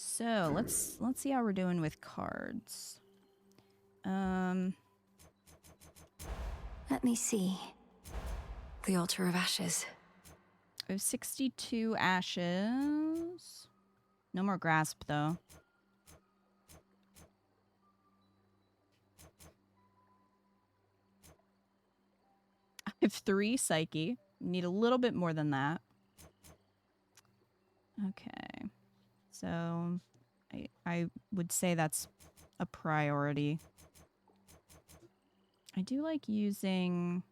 So let's see how we're doing with cards. Let me see. The altar of ashes. We have 62 ashes. No more grasp though. I have 3 psyche. Need a little bit more than that. Okay. So I would say that's a priority. I do like using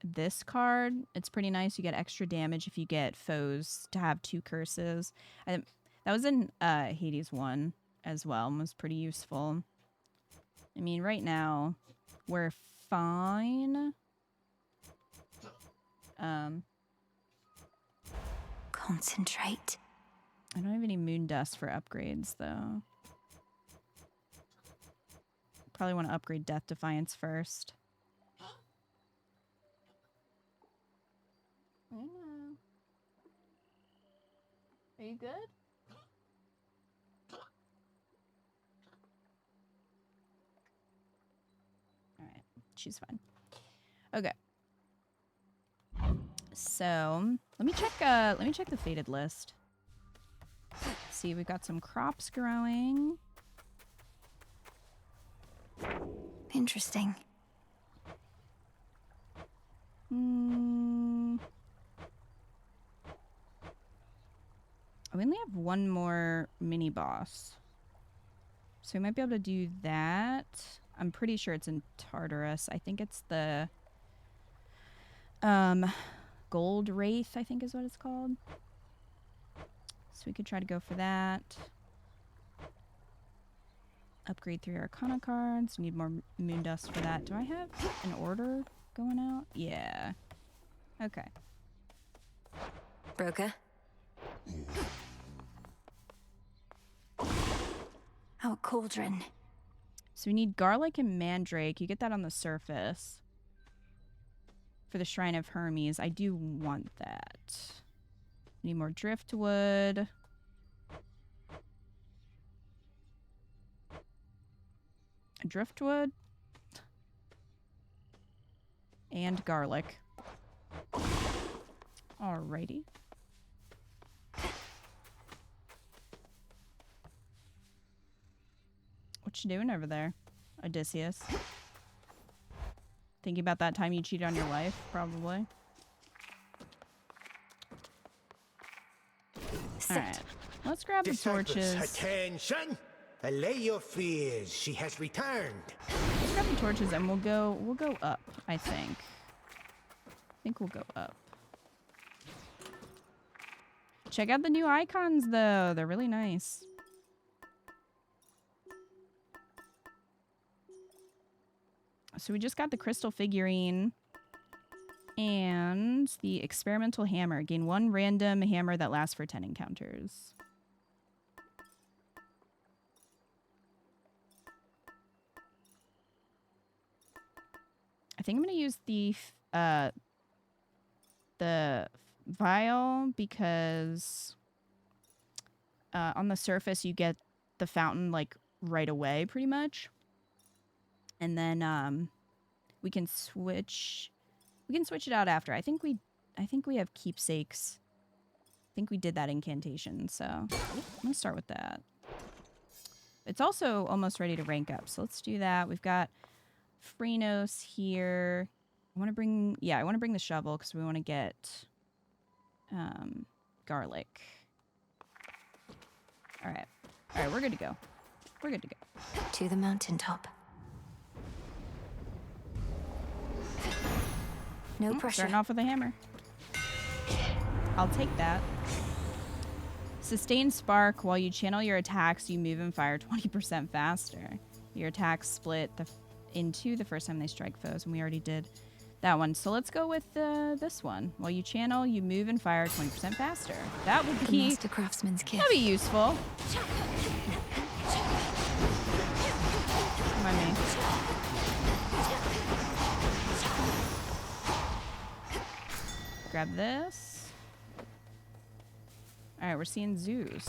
this card. It's pretty nice. You get extra damage if you get foes to have 2 curses. That was in Hades 1 as well and was pretty useful. I mean, right now, we're fine. Concentrate. I don't have any moon dust for upgrades, though. Probably want to upgrade Death Defiance first. I know. Are you good? Alright, she's fine. Okay. So let me check the fated list. See, we've got some crops growing. Interesting. We only have one more mini boss. So we might be able to do that. I'm pretty sure it's in Tartarus. I think it's the Gold Wraith, I think is what it's called. So we could try to go for that. Upgrade 3 Arcana cards. Need more moon dust for that. Do I have an order going out? Yeah. Okay. Broca? Oh, cauldron. So we need garlic and mandrake. You get that on the surface. For the Shrine of Hermes. I do want that. Need more driftwood. Driftwood. And garlic. Alrighty. What you doing over there, Odysseus? Thinking about that time you cheated on your wife, probably. Alright. Let's grab the torches. Attention! Allay your fears. She has returned. Let's grab the torches and we'll go up, I think. I think we'll go up. Check out the new icons though. They're really nice. So we just got the crystal figurine and the experimental hammer. Gain 1 random hammer that lasts for 10 encounters. I think I'm going to use the vial because on the surface you get the fountain like right away pretty much. And then we can switch it out after. I think we have keepsakes. I think we did that incantation, so I'm gonna start with that. It's also almost ready to rank up, so let's do that. We've got Phrenos here. I want to bring the shovel because we want to get garlic. All right, we're good to go. We're good to go. To the mountaintop. No pressure. Starting off with a hammer. I'll take that. Sustain spark. While you channel your attacks, you move and fire 20% faster. Your attacks split in 2 the first time they strike foes, and we already did that one. So let's go with this one. While you channel, you move and fire 20% faster. That would be Master Craftsman's kit. That'd be useful. Come on, me. Grab this. All right, we're seeing Zeus.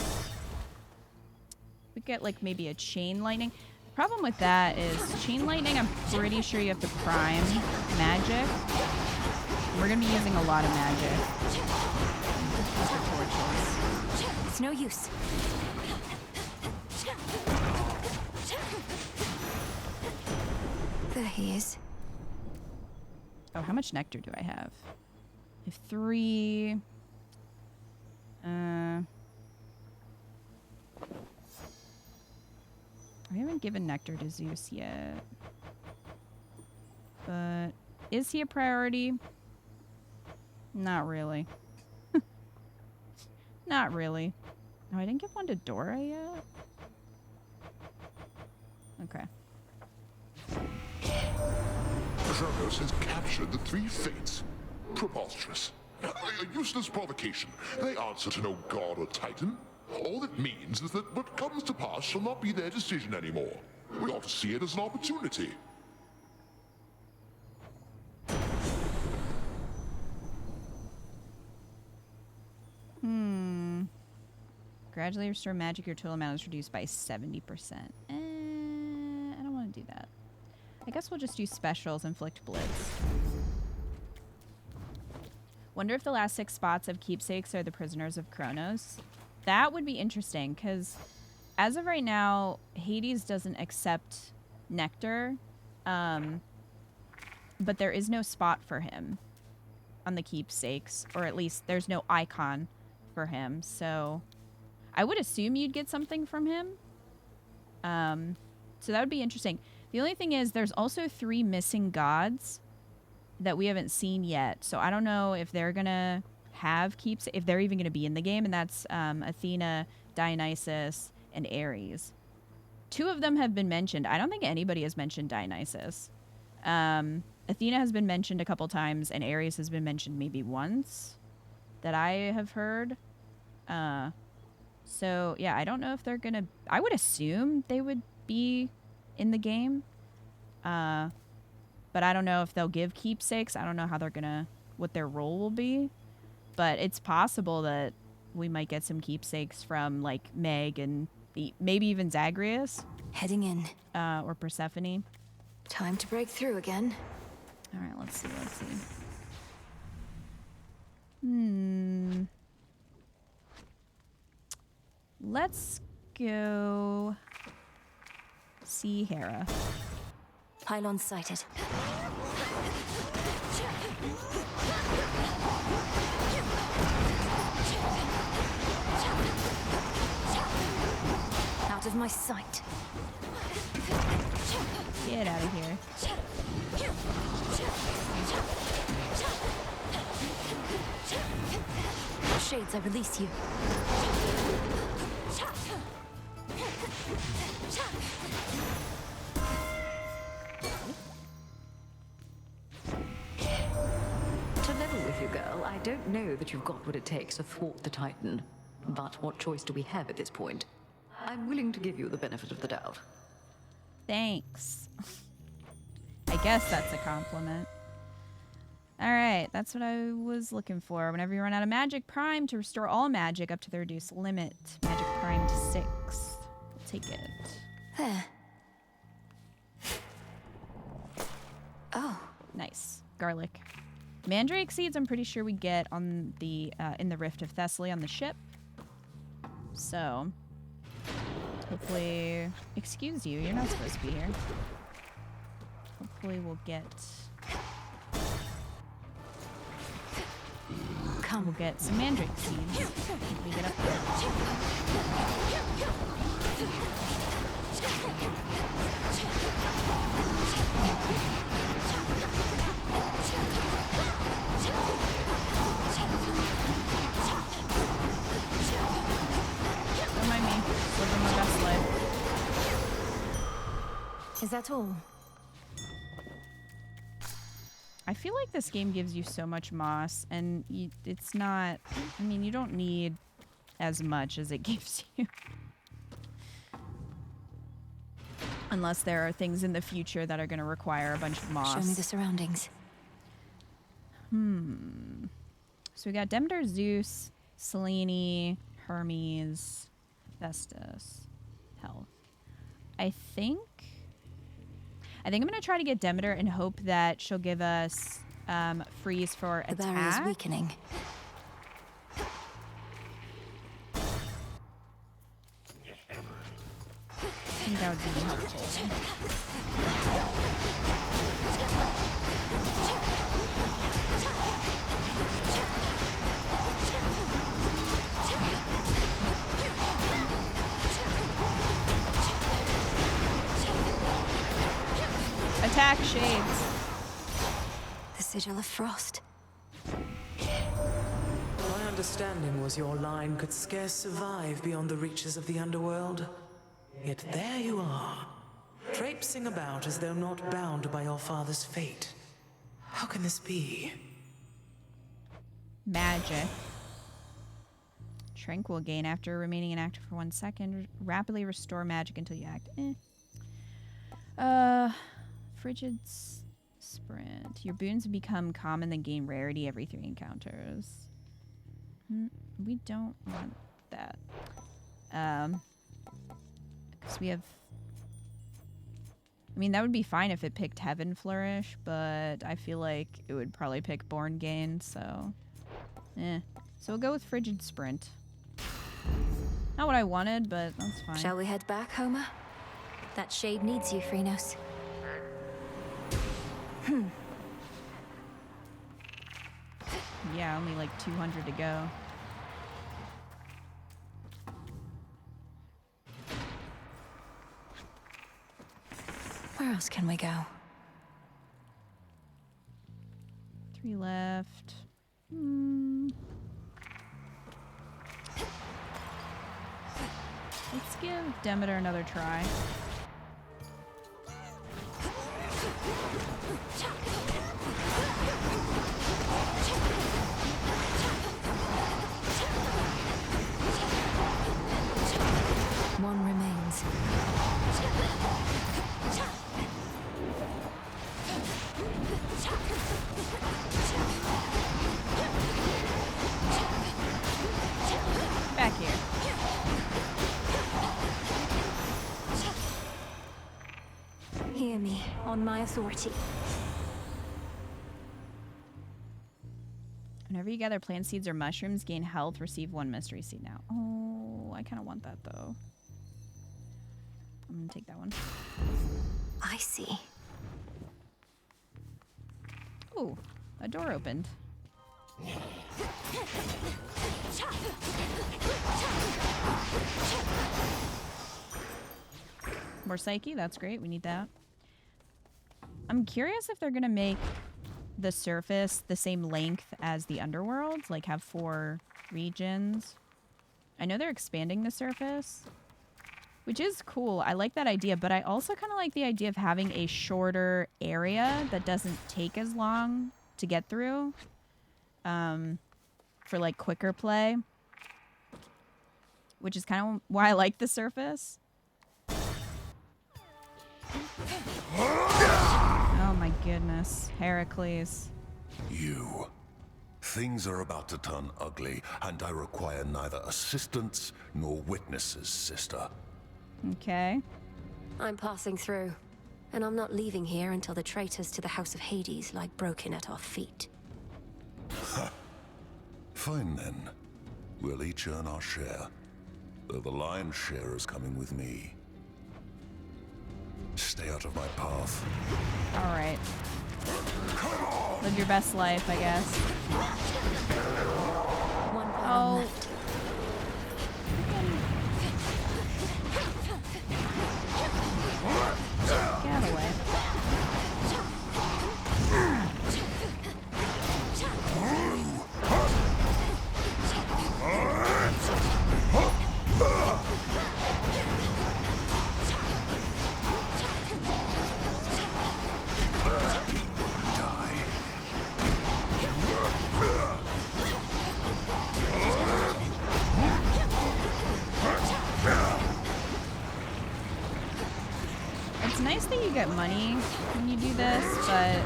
We get like maybe a chain lightning. Problem with that is chain lightning, I'm pretty sure you have to prime magic. We're gonna be using a lot of magic. Torches. It's no use. There he is. Oh, how much nectar do I have? I have 3. I haven't given nectar to Zeus yet. But is he a priority? Not really. Not really. Oh, I didn't give one to Dora yet? Okay. Kronos has captured the 3 fates. Preposterous. A useless provocation. They answer to no god or titan. All it means is that what comes to pass shall not be their decision anymore. We ought to see it as an opportunity. Gradually restore magic. Your total amount is reduced by 70%. I don't want to do that. I guess we'll just do specials, inflict blitz. Wonder if the last 6 spots of keepsakes are the prisoners of Kronos. That would be interesting, because as of right now, Hades doesn't accept nectar, but there is no spot for him on the keepsakes, or at least there's no icon for him, so I would assume you'd get something from him. So that would be interesting. The only thing is there's also 3 missing gods that we haven't seen yet. So I don't know if they're going to have if they're even going to be in the game. And that's Athena, Dionysus, and Ares. 2 of them have been mentioned. I don't think anybody has mentioned Dionysus. Athena has been mentioned a couple times, and Ares has been mentioned maybe once that I have heard. So, yeah, I don't know if they're going to... I would assume they would be in the game. But I don't know if they'll give keepsakes. I don't know how they're going to... what their role will be. But it's possible that we might get some keepsakes from, like, Meg and maybe even Zagreus. Heading in. Or Persephone. Time to break through again. All right, let's see. Let's go see Hera. Pylon sighted. Out of my sight. Get out of here. Shades, I release you. To level with you, girl, I don't know that you've got what it takes to thwart the Titan. But what choice do we have at this point? I'm willing to give you the benefit of the doubt. Thanks. I guess that's a compliment. Alright, that's what I was looking for. Whenever you run out of magic, prime to restore all magic up to the reduced limit. Magic prime to 6. We'll take it. There. Oh. Nice. Garlic. Mandrake seeds I'm pretty sure we get on the in the Rift of Thessaly on the ship. So hopefully, excuse you, you're not supposed to be here. Hopefully we'll get we'll get some mandrake seeds if we get up there. Don't mind me. Living my best life. Is that all? I feel like this game gives you so much moss, and it's not... I mean, you don't need as much as it gives you. Unless there are things in the future that are going to require a bunch of moss. Show me the surroundings. So we got Demeter, Zeus, Selene, Hermes, Festus, health. I think I'm gonna try to get Demeter and hope that she'll give us freeze for The barrier's attack. weakening. I think that would be helpful. Attack shades. The sigil of frost. My understanding was your line could scarce survive beyond the reaches of the underworld. Yet there you are, traipsing about as though not bound by your father's fate. How can this be? Magic. Tranquil gain after remaining inactive for 1 second. Rapidly restore magic until you act. Frigid sprint. Your boons become common then gain rarity every 3 encounters. We don't want that. Because we have... I mean, that would be fine if it picked Heaven Flourish, but I feel like it would probably pick Born Gain, so... So we'll go with Frigid Sprint. Not what I wanted, but that's fine. Shall we head back, Homer? That shade needs you, Phrynos. Yeah, only like 200 to go. Where else can we go? 3 left. Let's give Demeter another try. One remains. Back here. Hear me, on my authority. Whenever you gather plant seeds or mushrooms, gain health, receive 1 mystery seed now. Oh, I kind of want that though. I'm gonna take that one. I see. Ooh, a door opened. More Psyche, that's great. We need that. I'm curious if they're gonna make the surface the same length as the underworld, like have 4 regions. I know they're expanding the surface, which is cool. I like that idea, but I also kind of like the idea of having a shorter area that doesn't take as long to get through, for like quicker play, which is kind of why I like the surface. Oh my goodness, Heracles. You. Things are about to turn ugly, and I require neither assistance nor witnesses, sister. Okay. I'm passing through, and I'm not leaving here until the traitors to the House of Hades lie broken at our feet. Fine then. We'll each earn our share, though the lion's share is coming with me. Stay out of my path. All right. Live your best life, I guess. One pawn Oh. left. Get out of the way. It's nice that you get money when you do this, but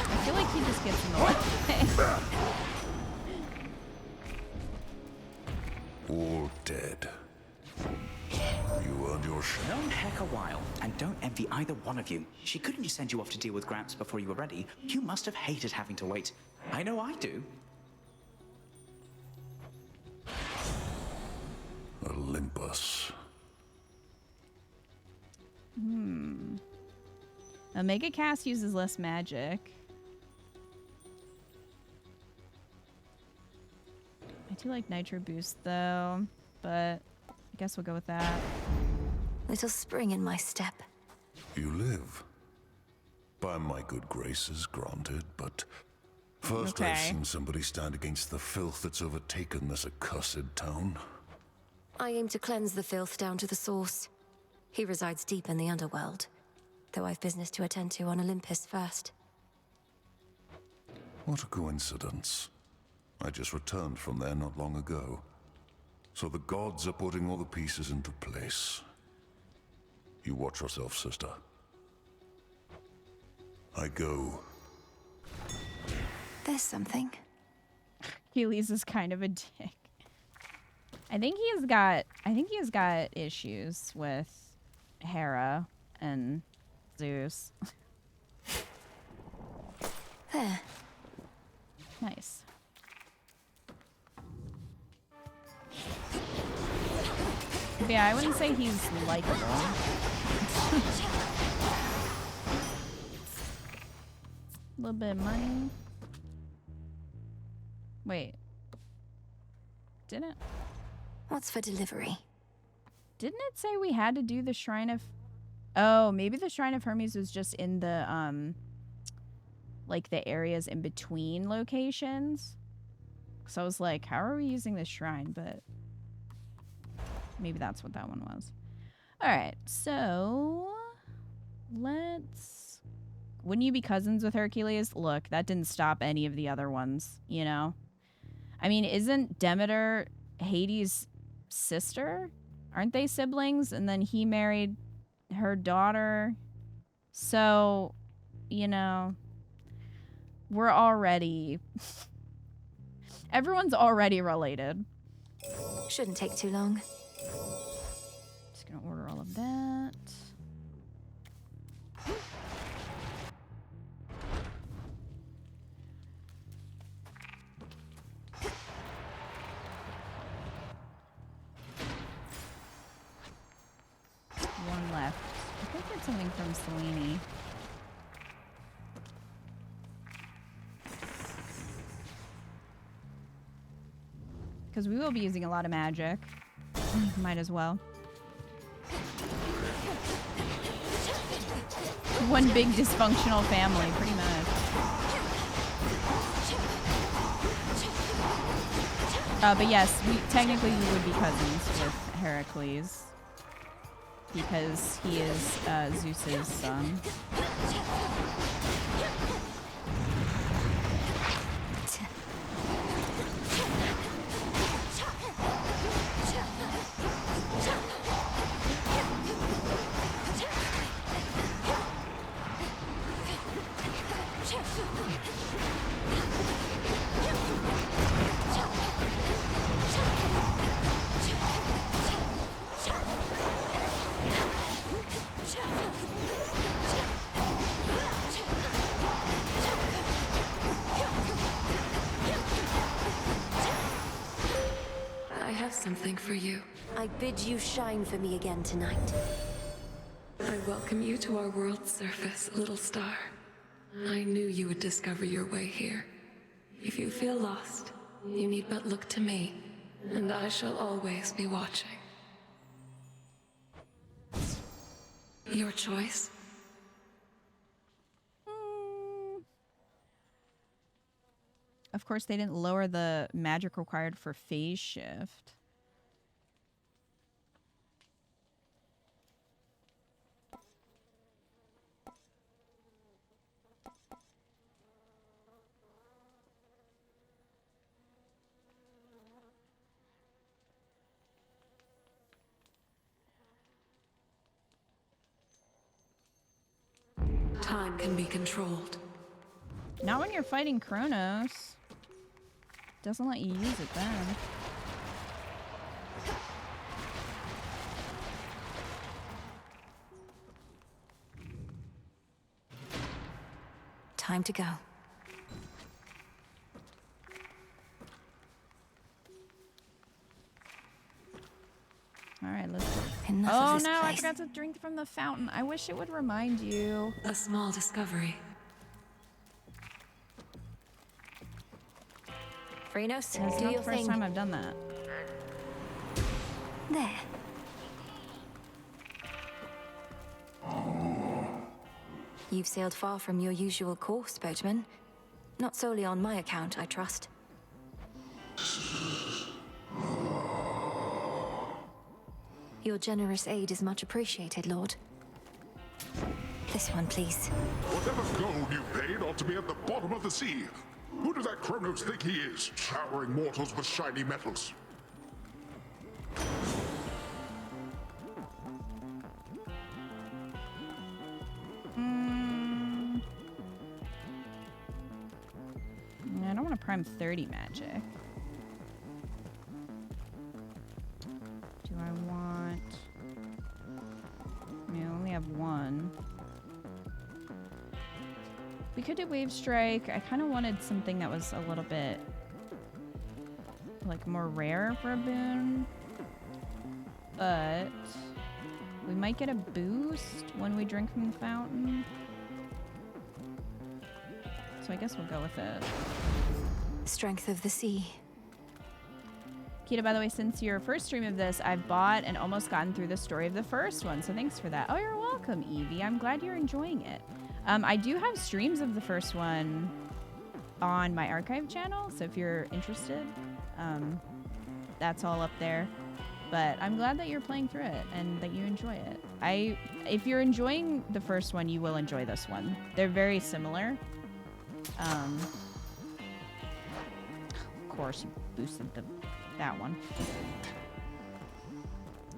I feel like he just gets in the way. All dead. You earned your share. Known heck a while, and don't envy either one of you. She couldn't just send you off to deal with Gramps before you were ready. You must have hated having to wait. I know I do. Olympus. A mega cast uses less magic. I do like nitro boost though, but I guess we'll go with that. Little spring in my step. You live. By my good graces, granted, but first I've Okay. seen somebody stand against the filth that's overtaken this accursed town. I aim to cleanse the filth down to the source. He resides deep in the underworld, though I've business to attend to on Olympus first. What a coincidence. I just returned from there not long ago. So the gods are putting all the pieces into place. You watch yourself, sister. I go. There's something. Achilles is kind of a dick. I think he has got issues with Hera and Zeus. There. Nice. But yeah, I wouldn't say he's likable. A little bit of money. Wait. Didn't What's for delivery? it say we had to do the Shrine of... Oh, maybe the Shrine of Hermes was just in the, like the areas in between locations. So I was like, how are we using this shrine? But maybe that's what that one was. All right, so let's... Wouldn't you be cousins with Hercules? Look, that didn't stop any of the other ones, you know? I mean, isn't Demeter Hades' sister? Aren't they siblings? And then he married her daughter. So, you know, we're already... Everyone's already related. Shouldn't take too long. Just gonna order all of that. One left. I think it's something from Selene. Because we will be using a lot of magic. Might as well. One big dysfunctional family, pretty much. But yes, technically we would be cousins with Heracles. Because he is Zeus's son. I have something for you. I bid you shine for me again tonight. I welcome you to our world's surface, little star. I knew you would discover your way here. If you feel lost, you need but look to me, and I shall always be watching. Your choice. Of course, they didn't lower the magic required for phase shift. Time can be controlled. Not when you're fighting Kronos. Doesn't let you use it then. Time to go. All right, let's go. Enough Oh of this no, I place. forgot to drink from the fountain. I wish it would remind you. A small discovery. Phrenos, It's do not your the first thing. time I've done that. There. You've sailed far from your usual course, boatman. Not solely on my account, I trust. Your generous aid is much appreciated, Lord. This one, please. Whatever gold you paid ought to be at the bottom of the sea. Who does that Kronos think he is, showering mortals with shiny metals? I don't want to prime 30 magic. Do I want... I only have one. We could do Wave Strike. I kind of wanted something that was a little bit like more rare for a boon. But we might get a boost when we drink from the fountain. So I guess we'll go with it. Strength of the sea. Kita, by the way, since your first stream of this, I've bought and almost gotten through the story of the first one, so thanks for that. Oh, you're welcome, Evie. I'm glad you're enjoying it. I do have streams of the first one on my archive channel, so if you're interested, that's all up there. But I'm glad that you're playing through it and that you enjoy it. If you're enjoying the first one, you will enjoy this one. They're very similar. Of course, you boosted that one.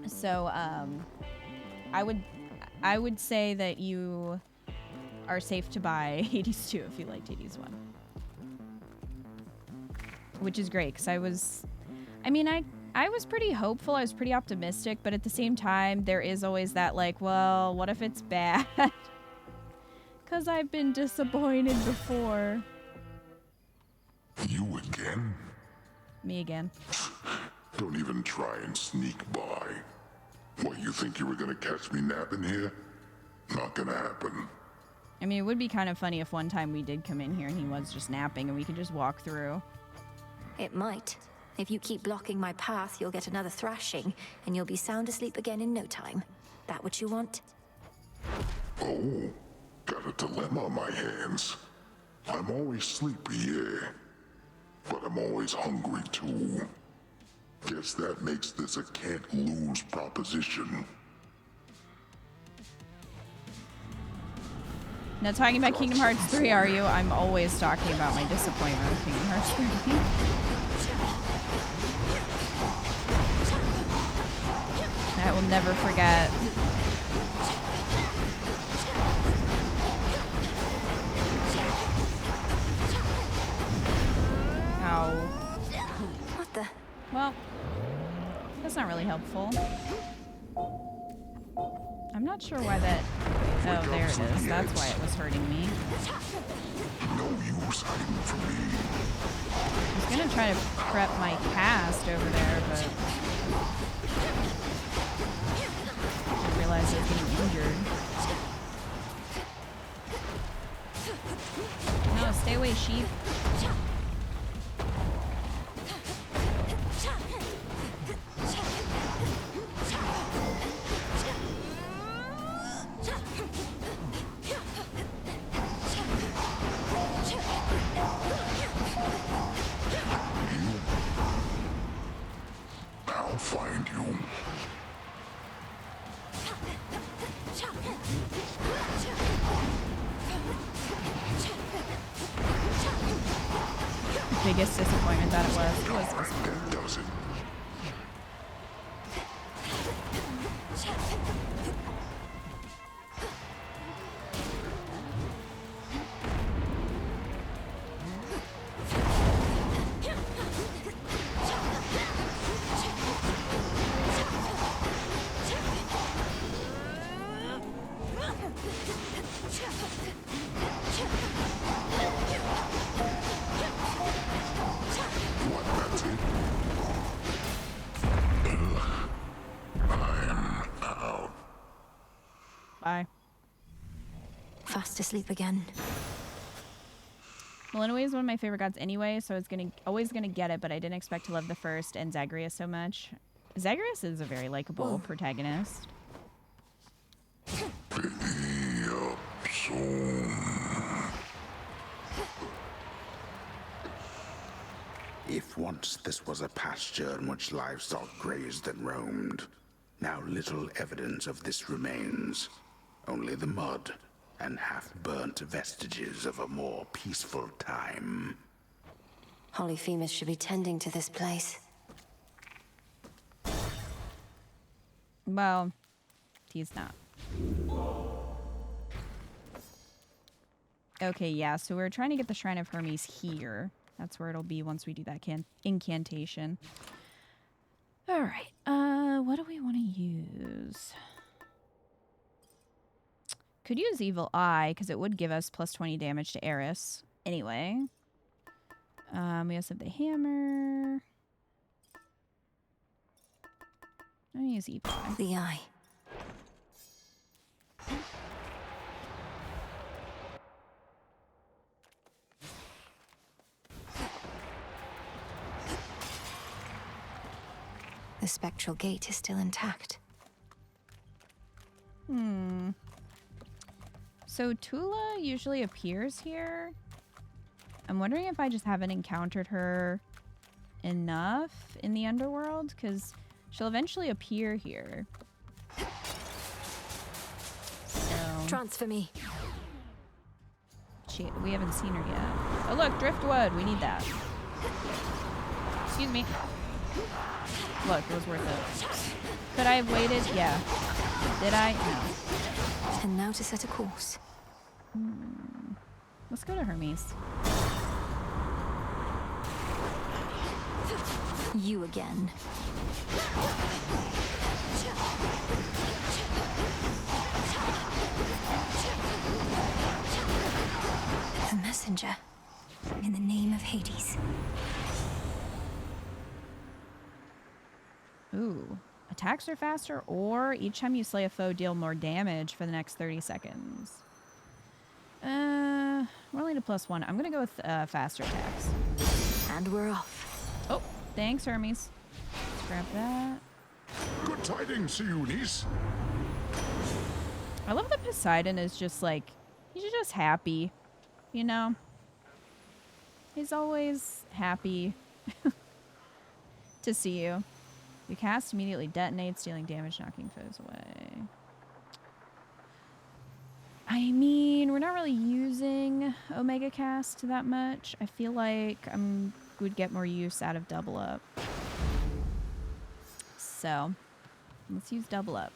So, I would say that you are safe to buy Hades 2 if you liked Hades 1. Which is great, because I was pretty hopeful, I was pretty optimistic, but at the same time, there is always that, like, well, what if it's bad? Because I've been disappointed before. You again? Me again. Don't even try and sneak by. What, you think you were gonna catch me napping here? Not gonna happen. I mean, it would be kind of funny if one time we did come in here and he was just napping and we could just walk through. It might. If you keep blocking my path, you'll get another thrashing, and you'll be sound asleep again in no time. That what you want? Oh, got a dilemma on my hands. I'm always sleepy, yeah. But I'm always hungry, too. Guess that makes this a can't-lose proposition. Now, talking about Kingdom Hearts 3, are you? I'm always talking about my disappointment with Kingdom Hearts 3. I will never forget. Ow. What the? Well, that's not really helpful. I'm not sure why that... Oh, there it is. That's why it was hurting me. No use hiding from me. I was gonna try to prep my cast over there, but... I realized I was getting injured. No, stay away, sheep. I'll find you. Biggest disappointment that it was. It was That does it. fast asleep again. Melinoe is one of my favorite gods anyway, so I was always gonna get it, but I didn't expect to love the first and Zagreus so much. Zagreus is a very likable protagonist. If once this was a pasture in which livestock grazed and roamed, now little evidence of this remains. Only the mud and half-burnt vestiges of a more peaceful time. Polyphemus should be tending to this place. Well, he's not. Okay, yeah, so we're trying to get the Shrine of Hermes here. That's where it'll be once we do that incantation. Alright, what do we want to use? Could use Evil Eye, because it would give us plus 20 damage to Eris. Anyway. We also have the hammer. I'm going to use Evil Eye. The eye. The spectral gate is still intact. So Tula usually appears here. I'm wondering if I just haven't encountered her enough in the underworld, because she'll eventually appear here. So Transfer me. we haven't seen her yet. Oh look, driftwood. We need that. Excuse me. Look, it was worth it. Could I have waited? Yeah. Did I? No. And now to set a course. Let's go to Hermes. You again. A messenger. In the name of Hades. Ooh. Attacks are faster, or each time you slay a foe, deal more damage for the next 30 seconds. We're only to +1. I'm gonna go with faster attacks. And we're off. Oh, thanks, Hermes. Let's grab that. Good tidings to you, niece. I love that Poseidon is just like, he's just happy, you know? He's always happy to see you. You cast immediately detonates, dealing damage, knocking foes away. I mean, we're not really using Omega Cast that much. I feel like I would get more use out of Double Up. So, let's use Double Up.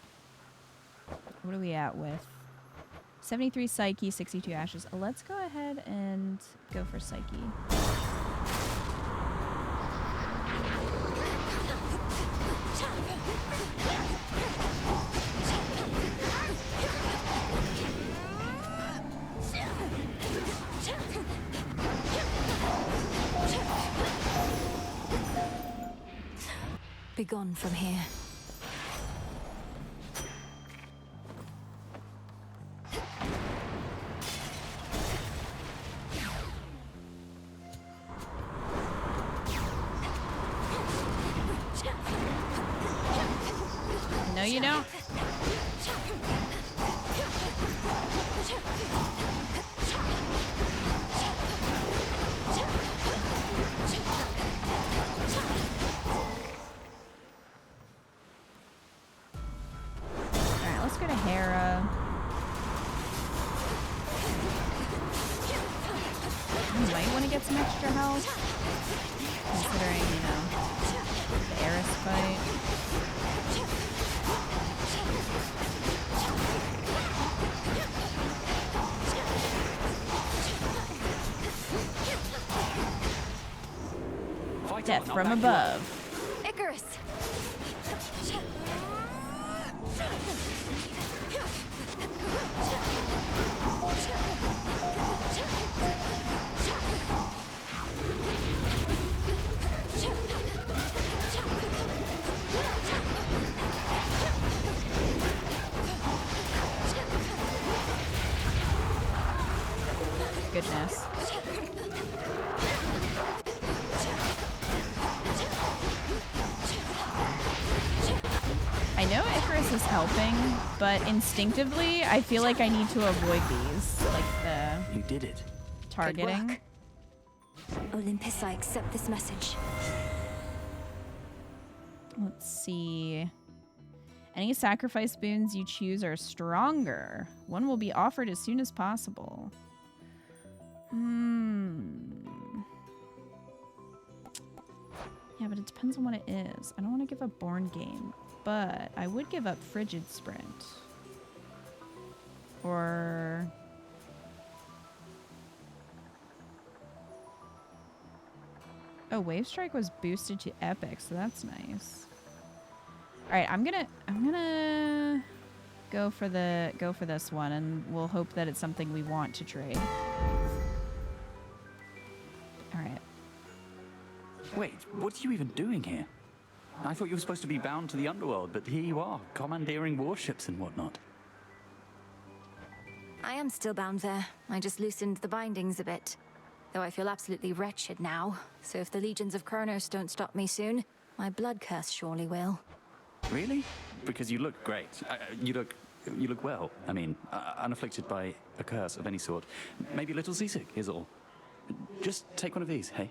What are we at with? 73 Psyche, 62 Ashes. Let's go ahead and go for Psyche. Be gone from here. No, you don't. Alright, let's go to Hera. You might want to get some extra health, considering, you know, the Eris fight. Death from above. Icarus! else is helping, but instinctively, I feel like I need to avoid these, like the You did it. targeting. Olympus, I accept this message. Let's see. Any sacrifice boons you choose are stronger. One will be offered as soon as possible. Yeah, but it depends on what it is. I don't want to give up Born Game, but I would give up Frigid Sprint. Or... Oh, Wave Strike was boosted to Epic, so that's nice. All right, I'm gonna go for this one, and we'll hope that it's something we want to trade. All right. Wait, what are you even doing here? I thought you were supposed to be bound to the underworld, but here you are, commandeering warships and whatnot. I am still bound there. I just loosened the bindings a bit. Though I feel absolutely wretched now, so if the legions of Kronos don't stop me soon, my blood curse surely will. Really? Because you look great. You look well. I mean, unafflicted by a curse of any sort. Maybe a little seasick is all. Just take one of these, hey?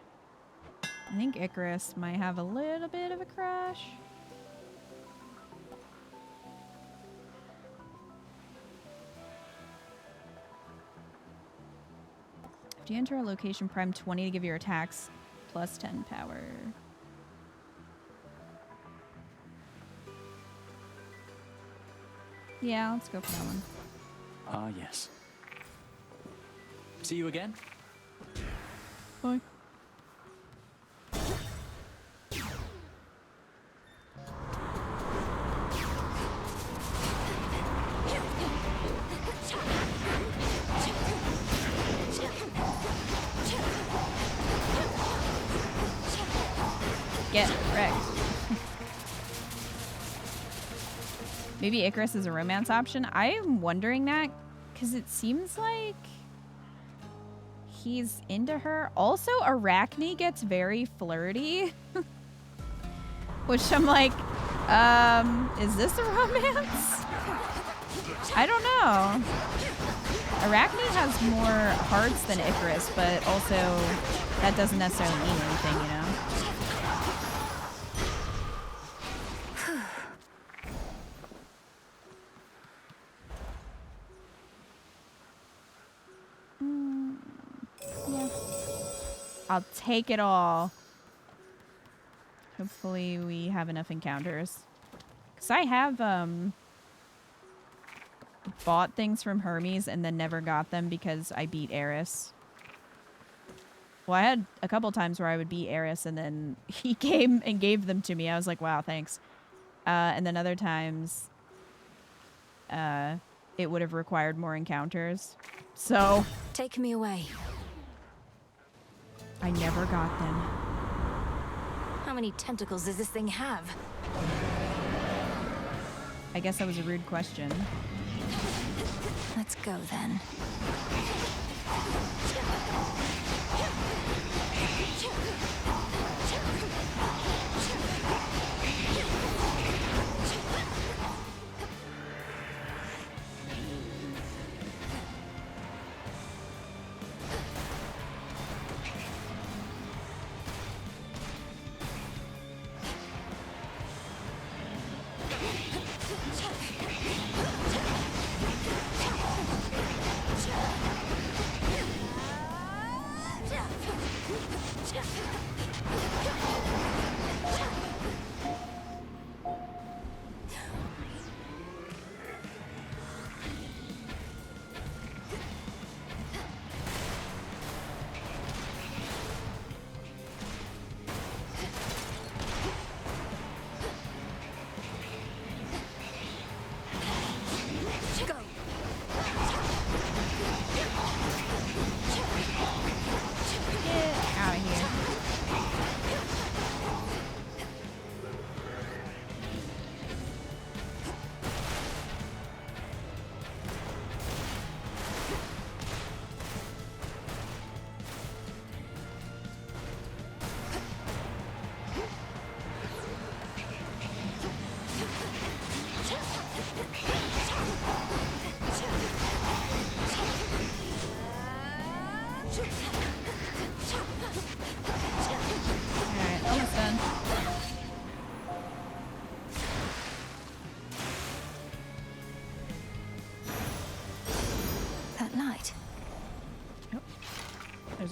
I think Icarus might have a little bit of a crush. If you enter a location, prime 20 to give your attacks plus 10 power. Yeah, let's go for that one. Ah, yes. See you again? Bye. Get wrecked. Maybe Icarus is a romance option. I am wondering that because it seems like he's into her. Also, Arachne gets very flirty. Which I'm like, is this a romance? I don't know. Arachne has more hearts than Icarus, but also that doesn't necessarily mean anything, you know? Yeah. I'll take it all. Hopefully we have enough encounters. Because I have bought things from Hermes and then never got them because I beat Eris. Well, I had a couple times where I would beat Eris and then he came and gave them to me. I was like, wow, thanks. And then other times it would have required more encounters. So Take me away. I never got them. How many tentacles does this thing have? I guess that was a rude question. Let's go then.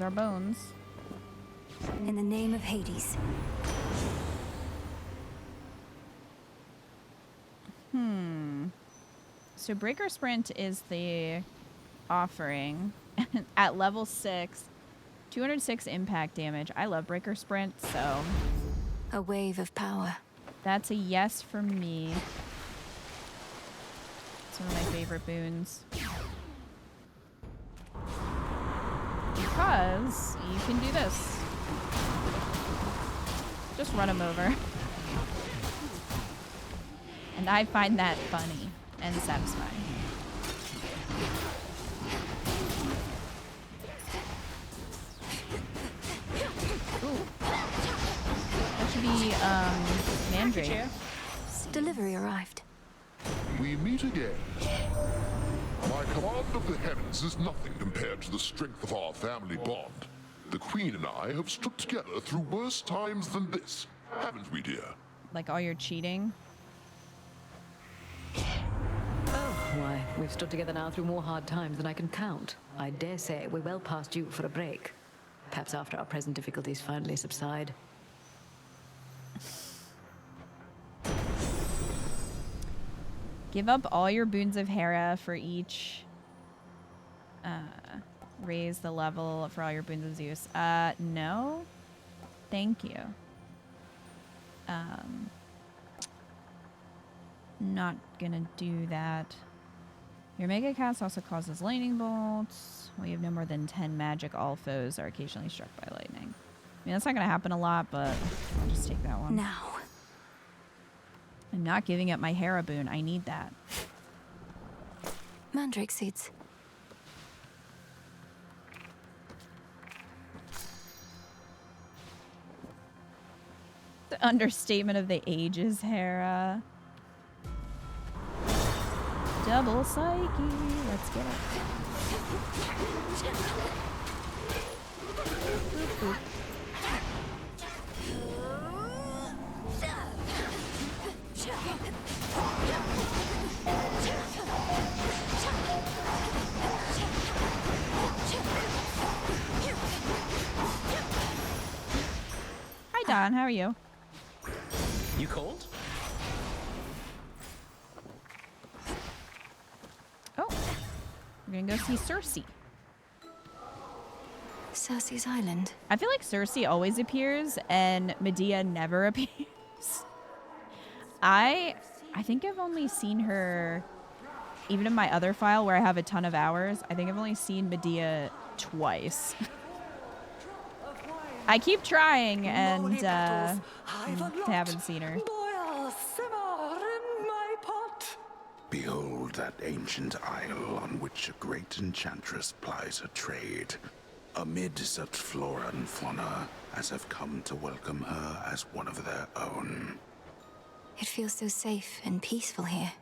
our bones. In the name of Hades. So Breaker Sprint is the offering at level 6, 206 impact damage. I love Breaker Sprint, so A wave of power. that's a yes from me. It's one of my favorite boons. Because you can do this. Just run them over. And I find that funny and satisfying. Ooh. That should be, Mandrake. Delivery arrived. We meet again. My command of the heavens is nothing compared to the strength of our family bond. The Queen and I have stood together through worse times than this, haven't we, dear? Like all your cheating. Oh, why, we've stood together now through more hard times than I can count. I dare say we're well past due for a break. Perhaps after our present difficulties finally subside. Give up all your boons of Hera for each. Raise the level for all your boons of Zeus. No. Thank you. Not gonna do that. Your mega cast also causes lightning bolts. We have no more than 10 magic. All foes are occasionally struck by lightning. I mean, that's not gonna happen a lot, but I'll just take that one. Now. I'm not giving up my Hera boon. I need that. Mandrake seeds. The understatement of the ages, Hera. Double psyche. Let's get it. Boop, boop. Hi, Don. How are you? You cold? Oh, we're gonna go see Cersei. Cersei's Island. I feel like Cersei always appears and Medea never appears. I think I've only seen her, even in my other file where I have a ton of hours, I think I've only seen Medea twice. I keep trying and haven't seen her. Behold that ancient isle on which a great enchantress plies her trade. Amid such flora and fauna as have come to welcome her as one of their own. It feels so safe and peaceful here.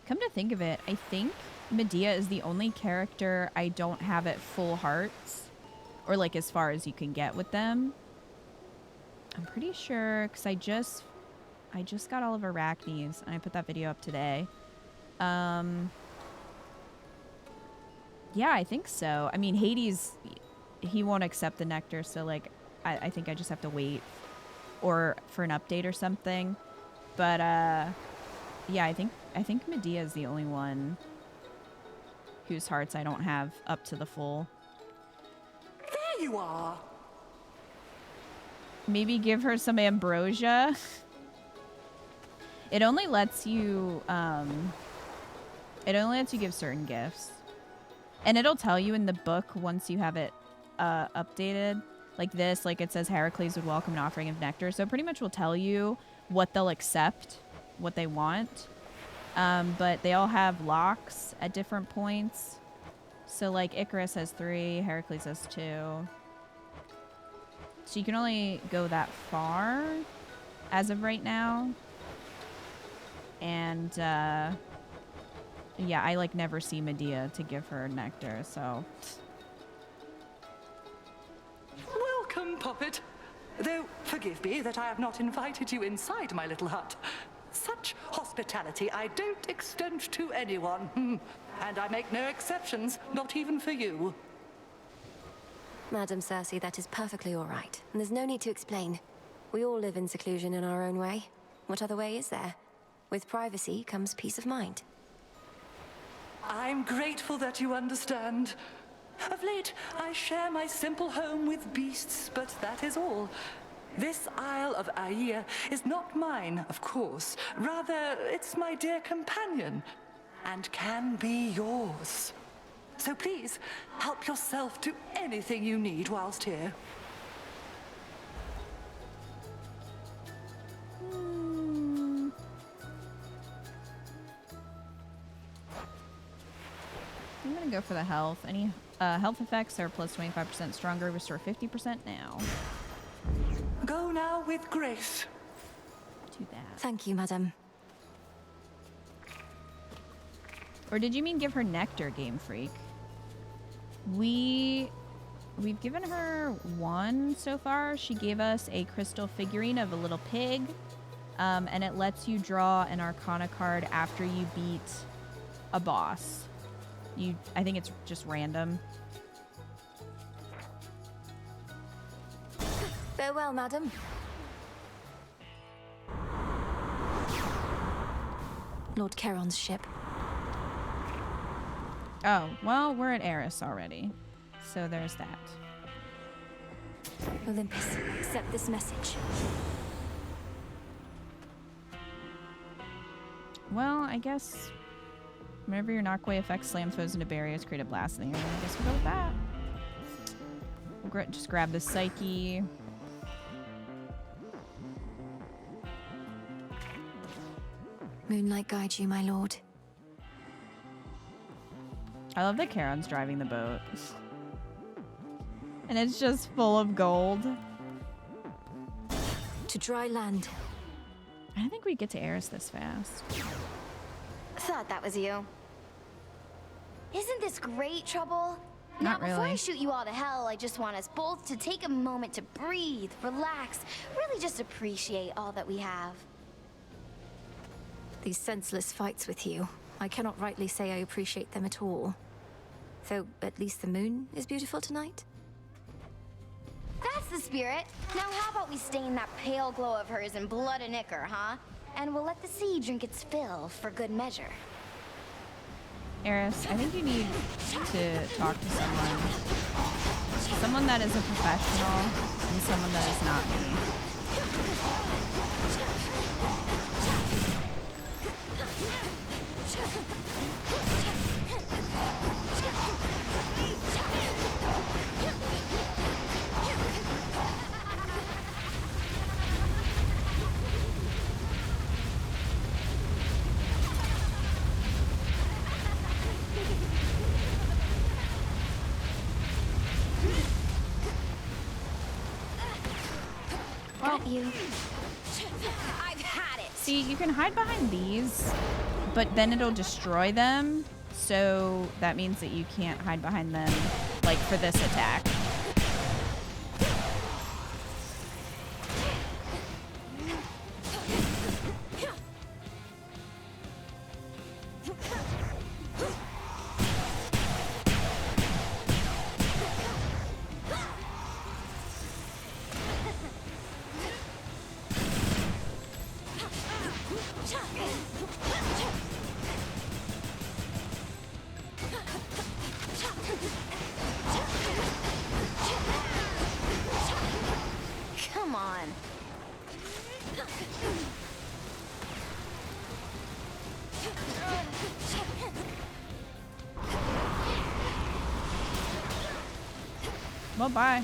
Come to think of it, I think Medea is the only character I don't have at full hearts. Or like as far as you can get with them. I'm pretty sure, because I just got all of Arachne's and I put that video up today. Yeah, I think so. I mean, Hades, he won't accept the nectar, so like I think I just have to wait or for an update or something. But yeah, I think Medea is the only one whose hearts I don't have up to the full. There you are. Maybe give her some ambrosia. It only lets you give certain gifts. And it'll tell you in the book once you have it updated. Like this, like it says Heracles would welcome an offering of nectar. So it pretty much will tell you what they'll accept, what they want. But they all have locks at different points. So like Icarus has 3, Heracles has 2. So you can only go that far as of right now. And yeah, I like never see Medea to give her nectar, so. Welcome, Puppet. Though, forgive me that I have not invited you inside my little hut. Such hospitality I don't extend to anyone. And I make no exceptions, not even for you. Madam Cersei, that is perfectly all right. And there's no need to explain. We all live in seclusion in our own way. What other way is there? With privacy comes peace of mind. I'm grateful that you understand. Of late, I share my simple home with beasts, but that is all. This Isle of Aia is not mine, of course. Rather, it's my dear companion, and can be yours. So please, help yourself to anything you need whilst here. I'm gonna go for the health. Any health effects are plus 25% stronger, restore 50% now. Go now with grace. Do that. Thank you, madam. Or did you mean give her nectar, Game Freak? We've given her one so far. She gave us a crystal figurine of a little pig, and it lets you draw an Arcana card after you beat a boss. I think it's just random. Farewell, madam. Lord Charon's ship. Oh, well, we're at Eris already. So there's that. Olympus, accept this message. Well, I guess whenever your knockway effect slam foes into barriers, create a blast in the area. I guess we'll go with that. We'll just grab the Psyche. Moonlight guide you, my lord. I love that Charon's driving the boat. And it's just full of gold. To dry land. I don't think we get to Eris this fast. Thought that was you. Isn't this great, Trouble? Not Now, before I really. shoot you all to hell, I just want us both to take a moment to breathe, relax, really just appreciate all that we have. These senseless fights with you, I cannot rightly say I appreciate them at all. Though at least the moon is beautiful tonight. That's the spirit. Now how about we stain that pale glow of hers in blood and ichor, huh? And we'll let the sea drink its fill for good measure. Eris, I think you need to talk to someone. Someone that is a professional and someone that is not me. Got you. I've had it. See, you can hide behind these, but then it'll destroy them. So that means that you can't hide behind them, like for this attack. Come on. Well, bye.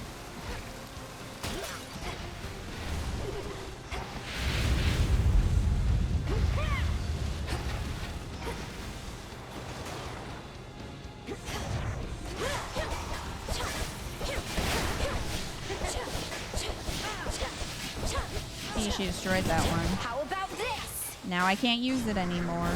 See, she destroyed that one. How about this? Now I can't use it anymore.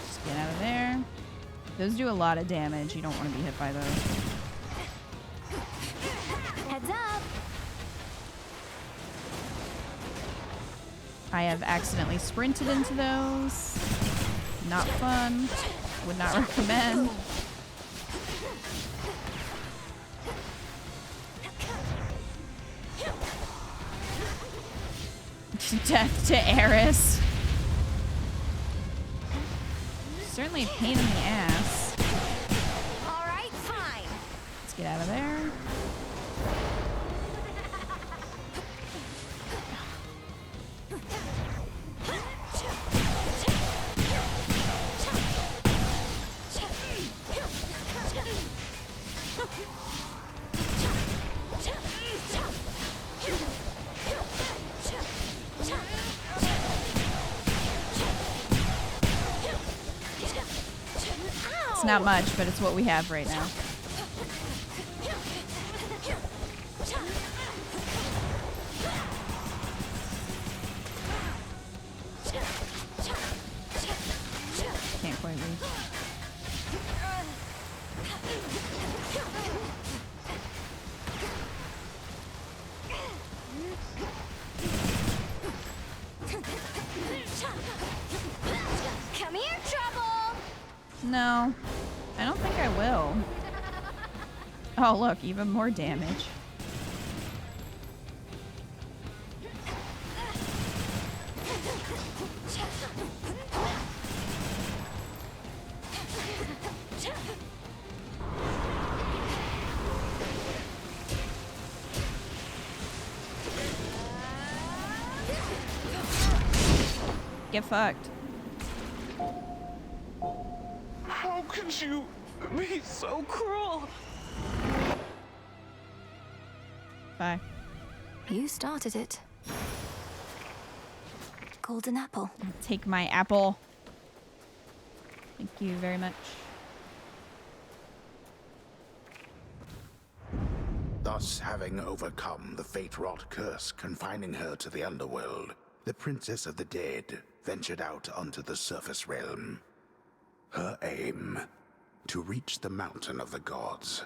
Just get out of there. Those do a lot of damage. You don't want to be hit by those. Heads up! I have accidentally sprinted into those. Not fun. Would not recommend. Death to Eris. Certainly a pain in the ass. All right, fine. Let's get out of there. It's not much, but it's what we have right now. Can't quite reach. Come here, Trouble! No, I don't think I will. Oh, look, even more damage. Get fucked. How could you be so cruel? Bye. You started it. Golden apple. Take my apple. Thank you very much. Thus, having overcome the fate-wrought curse confining her to the underworld, the Princess of the Dead ventured out onto the surface realm. Her aim, to reach the mountain of the gods,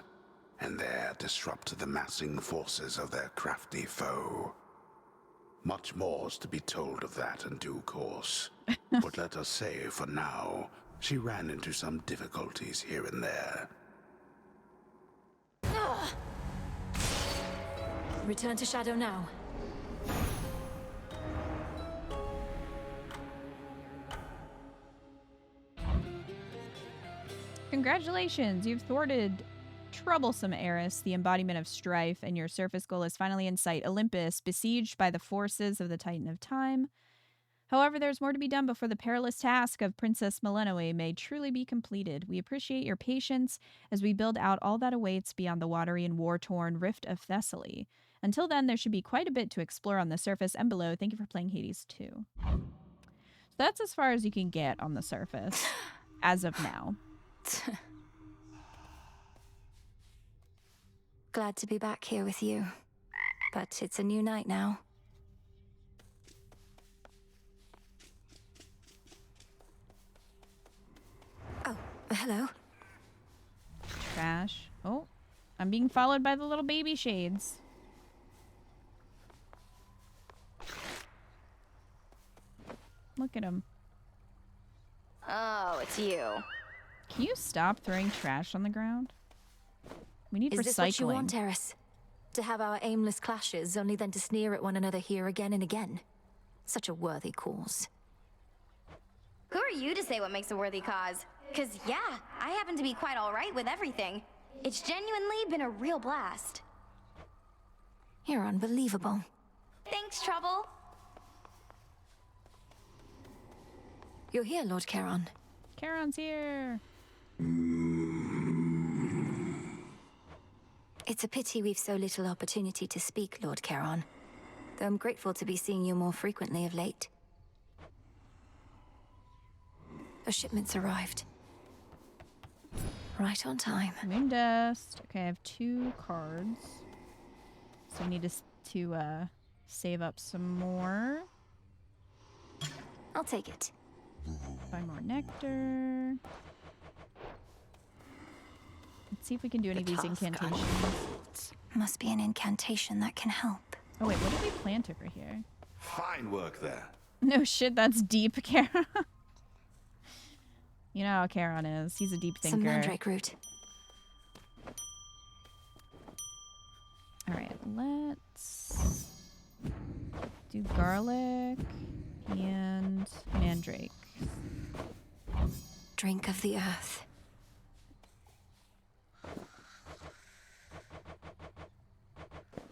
and there disrupt the massing forces of their crafty foe. Much more is to be told of that in due course, but let us say, for now, she ran into some difficulties here and there. Return to Shadow now. Congratulations, you've thwarted troublesome Eris, the embodiment of strife, and your surface goal is finally in sight, Olympus, besieged by the forces of the Titan of Time. However, there's more to be done before the perilous task of Princess Melinoe may truly be completed. We appreciate your patience as we build out all that awaits beyond the watery and war-torn Rift of Thessaly. Until then, there should be quite a bit to explore on the surface and below. Thank you for playing Hades 2. So that's as far as you can get on the surface, as of now. Glad to be back here with you. But it's a new night now. Oh, hello. Trash. Oh, I'm being followed by the little baby shades. Look at him. Oh, it's you. Can you stop throwing trash on the ground? We need recycling. Is this what you want, Eris? To have our aimless clashes, only then to sneer at one another here again and again? Such a worthy cause. Who are you to say what makes a worthy cause? Cause yeah, I happen to be quite alright with everything. It's genuinely been a real blast. You're unbelievable. Thanks, Trouble. You're here, Lord Charon. Charon's here. It's a pity we've so little opportunity to speak, Lord Charon. Though I'm grateful to be seeing you more frequently of late. A shipment's arrived. Right on time. Moon dust. Okay, I have 2 cards. So I need to save up some more. I'll take it. Buy more nectar. Let's see if we can do any of these incantations. Must be an incantation that can help. Oh wait, what did we plant over here? Fine work there. No shit, that's deep, Charon. You know how Charon is. He's a deep thinker. Some mandrake root. Alright, let's do garlic and mandrake. Drink of the earth.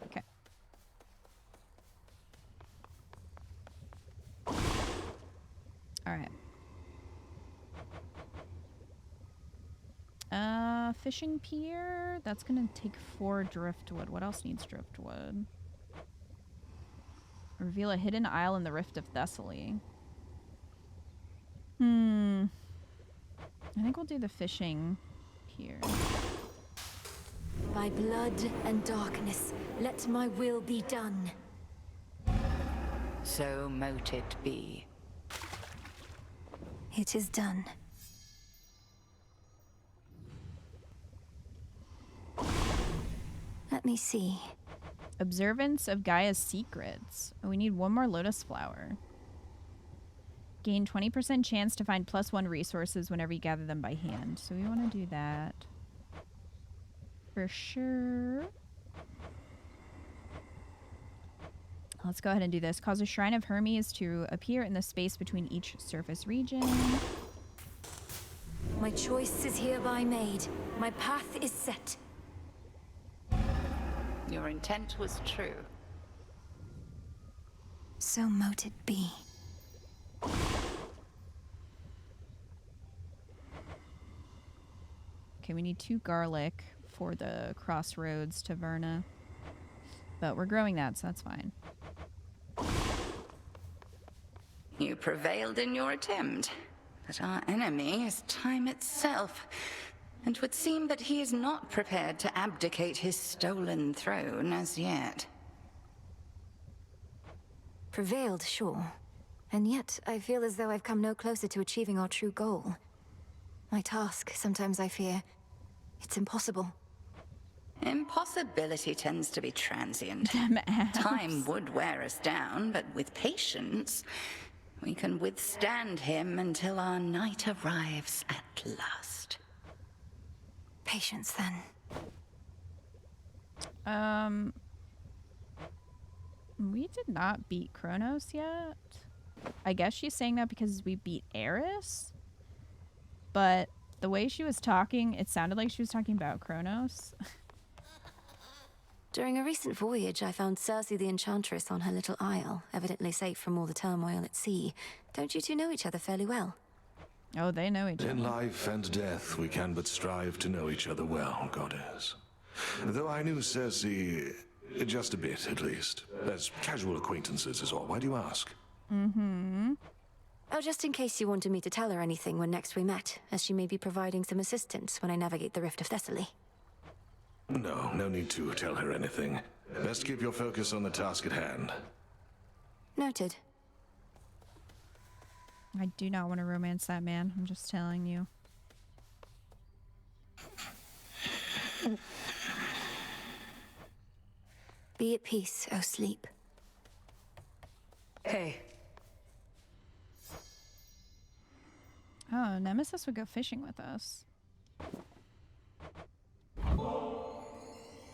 Okay. Alright. Fishing pier. That's gonna take 4 driftwood. What else needs driftwood? Reveal a hidden isle in the Rift of Thessaly. I think we'll do the fishing pier. By blood and darkness, let my will be done. So mote it be. It is done. Let me see. Observance of Gaia's secrets. Oh, we need 1 more lotus flower. Gain 20% chance to find +1 resources whenever you gather them by hand. So we want to do that. For sure. Let's go ahead and do this. Cause a shrine of Hermes to appear in the space between each surface region. My choice is hereby made. My path is set. Your intent was true. So mote it be. Okay, we need 2 garlic for the crossroads to Verna. But we're growing that, so that's fine. You prevailed in your attempt, but our enemy is time itself. And it would seem that he is not prepared to abdicate his stolen throne as yet. Prevailed, sure. And yet, I feel as though I've come no closer to achieving our true goal. My task, sometimes I fear, it's impossible. Impossibility tends to be transient. Time would wear us down, but with patience, we can withstand him until our night arrives at last. Patience, then. We did not beat Kronos yet. I guess she's saying that because we beat Eris. But the way she was talking, it sounded like she was talking about Kronos. During a recent voyage, I found Circe the Enchantress on her little isle, evidently safe from all the turmoil at sea. Don't you two know each other fairly well? Oh, they know each other. In life and death, we can but strive to know each other well, goddess. Though I knew Circe, just a bit at least. As casual acquaintances is all. Why do you ask? Oh, just in case you wanted me to tell her anything when next we met, as she may be providing some assistance when I navigate the Rift of Thessaly. No, no need to tell her anything. Best keep your focus on the task at hand. Noted. I do not want to romance that man. I'm just telling you. Be at peace, O sleep. Hey. Oh, Nemesis would go fishing with us.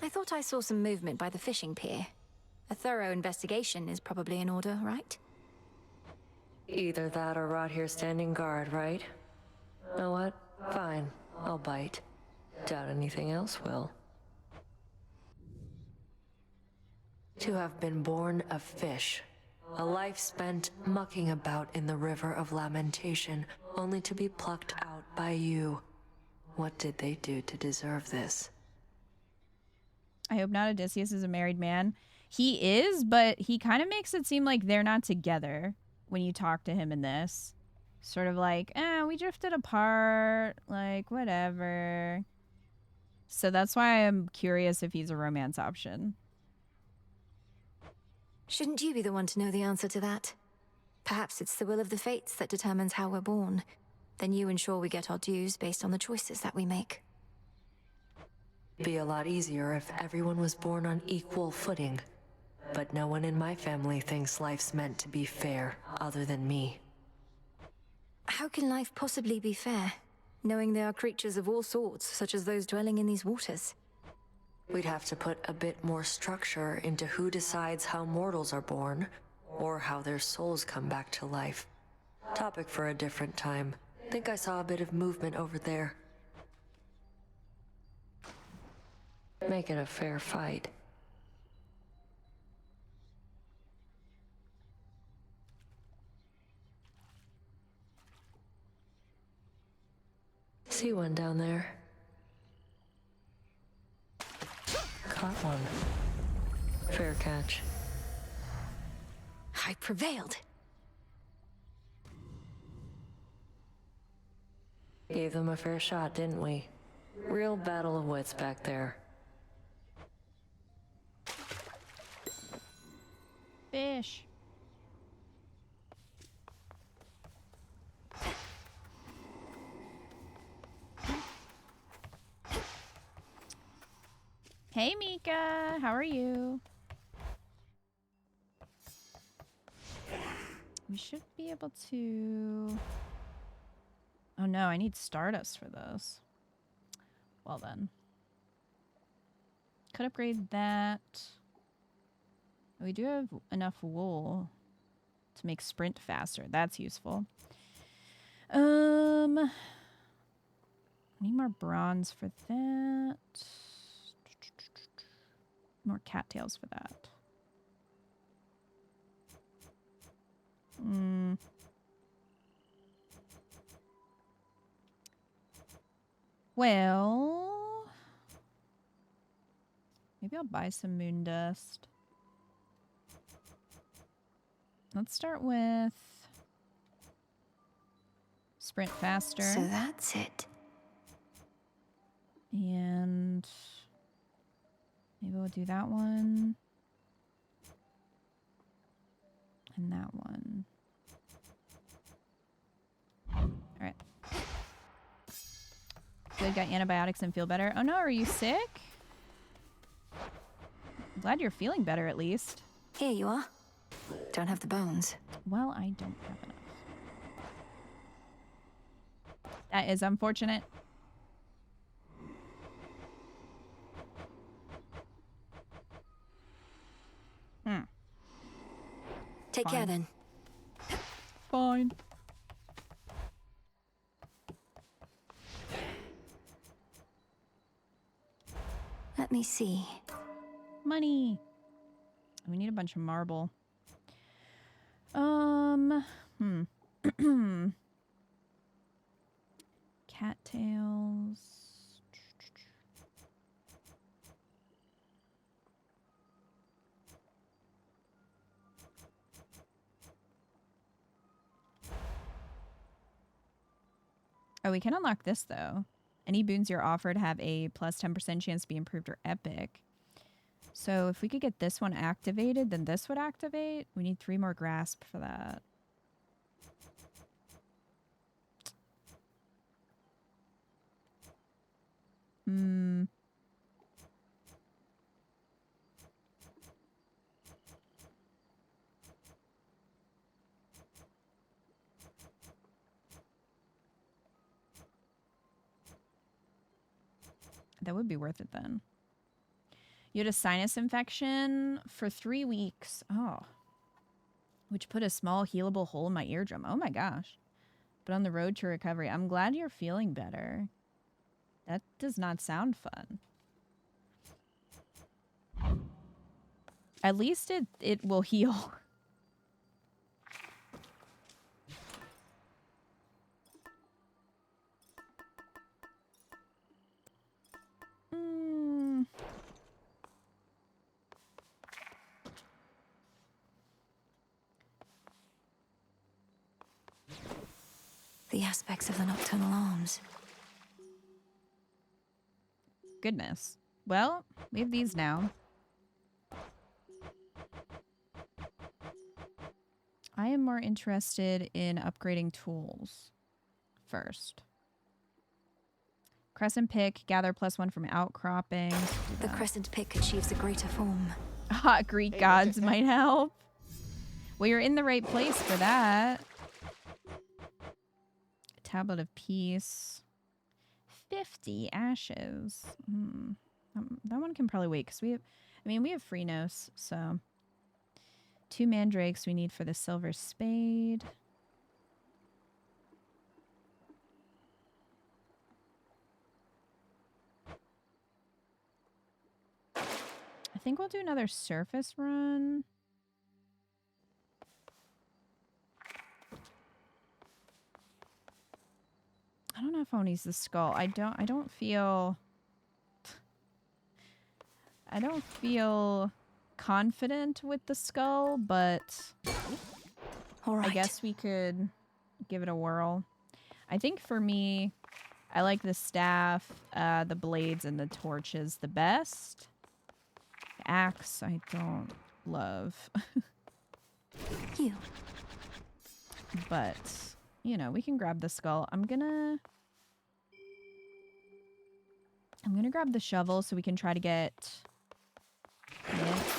I thought I saw some movement by the fishing pier. A thorough investigation is probably in order, right? Either that or rot here standing guard, right? Know what? Fine. I'll bite. Doubt anything else will. To have been born a fish. A life spent mucking about in the river of lamentation, only to be plucked out by you. What did they do to deserve this? I hope not. Odysseus is a married man. He is, but he kind of makes it seem like they're not together when you talk to him in this. Sort of like, we drifted apart, like, whatever. So that's why I'm curious if he's a romance option. Shouldn't you be the one to know the answer to that? Perhaps it's the will of the fates that determines how we're born. Then you ensure we get our dues based on the choices that we make. Be a lot easier if everyone was born on equal footing. But no one in my family thinks life's meant to be fair, other than me. How can life possibly be fair, knowing there are creatures of all sorts, such as those dwelling in these waters? We'd have to put a bit more structure into who decides how mortals are born, or how their souls come back to life. Topic for a different time. Think I saw a bit of movement over there. Make it a fair fight. See one down there. Caught one. Fair catch. I prevailed. Gave them a fair shot, didn't we? Real battle of wits back there. Fish. Hey Mika, how are you? We should be able to... Oh no, I need Stardust for this. Well then. Could upgrade that. We do have enough wool to make sprint faster. That's useful. I need more bronze for that. More cattails for that. Well, maybe I'll buy some moon dust. Let's start with sprint faster. So that's it. And maybe we'll do that one. And that one. All right. Good, got antibiotics and feel better. Oh no, are you sick? I'm glad you're feeling better at least. Here you are. Don't have the bones. Well, I don't have enough. That is unfortunate. Take care then. Fine. Let me see. Money. We need a bunch of marble. Cattails. Oh, we can unlock this though. Any boons you're offered have a plus 10% chance to be improved or epic. So if we could get this one activated, then this would activate. We need 3 more grasp for that. That would be worth it then. You had a sinus infection for 3 weeks. Oh. Which put a small healable hole in my eardrum. Oh my gosh. But on the road to recovery. I'm glad you're feeling better. That does not sound fun. At least it will heal. The aspects of the nocturnal arms. Goodness. Well, we have these now. I am more interested in upgrading tools first. Crescent pick, gather +1 from outcroppings. The crescent pick achieves a greater form. Hot Greek gods might help. Well, you're in the right place for that. Tablet of Peace. 50 ashes. That one can probably wait because we have, we have Freenos, so 2 mandrakes we need for the silver spade. I think we'll do another surface run. I don't know if I want to use the skull. I don't feel confident with the skull, but I guess we could give it a whirl. I think for me, I like the staff, the blades, and the torches the best. The axe, I don't love. But, you know, we can grab the skull. I'm gonna grab the shovel so we can try to get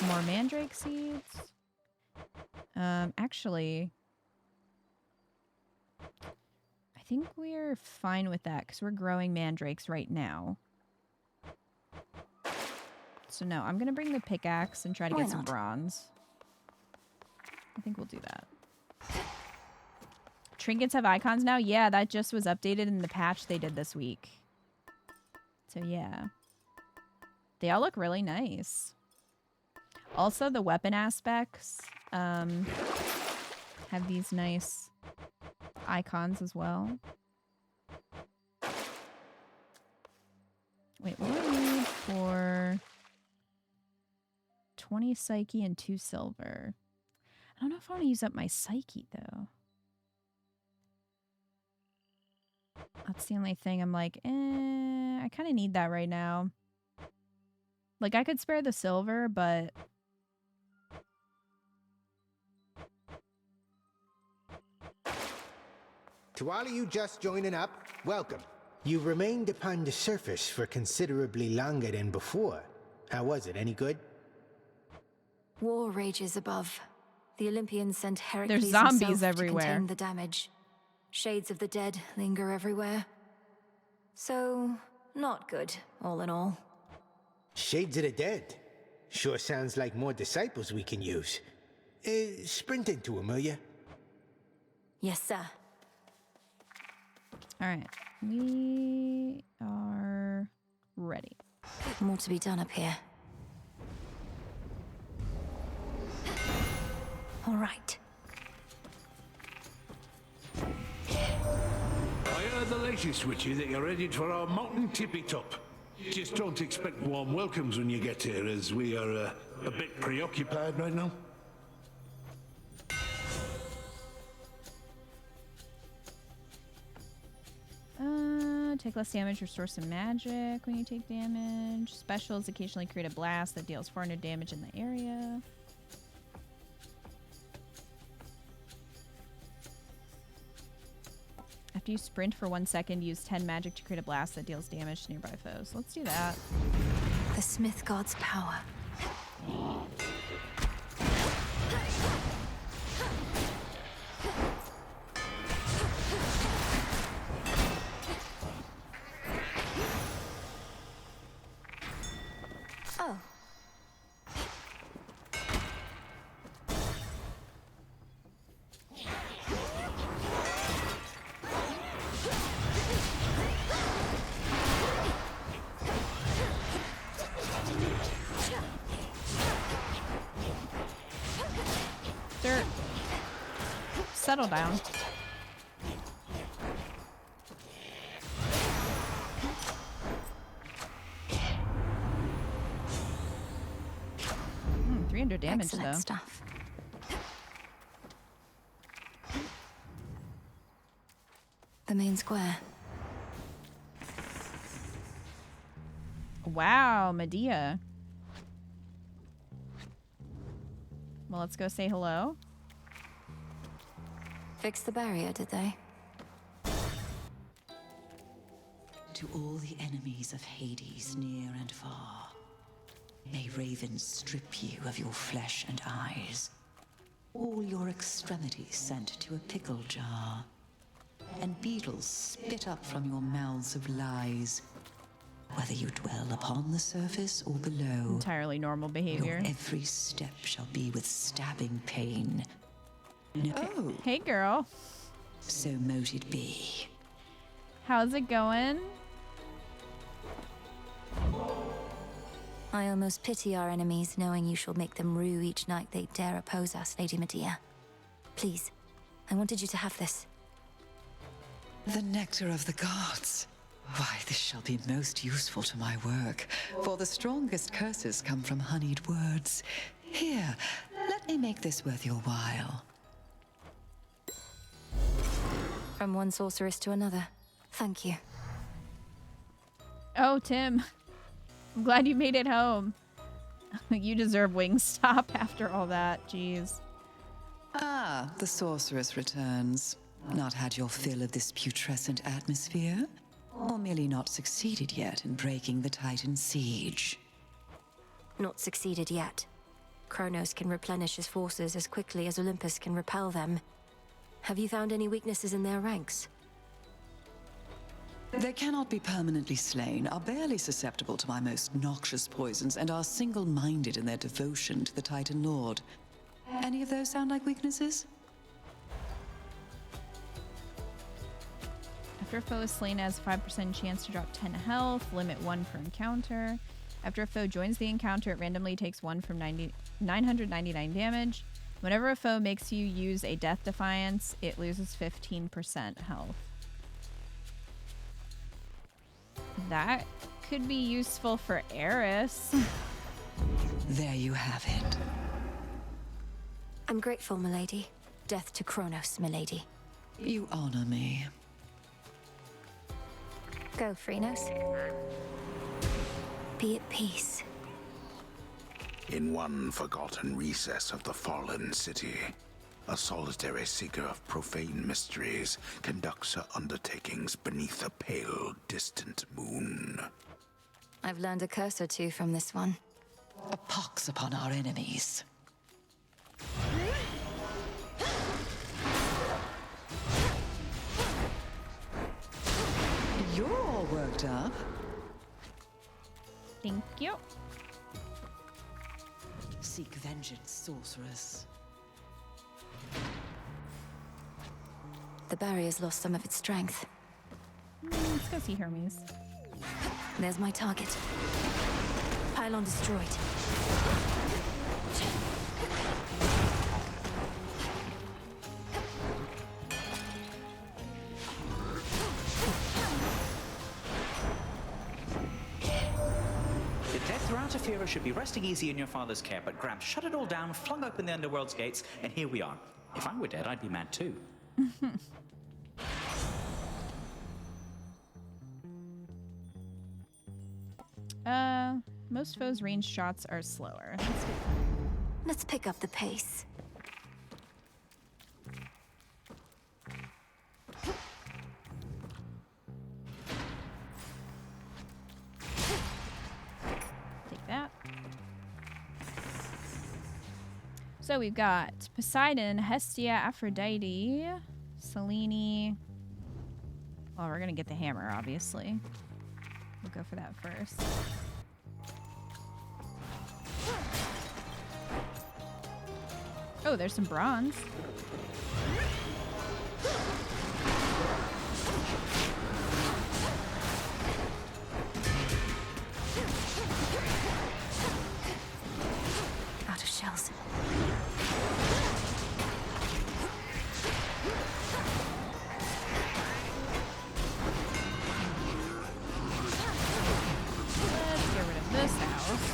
more mandrake seeds. Actually, I think we're fine with that because we're growing mandrakes right now. So no, I'm gonna bring the pickaxe and try to get some bronze. I think we'll do that. Trinkets have icons now? Yeah, that just was updated in the patch they did this week. So yeah. They all look really nice. Also, the weapon aspects have these nice icons as well. Wait, what do I need for 20 psyche and 2 silver? I don't know if I want to use up my psyche, though. That's the only thing I'm like, I kind of need that right now. Like, I could spare the silver, but... To all of you just joining up, welcome. You remained upon the surface for considerably longer than before. How was it? Any good? War rages above. The Olympians sent Heracles There's zombies himself everywhere. to contain the damage. Shades of the dead linger everywhere. So, not good, all in all. Shades of the dead. Sure sounds like more disciples we can use. Sprint into them, will ya? Yes, sir. Alright. We are ready. More to be done up here. All right. I heard the latest, Witchy, that you're headed for our mountain tippy top. Just don't expect warm welcomes when you get here, as we are a bit preoccupied right now. Take less damage, restore some magic when you take damage. Specials occasionally create a blast that deals 400 damage in the area. After you sprint for 1 second, use 10 magic to create a blast that deals damage to nearby foes. Let's do that. The Smith God's power. Oh. Sir, settle down. Mm, 300 damage, Excellent though. stuff. The main square. Wow, Medea. Well, let's go say hello. Fixed the barrier, did they? to all the enemies of Hades near and far. May ravens strip you of your flesh and eyes, all your extremities sent to a pickle jar, and beetles spit up from your mouths of lies. Whether you dwell upon the surface or below, entirely normal behavior. Your every step shall be with stabbing pain. Oh, hey girl. So mote it be. How's it going? I almost pity our enemies, knowing you shall make them rue each night they dare oppose us, Lady Medea. Please, I wanted you to have this. The nectar of the gods. Why, this shall be most useful to my work, for the strongest curses come from honeyed words. Here, let me make this worth your while. From one sorceress to another. Thank you. Oh, Tim. I'm glad you made it home. You deserve Wingstop after all that. Jeez. Ah, the sorceress returns. Not had your fill of this putrescent atmosphere? Or merely not succeeded yet in breaking the Titan siege? Not succeeded yet. Kronos can replenish his forces as quickly as Olympus can repel them. Have you found any weaknesses in their ranks? They cannot be permanently slain, are barely susceptible to my most noxious poisons, and are single-minded in their devotion to the Titan Lord. Any of those sound like weaknesses? After a foe is slain, it has a 5% chance to drop 10 health, limit 1 per encounter. After a foe joins the encounter, it randomly takes 1 from 999 damage. Whenever a foe makes you use a Death Defiance, it loses 15% health. That could be useful for Eris. There you have it. I'm grateful, milady. Death to Kronos, milady. You honor me. Go, Phrynos. Be at peace. In one forgotten recess of the fallen city, a solitary seeker of profane mysteries conducts her undertakings beneath a pale, distant moon. I've learned a curse or two from this one. A pox upon our enemies. You're all worked up. Thank you. Seek vengeance, sorceress. The barrier's lost some of its strength. Let's go see Hermes. There's my target. Pylon destroyed. The Death Routifera should be resting easy in your father's care, but Gramps shut it all down, flung open the Underworld's gates, and here we are. If I were dead, I'd be mad too. Most foes' ranged shots are slower. Let's pick up the pace. Take that. So we've got Poseidon, Hestia, Aphrodite, Selene. Well, we're gonna get the hammer, obviously. We'll go for that first. Oh, there's some bronze. Out of shells. Let's get rid of this house.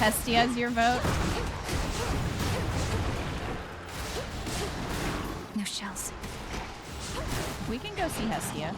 Hestia's your vote. No shells. We can go see Hestia.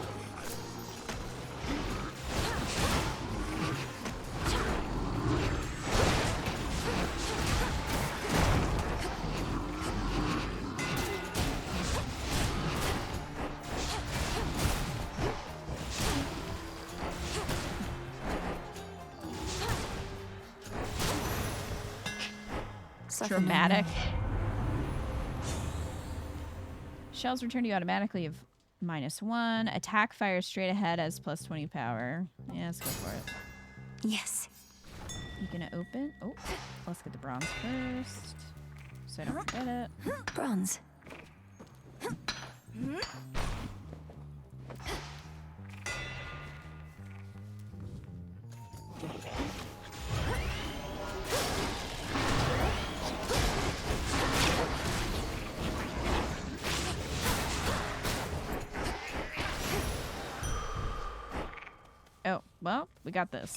Dramatic. Shells return to you automatically of -1. Attack fires straight ahead as +20 power. Yeah, let's go for it. Yes. You gonna open? Oh, let's get the bronze first, so I don't forget it. Bronze. Oh, well, we got this.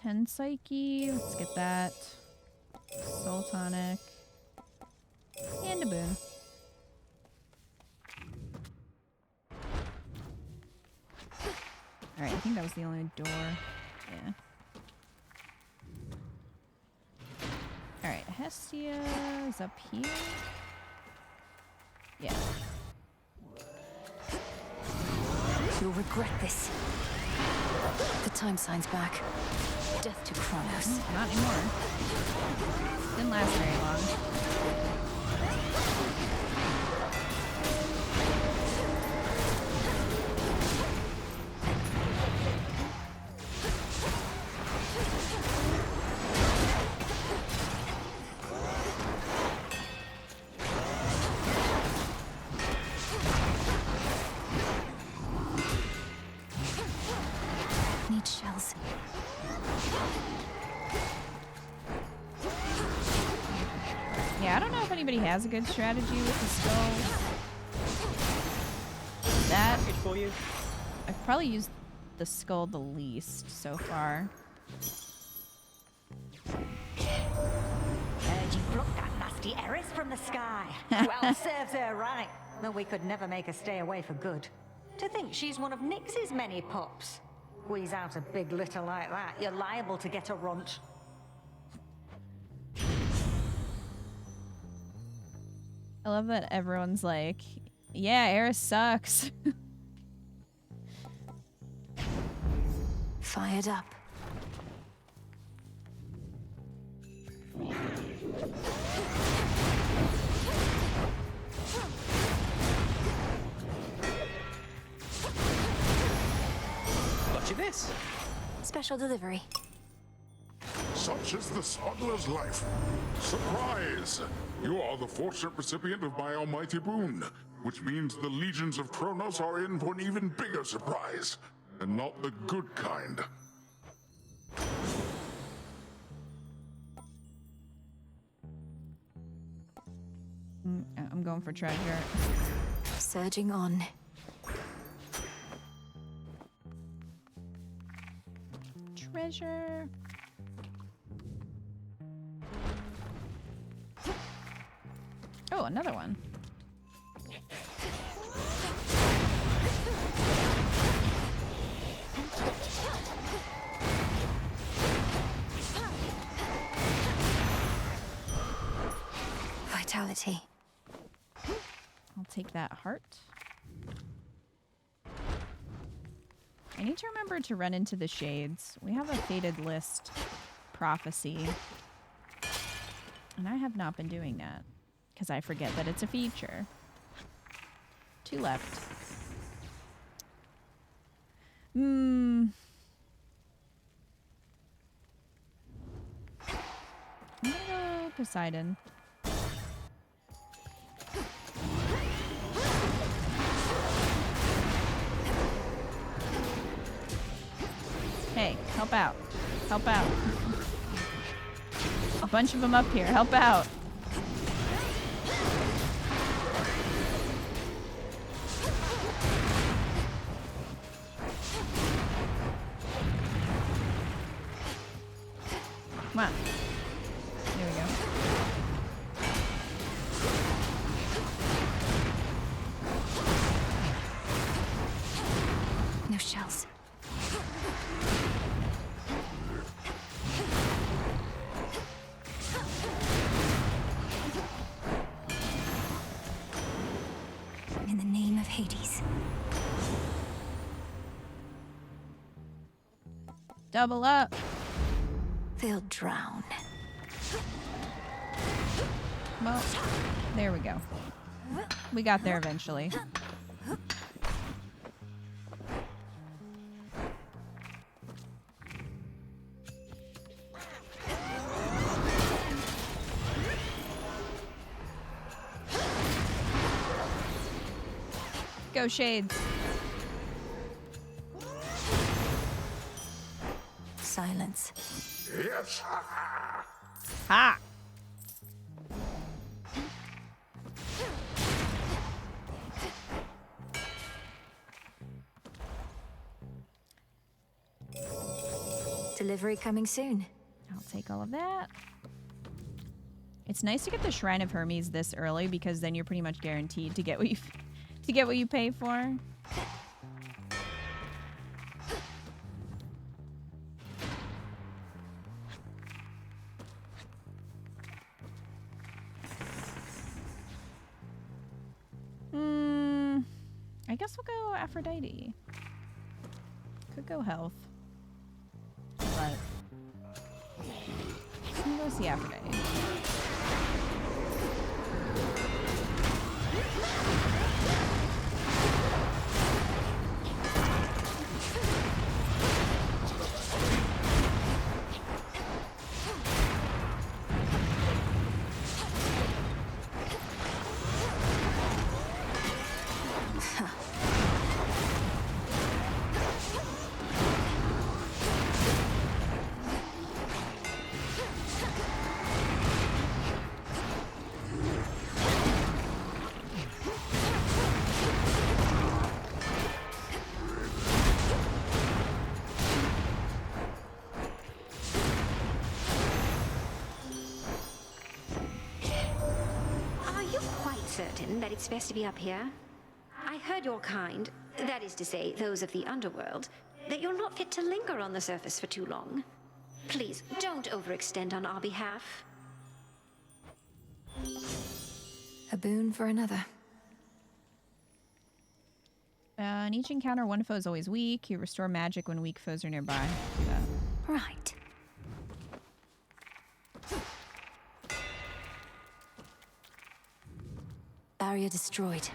10 Psyche, let's get that. Soul Tonic. And a boon. Alright, I think that was the only door. Yeah. Alright, Hestia is up here. Yeah. You'll regret this. The time sign's back. Death to Kronos. Not anymore. Didn't last very long. Need shells. Yeah, I don't know if anybody has a good strategy with the skulls. That for you. I've probably used the skull the least so far. Heard you plucked that nasty heiress from the sky. Well, serves her right. Though we could never make her stay away for good. To think she's one of Nyx's many pups. Squeeze out a big litter like that, you're liable to get a runt. I love that everyone's like, yeah, Eris sucks. Fired up. Got you this. Special delivery. Such is the smuggler's life. Surprise! You are the fortunate recipient of my almighty boon, which means the legions of Kronos are in for an even bigger surprise, and not the good kind. I'm going for treasure. Surging on. Treasure. Oh, another one. Vitality. I'll take that heart. I need to remember to run into the shades. We have a fated list prophecy. And I have not been doing that. Because I forget that it's a feature. 2 left. I'm gonna go Poseidon. Hey, help out. Help out. A bunch of them up here. Help out. Come on. There we go. No shells. In the name of Hades. Double up. they'll drown. Well, there we go. We got there eventually. Go Shades. Silence. Yes. Ha! Delivery coming soon. I'll take all of that. It's nice to get the Shrine of Hermes this early because then you're pretty much guaranteed to get what you pay for. I guess we'll go Aphrodite. Could go health. But I'm gonna go see Aphrodite. That it's best to be up here? I heard your kind, that is to say, those of the underworld, that you're not fit to linger on the surface for too long. Please, don't overextend on our behalf. A boon for another. In each encounter, one foe is always weak. You restore magic when weak foes are nearby. Do that. Right. Barrier destroyed.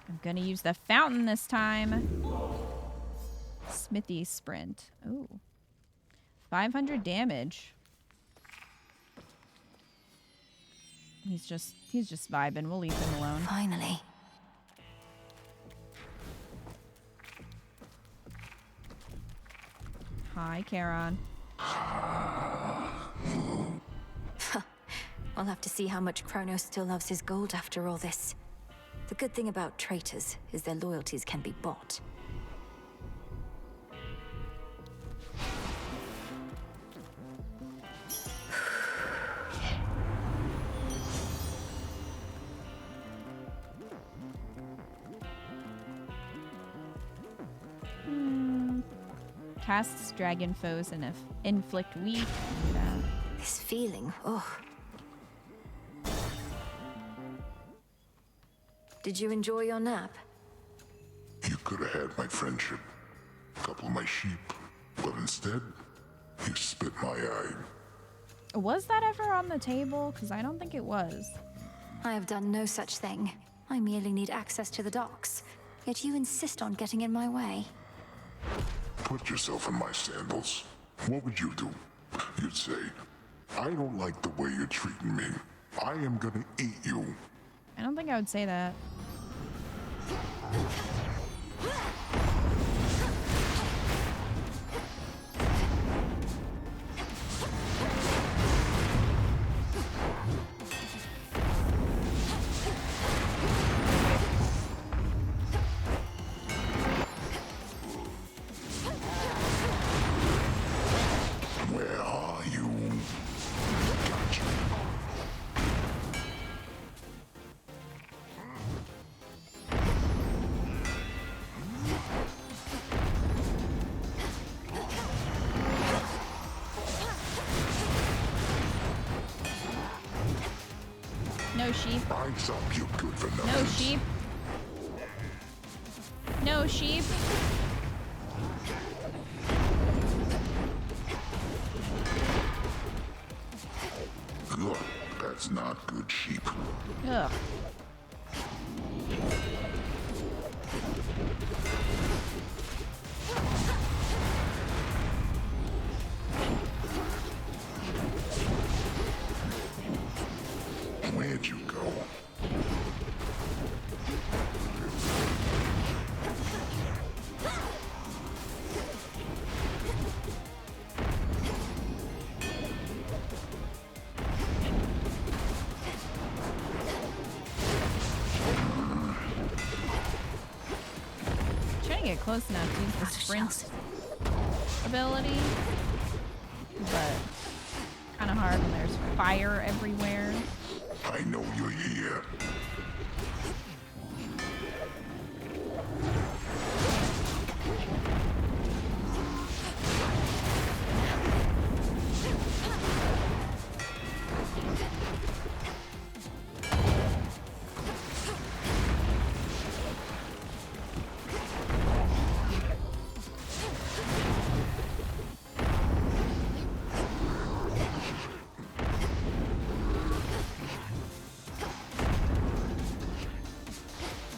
I'm gonna use the fountain this time. Smithy sprint. Ooh. 500 damage. He's just vibing. We'll leave him alone. Finally. Hi, Charon. I'll have to see how much Kronos still loves his gold after all this. The good thing about traitors is their loyalties can be bought. Casts dragon foes and inflict weak. This feeling, oh. Did you enjoy your nap? You could have had my friendship, couple of my sheep, but instead, you spit my eye. Was that ever on the table? Because I don't think it was. I have done no such thing. I merely need access to the docks. Yet you insist on getting in my way. Put yourself in my sandals. What would you do? You'd say, I don't like the way you're treating me. I am gonna eat you. I don't think I would say that. Where are you? Gotcha. No sheep. I saw you good for nothing. No sheep. No sheep. Ugh, that's not good sheep. Ugh. Where'd you go? Trying to get close enough to use the sprint ability, but kind of hard when there's fire everywhere. I know you're here.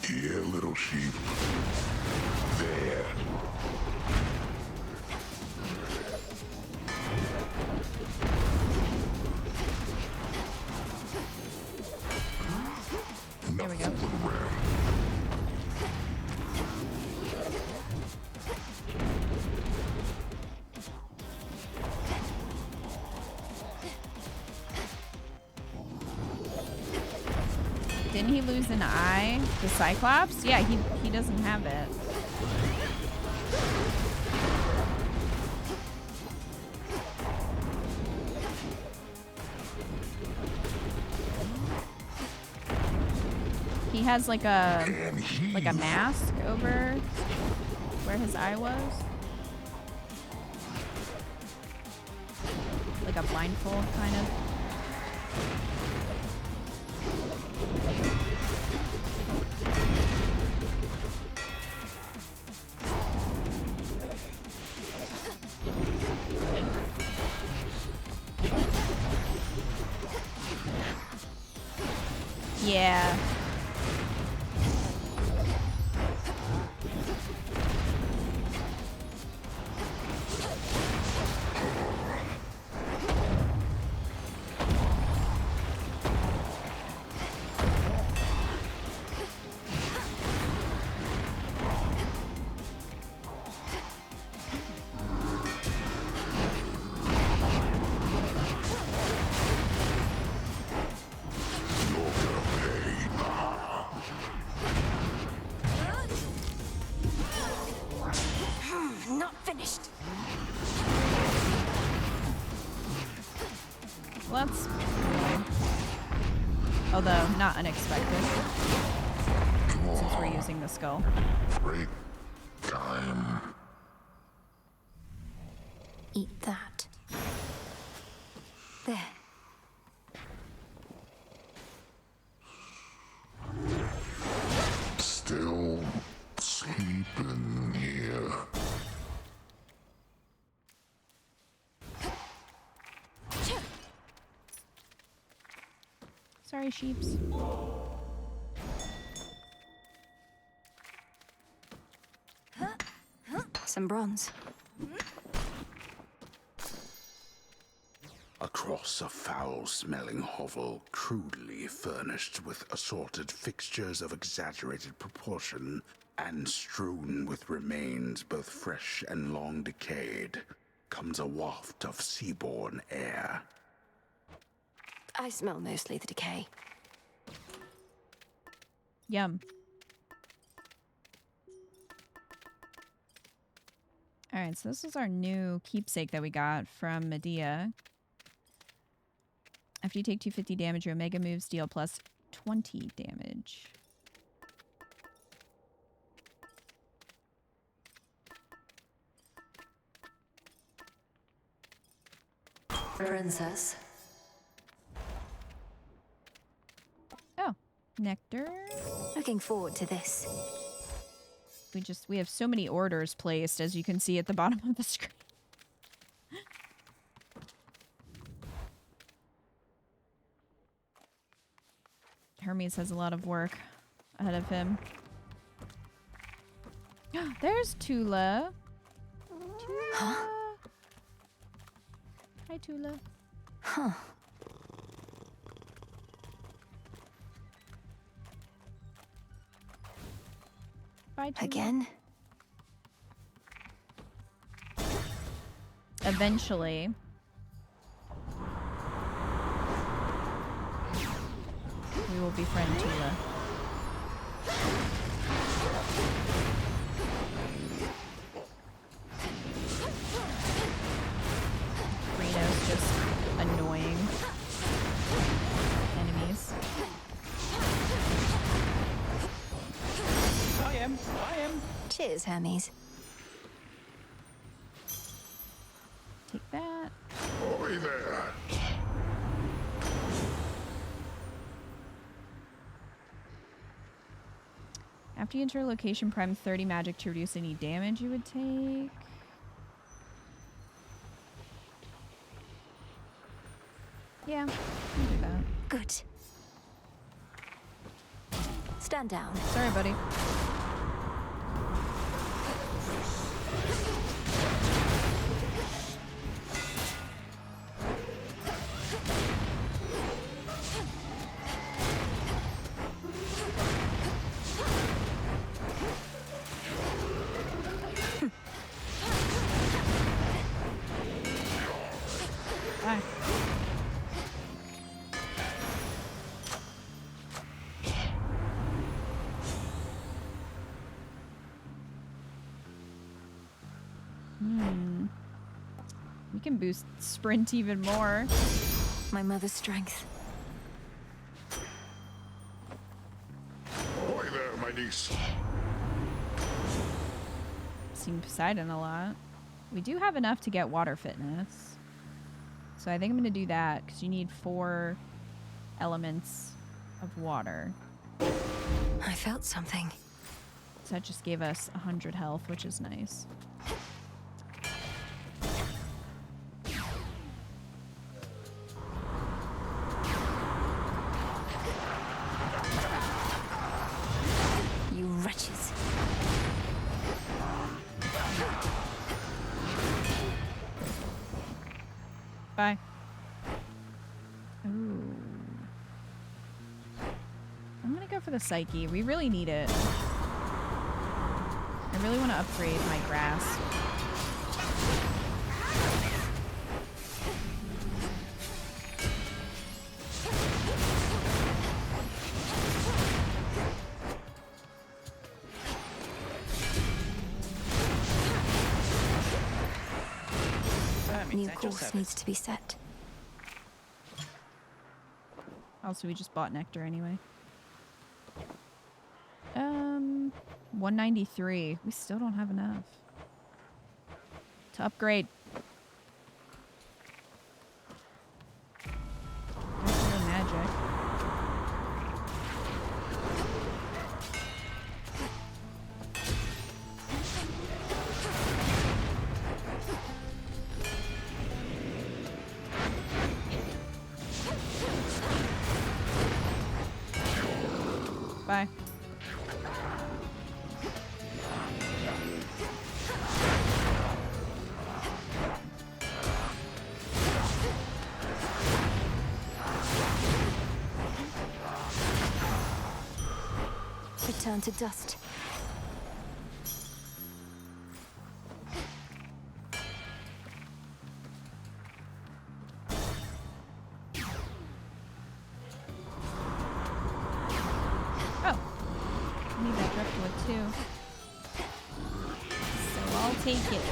Here, little sheep. There. There we go. Didn't he lose an eye? The Cyclops? Yeah, he doesn't have it. He has like a mask over where his eye was. Like a blindfold kind of. Yeah. Not finished. Well, that's annoying. Although not unexpected, since we're using the skull. Break time. Eat that. There. Still sleeping here. Sorry, sheeps. Some bronze. Across a foul-smelling hovel, crudely furnished with assorted fixtures of exaggerated proportion, and strewn with remains both fresh and long decayed, comes a waft of seaborne air. I smell mostly the decay. Yum. Alright, so this is our new keepsake that we got from Medea. After you take 250 damage, your Omega moves deal plus 20 damage. Princess. Oh, nectar. Looking forward to this. We have so many orders placed, as you can see at the bottom of the screen. Hermes has a lot of work ahead of him. There's Tula. Huh? Hi, Tula. Huh. Bye, Tula. Again? Eventually. We will befriend Tula. Reno's just annoying enemies. I am. Cheers, Hermes. Take that. Oi there. After you enter a location, prime 30 magic to reduce any damage you would take. Yeah, I'll do that. Good. Stand down. Sorry, buddy. Bye. We can boost sprint even more. My mother's strength. Oi there, my niece. Seen Poseidon a lot. We do have enough to get water fitness. So I think I'm going to do that because you need 4 elements of water. I felt something. So that just gave us 100 health, which is nice. You wretches. Bye. Ooh. I'm gonna go for the Psyche. We really need it. I really want to upgrade my grass. New course needs to be set. Also, we just bought nectar anyway. 193. We still don't have enough to upgrade. There's no magic. Bye. Return to dust. Oh, I need that driftwood too. So I'll take it.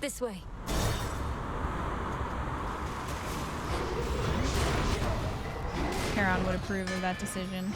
This way. Charon would approve of that decision.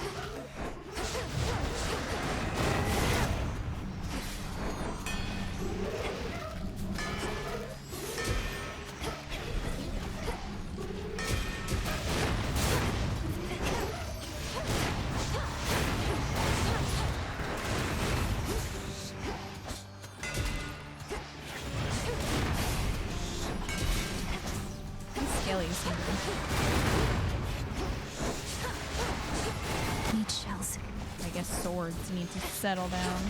Need shells. I guess swords need to settle down.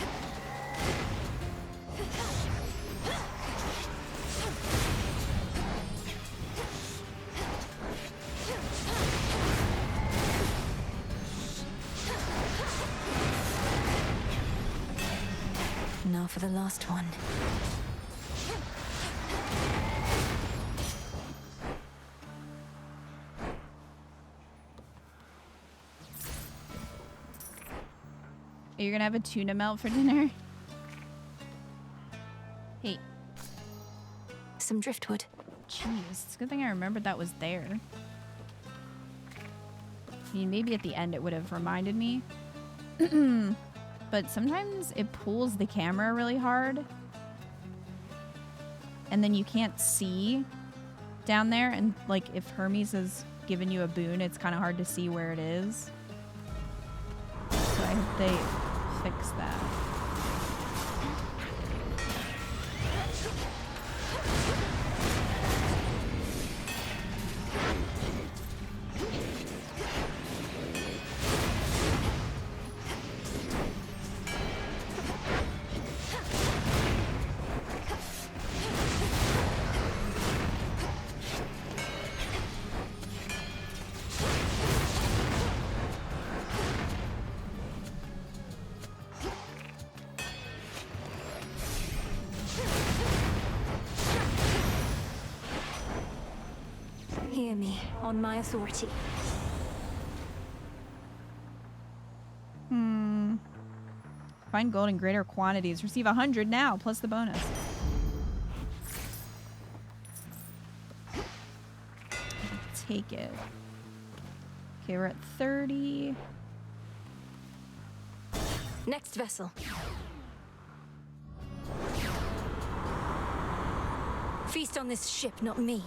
Now for the last one. You're gonna have a tuna melt for dinner? Hey. Some driftwood. Jeez, it's a good thing I remembered that was there. I mean, maybe at the end it would have reminded me. But sometimes it pulls the camera really hard. And then you can't see down there. And, like, if Hermes has given you a boon, it's kind of hard to see where it is. So I hope they fix that. Hear me, on my authority. Find gold in greater quantities. Receive 100 now, plus the bonus. Take it. Okay, we're at 30. Next vessel. Feast on this ship, not me.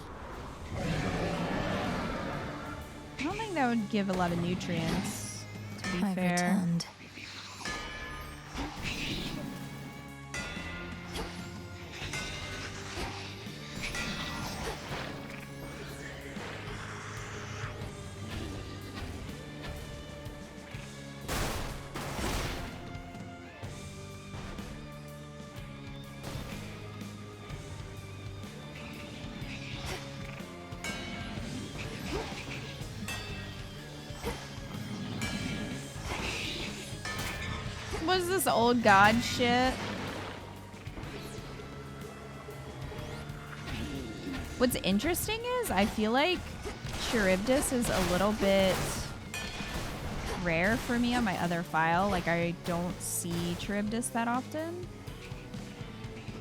I don't think that would give a lot of nutrients, to be I've fair. returned. What is this old god shit? What's interesting is I feel like Charybdis is a little bit rare for me on my other file. Like, I don't see Charybdis that often.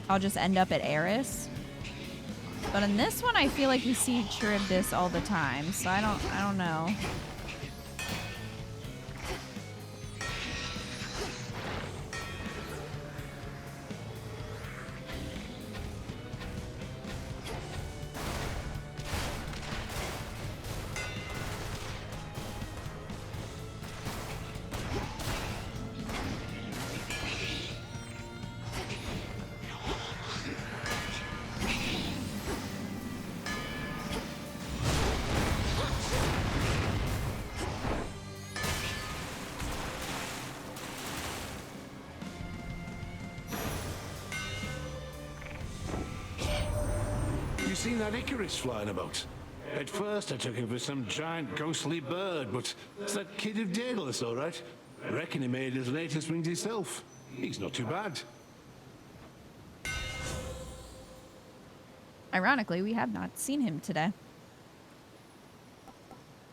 I'll just end up at Eris. But on this one, I feel like we see Charybdis all the time, so I don't know. You seen that Icarus flying about? At first I took him for some giant ghostly bird, but it's that kid of Daedalus, all right. I reckon he made his latest wings himself. He's not too bad. Ironically, we have not seen him today.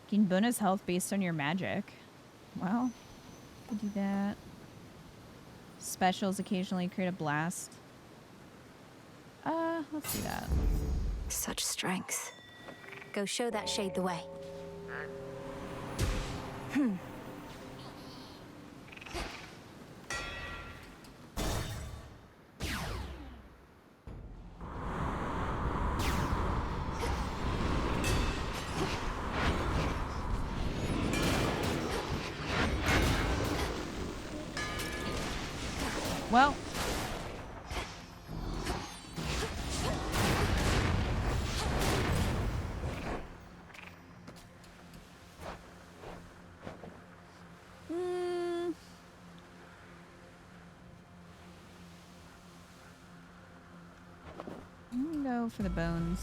Gain bonus health based on your magic. Well, could do that. Specials occasionally create a blast. Let's do that. Such strength. Go show that shade the way. Well. I'm gonna go for the bones.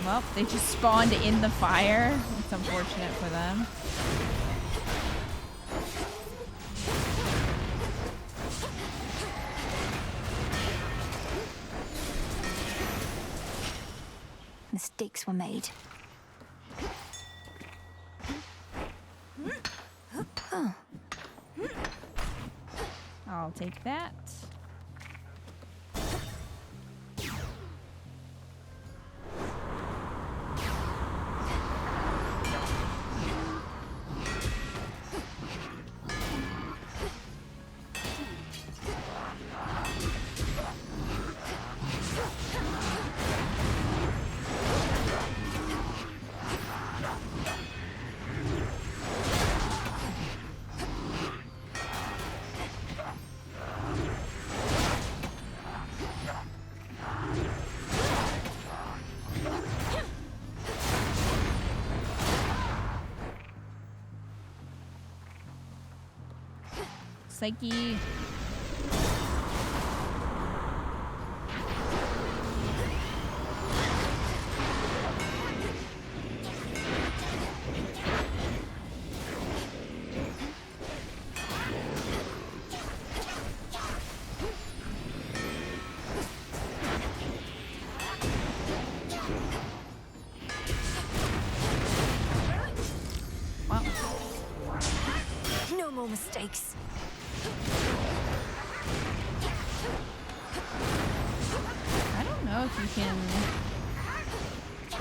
Well, they just spawned in the fire. It's unfortunate for them. Mistakes were made. I'll take that. Psyche. Well. No more mistakes. I don't know if you can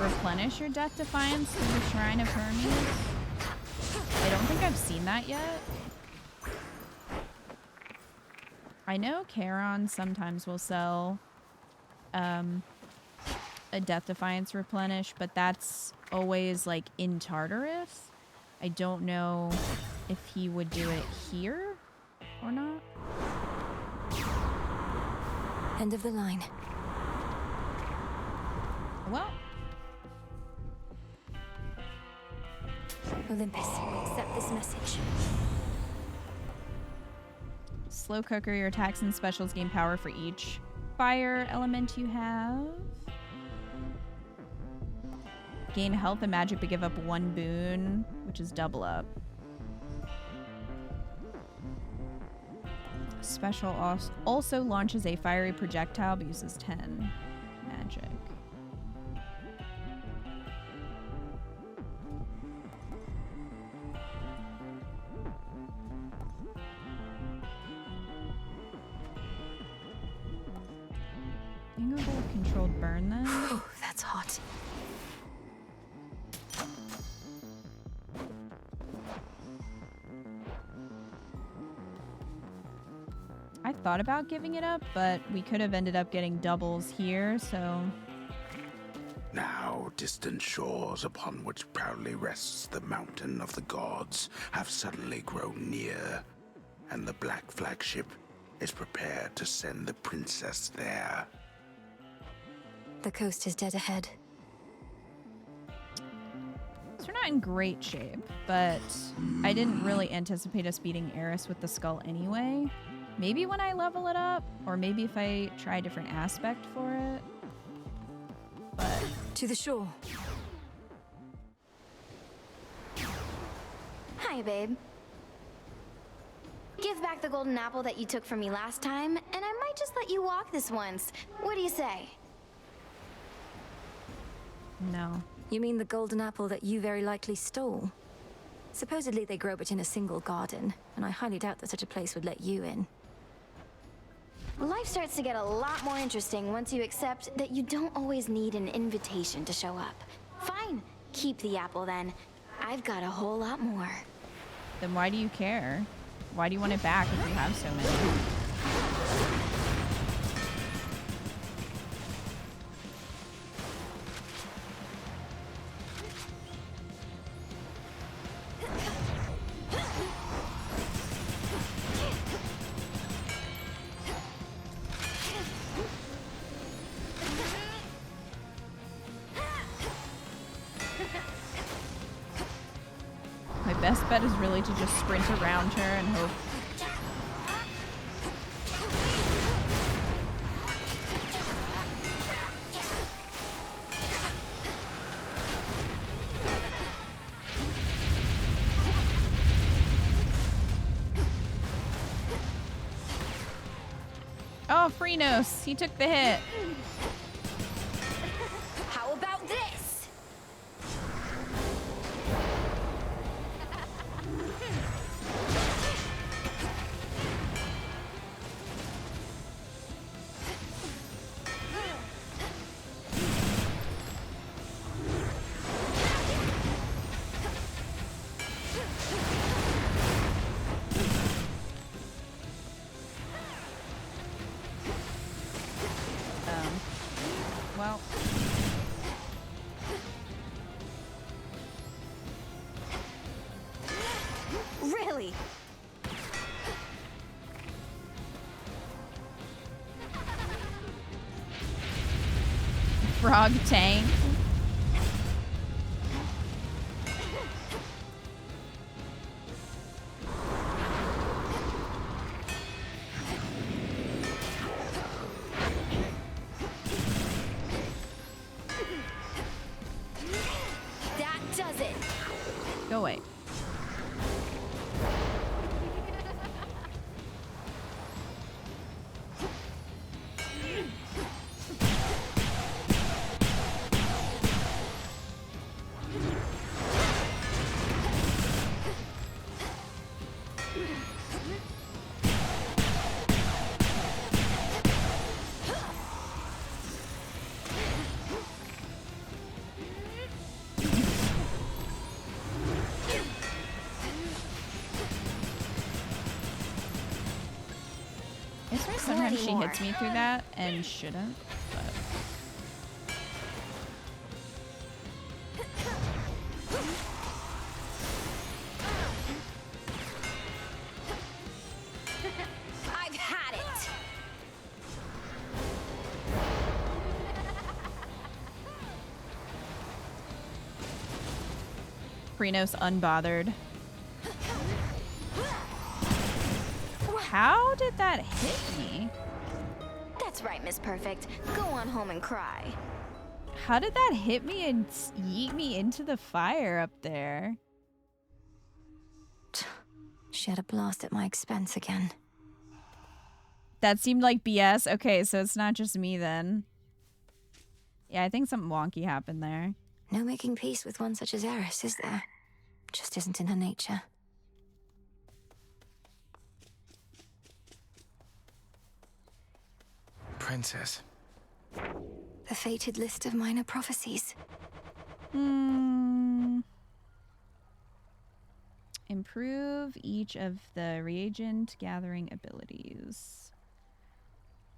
replenish your Death Defiance through the Shrine of Hermes. I don't think I've seen that yet. I know Charon sometimes will sell a Death Defiance replenish, but that's always like in Tartarus. I don't know if he would do it here or not. End of the line. Well. Olympus, accept this message. Slow cooker, your attacks and specials gain power for each fire element you have. Gain health and magic but give up 1 boon, which is double up. Special also launches a fiery projectile but uses 10 magic. You can go with controlled burn then. Oh, that's hot. I thought about giving it up, but we could have ended up getting doubles here, so... Now, distant shores upon which proudly rests the mountain of the gods have suddenly grown near, and the Black Flagship is prepared to send the princess there. The coast is dead ahead. So we're not in great shape, but I didn't really anticipate us beating Eris with the skull anyway. Maybe when I level it up, or maybe if I try a different aspect for it. But to the shore. Hi, babe. Give back the golden apple that you took from me last time, and I might just let you walk this once. What do you say? No. You mean the golden apple that you very likely stole? Supposedly they grow but in a single garden, and I highly doubt that such a place would let you in. Life starts to get a lot more interesting once you accept that you don't always need an invitation to show up. Fine, Keep the apple then. I've got a whole lot more. Then why do you care? Why do you want it back if you have so many? My best bet is really to just sprint around her and hope. Oh, Freenos, he took the hit. How about this? Well. Really? Frog tank. That does it. Go away. I swear sometimes she hits me through that and shouldn't, but. I've had it. Freenos unbothered. How did that hit me? That's right, Miss Perfect. Go on home and cry. How did that hit me and yeet me into the fire up there? She had a blast at my expense again. That seemed like BS. Okay, so it's not just me then. Yeah, I think something wonky happened there. No making peace with one such as Eris, is there? Just isn't in her nature. Princess. The fated list of minor prophecies. Improve each of the reagent gathering abilities.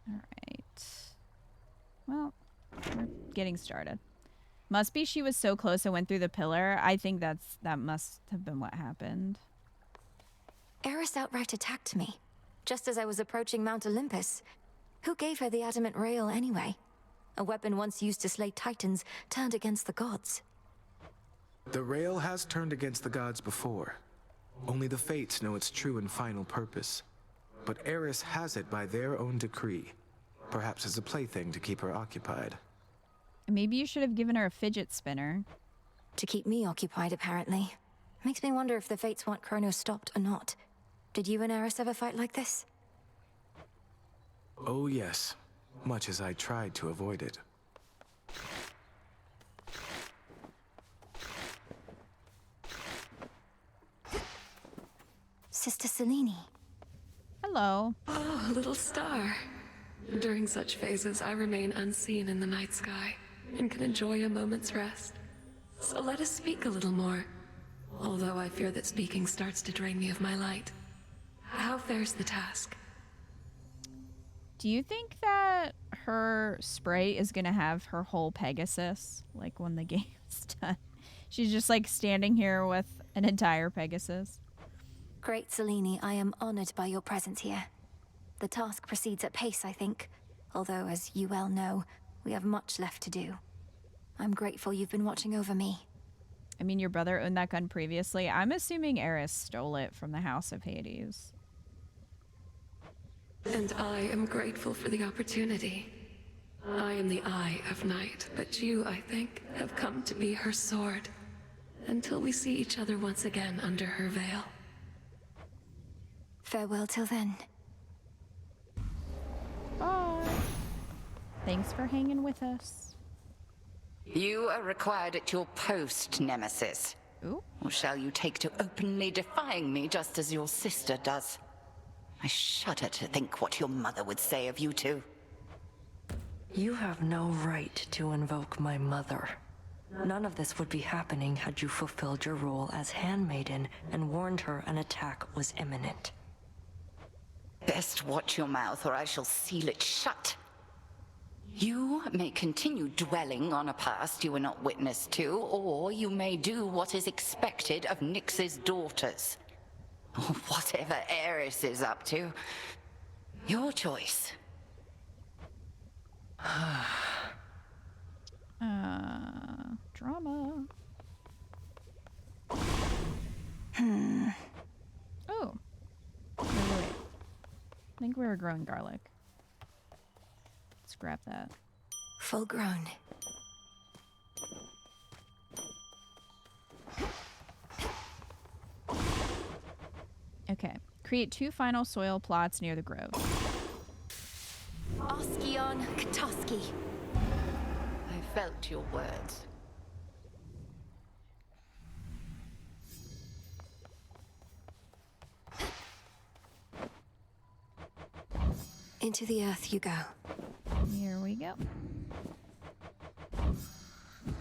All right. Well, we're getting started. Must be she was so close and went through the pillar. I think that must have been what happened. Eris outright attacked me, just as I was approaching Mount Olympus. Who gave her the adamant rail anyway? A weapon once used to slay titans turned against the gods. The rail has turned against the gods before. Only the fates know its true and final purpose. But Eris has it by their own decree. Perhaps as a plaything to keep her occupied. Maybe you should have given her a fidget spinner. To keep me occupied, apparently. Makes me wonder if the fates want Kronos stopped or not. Did you and Eris ever fight like this? Oh yes, much as I tried to avoid it. Sister Selene. Hello. Oh, little star. During such phases, I remain unseen in the night sky and can enjoy a moment's rest. So let us speak a little more. Although I fear that speaking starts to drain me of my light. How fares the task? Do you think that her sprite is gonna have her whole Pegasus, like when the game's done? She's just like standing here with an entire Pegasus. Great Selene, I am honored by your presence here. The task proceeds at pace, I think. Although, as you well know, we have much left to do. I'm grateful you've been watching over me. I mean, your brother owned that gun previously. I'm assuming Eris stole it from the House of Hades. And I am grateful for the opportunity. I am the Eye of Night, but you, I think, have come to be her sword. Until we see each other once again under her veil. Farewell till then. Bye. Thanks for hanging with us. You are required at your post, Nemesis. Ooh. Or shall you take to openly defying me just as your sister does? I shudder to think what your mother would say of you two. You have no right to invoke my mother. None of this would be happening had you fulfilled your role as handmaiden and warned her an attack was imminent. Best watch your mouth or I shall seal it shut. You may continue dwelling on a past you were not witness to, or you may do what is expected of Nyx's daughters. Or whatever Eris is up to. Your choice. Drama. Oh. Wait. I think we were growing garlic. Let's grab that. Full grown. Okay. Create 2 final soil plots near the grove. Oskion Katoski. I felt your words. Into the earth you go. Here we go.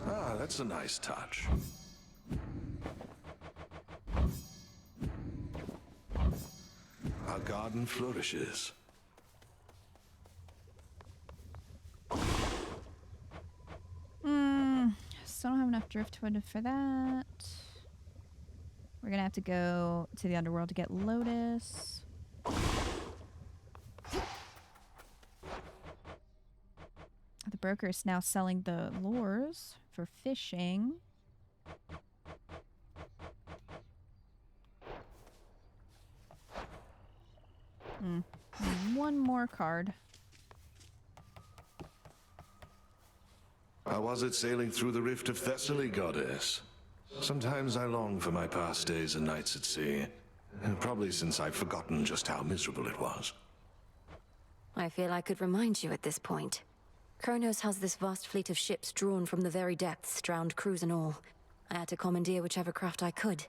Ah, that's a nice touch. Our garden flourishes. Still don't have enough driftwood for that. We're gonna have to go to the underworld to get Lotus. The broker is now selling the lures for fishing. One more card. How was it sailing through the rift of Thessaly, goddess? Sometimes I long for my past days and nights at sea. Probably since I've forgotten just how miserable it was. I feel I could remind you at this point. Kronos has this vast fleet of ships drawn from the very depths, drowned crews and all. I had to commandeer whichever craft I could.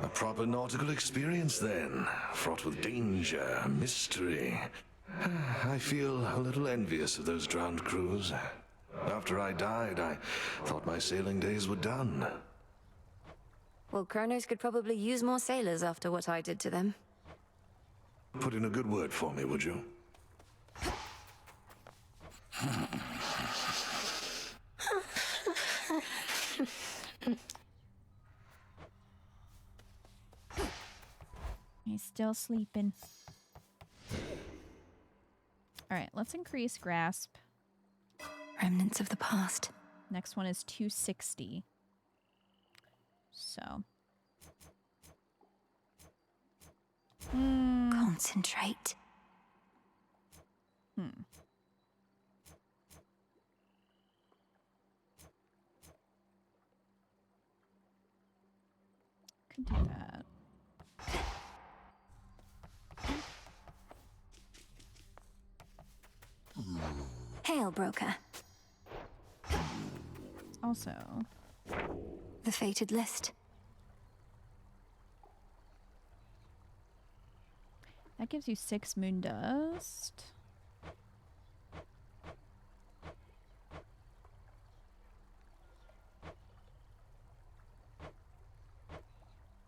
A proper nautical experience then, fraught with danger, mystery. I feel a little envious of those drowned crews. After I died, I thought my sailing days were done. Well, Kronos could probably use more sailors after what I did to them. Put in a good word for me, would you? He's still sleeping. Alright, let's increase grasp. Remnants of the past. Next one is 260. So. Concentrate. Could do that. Hail, broker. Also, the fated list. That gives you 6 moon dust.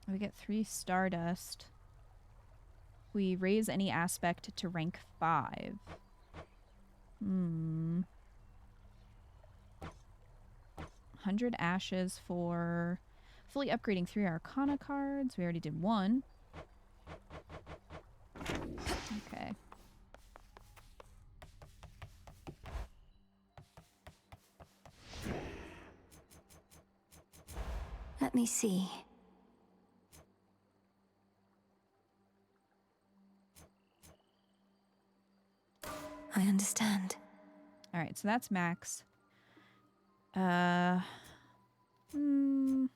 We get 3 stardust. We raise any aspect to rank 5. 100 ashes for fully upgrading 3 Arcana cards. We already did 1. Okay. Let me see. I understand. All right, so that's max. I don't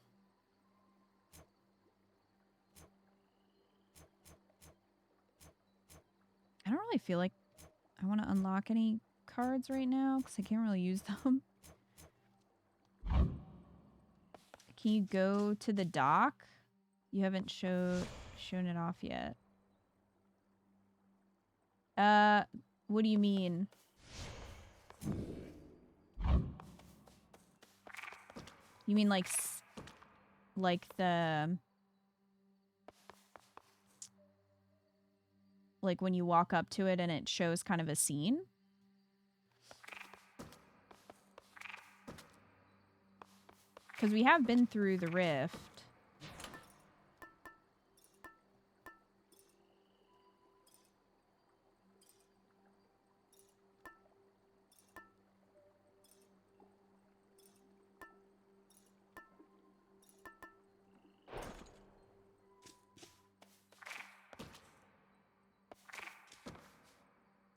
really feel like I want to unlock any cards right now because I can't really use them. Can you go to the dock? You haven't shown it off yet. What do you mean? You mean like the like when you walk up to it and it shows kind of a scene? Because we have been through the rift.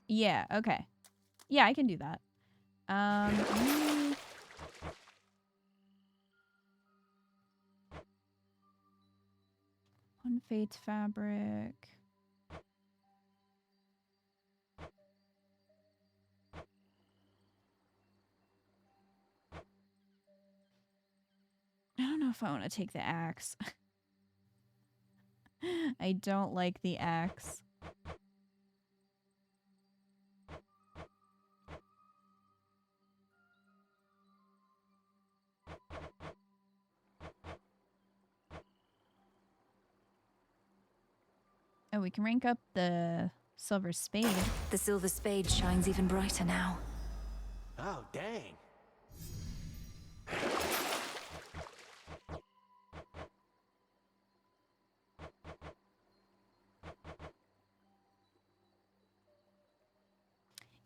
Yeah, okay. Yeah, I can do that. One Fate's fabric. I don't know if I want to take the axe. I don't like the axe. Oh, we can rank up the silver spade. The silver spade shines even brighter now. Oh, dang.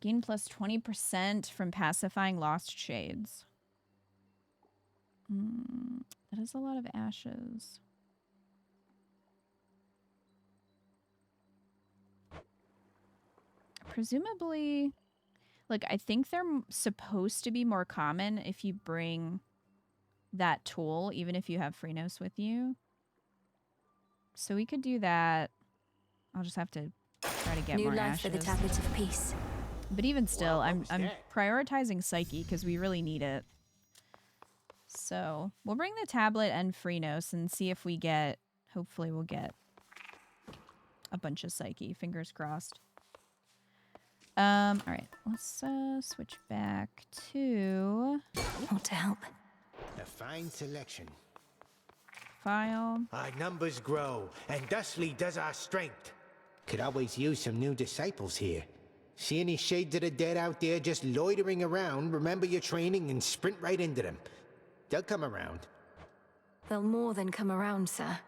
Gain plus 20% from pacifying lost shades. That is a lot of ashes. Presumably, like, I think they're supposed to be more common if you bring that tool, even if you have Freenos with you. So we could do that. I'll just have to try to get New more life ashes. for the Tablet of Peace. But even still, I'm prioritizing Psyche because we really need it. So we'll bring the tablet and Freenos and see if we get, hopefully we'll get a bunch of Psyche, fingers crossed. All right, let's switch back to... Want to help? A fine selection. File. Our numbers grow, and thusly does our strength. Could always use some new disciples here. See any shades of the dead out there just loitering around, remember your training and sprint right into them. They'll come around. They'll more than come around, sir.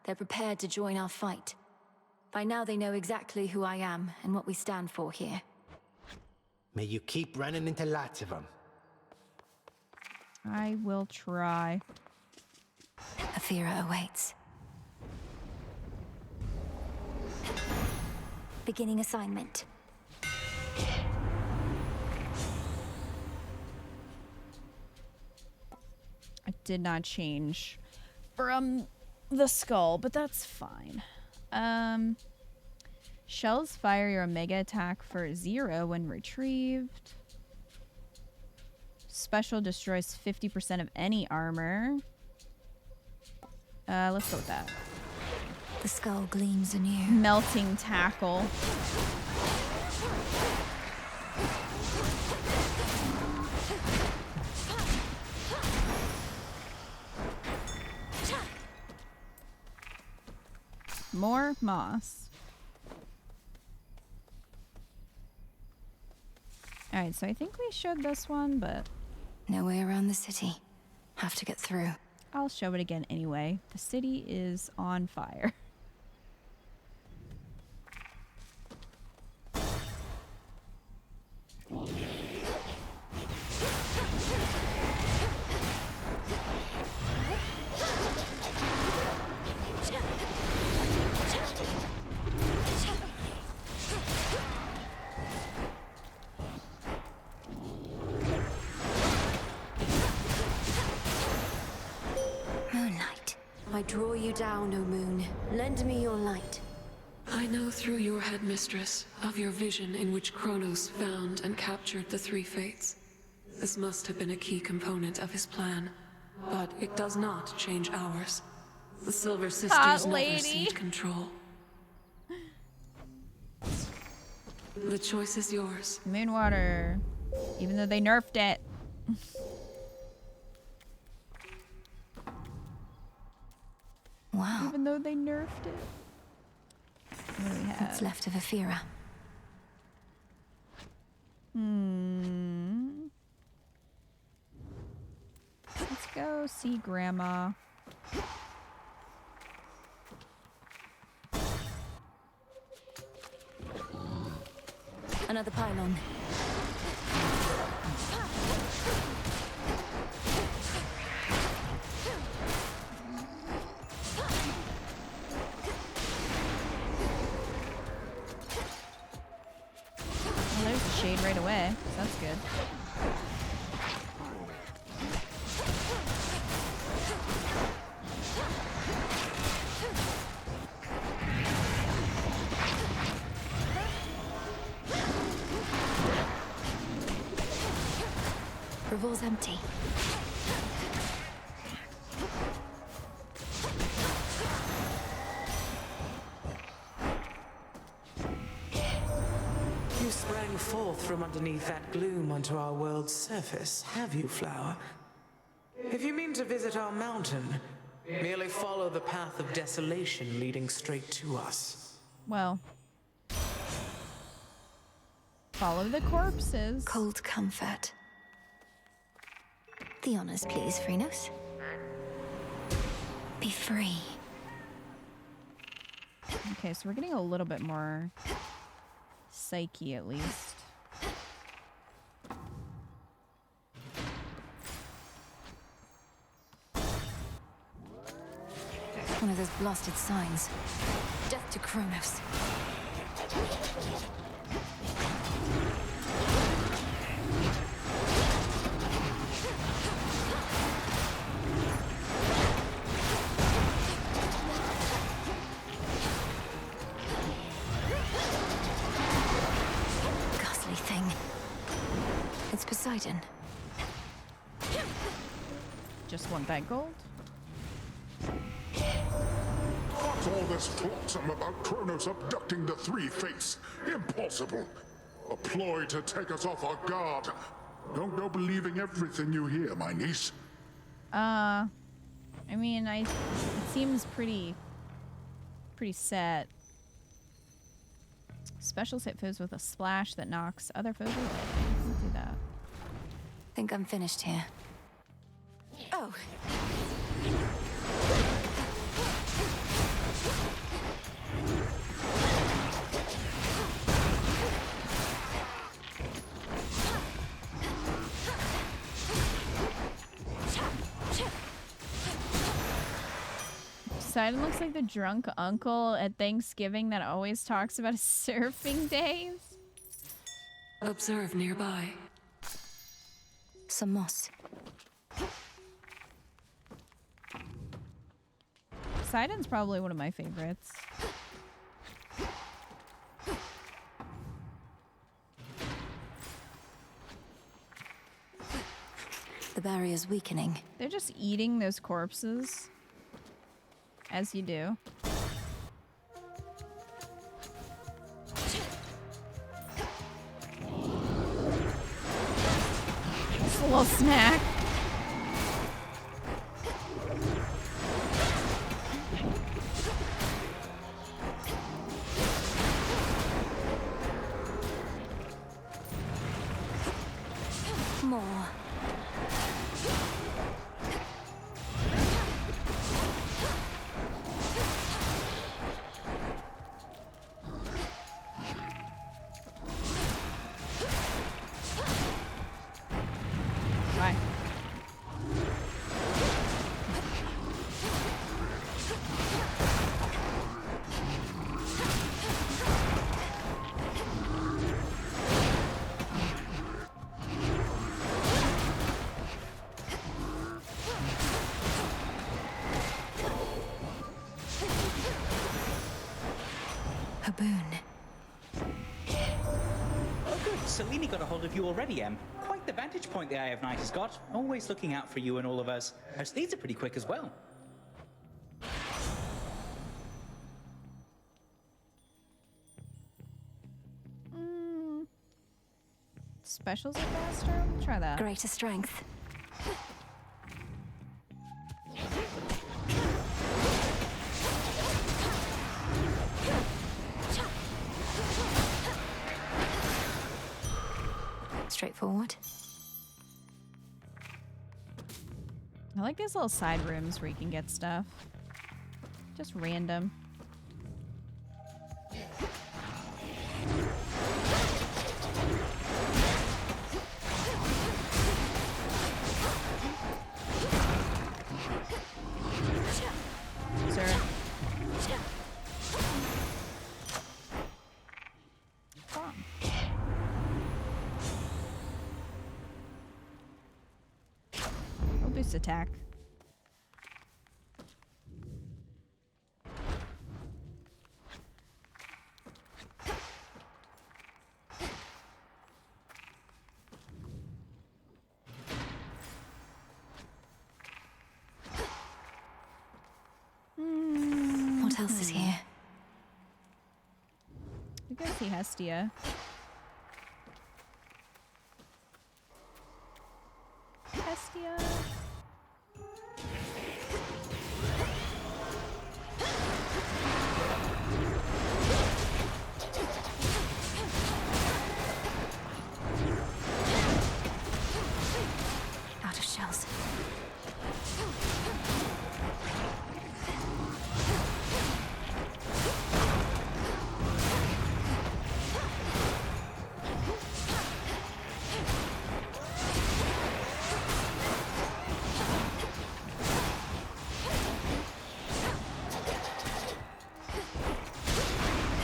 They're prepared to join our fight. By now they know exactly who I am and what we stand for here. May you keep running into lots of them. I will try. Athira awaits. Beginning assignment. I did not change from the skull, but that's fine. Shells fire your Omega attack for 0 when retrieved. Special destroys 50% of any armor. Let's go with that. The skull gleams anew. Melting tackle. more moss. Alright, so I think we showed this one, but... No way around the city. Have to get through. I'll show it again anyway. The city is on fire. I draw you down, O moon. Lend me your light. I know through your headmistress of your vision in which Kronos found and captured the three fates. This must have been a key component of his plan, but it does not change ours. The Silver Sisters never cede control. The choice is yours. Moonwater. Even though they nerfed it. Wow. Even though they nerfed it. What do we have? What's left of Aphira? Let's go see Grandma. Another pylon. Well, there's the shade right away, so that's good. Revol's empty. You sprang forth from underneath that gloom onto our world's surface, have you, Flower? If you mean to visit our mountain, merely follow the path of desolation leading straight to us. Well. Follow the corpses. Cold comfort. The honors, please, Phrynos. Be free. Okay, so we're getting a little bit more psyche, at least. One of those blasted signs. Death to Kronos. Ghastly thing. It's Poseidon. Just want that gold? What's all this flotsam about Kronos abducting the three fates? Impossible. A ploy to take us off our guard. Don't go believing everything you hear, my niece. I mean, it seems pretty set. Specials hit foes with a splash that knocks other foes away. Let's do that. Think I'm finished here. Oh. Poseidon looks like the drunk uncle at Thanksgiving that always talks about his surfing days. Observe nearby. Some moss. Poseidon's probably one of my favorites. The barrier's weakening. They're just eating those corpses. As you do. Just a little snack. more. Bye. A boon. Oh, good. Selene got a hold of you already, Em. Quite the vantage point the Eye of Night has got. Always looking out for you and all of us. Her steeds are pretty quick as well. Specials are faster? Try that. Greater strength. Straightforward. I like these little side rooms where you can get stuff. Just random. Sir. Bomb. We'll boost attack. What else is here? We go see Hestia. Hestia. Out of shells.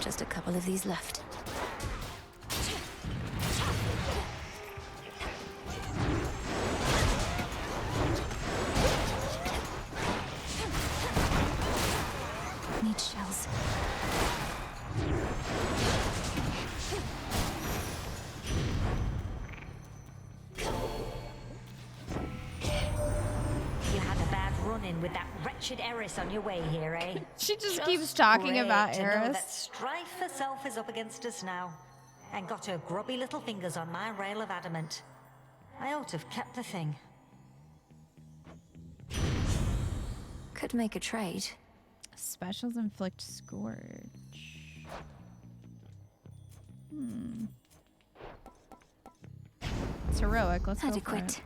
Just a couple of these left. Need shells. You had a bad run-in with that wretched Eris on your way here, eh? She just keeps talking great about to know Eris. that strife herself is up against us now, and got her grubby little fingers on my rail of adamant. I ought to have kept the thing. Could make a trade. Specials inflict scourge. It's heroic. Let's go for Adequate. it.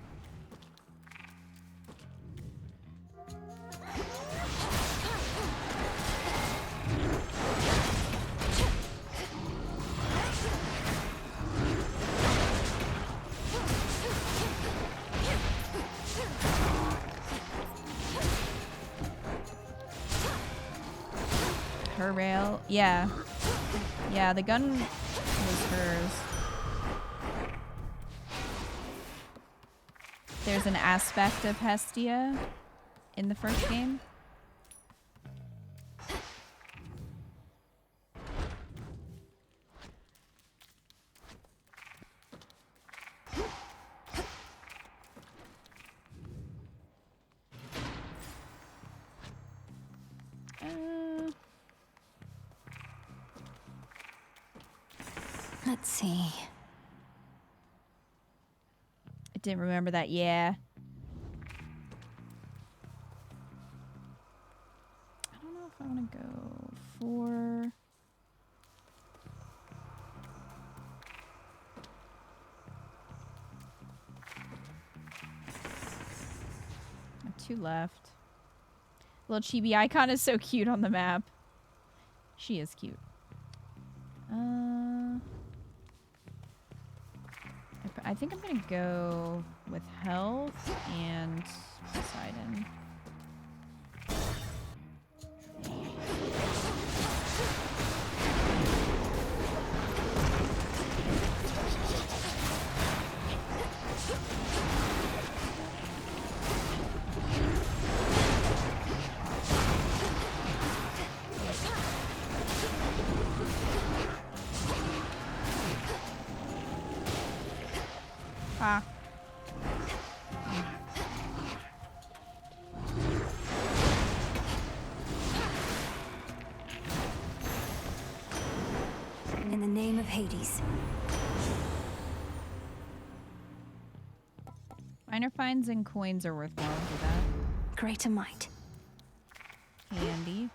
Her rail. Yeah. Yeah, the gun was hers. There's an aspect of Hestia in the first game. Let's see. I didn't remember that. Yeah. I don't know if I want to go for... 2 left. Little chibi icon is so cute on the map. She is cute. I think I'm gonna go with health and Poseidon. Ah. In the name of Hades. Minor fines and coins are worthwhile. Do that. Greater might. Handy.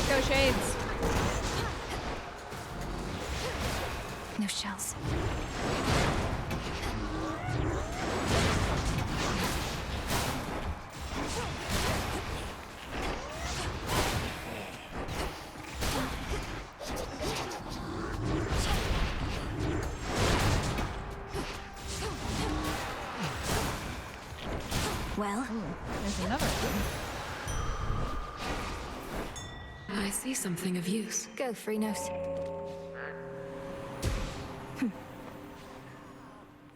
Go Shades. No shells. Well, there's another one. I see something of use. Go, Freenos.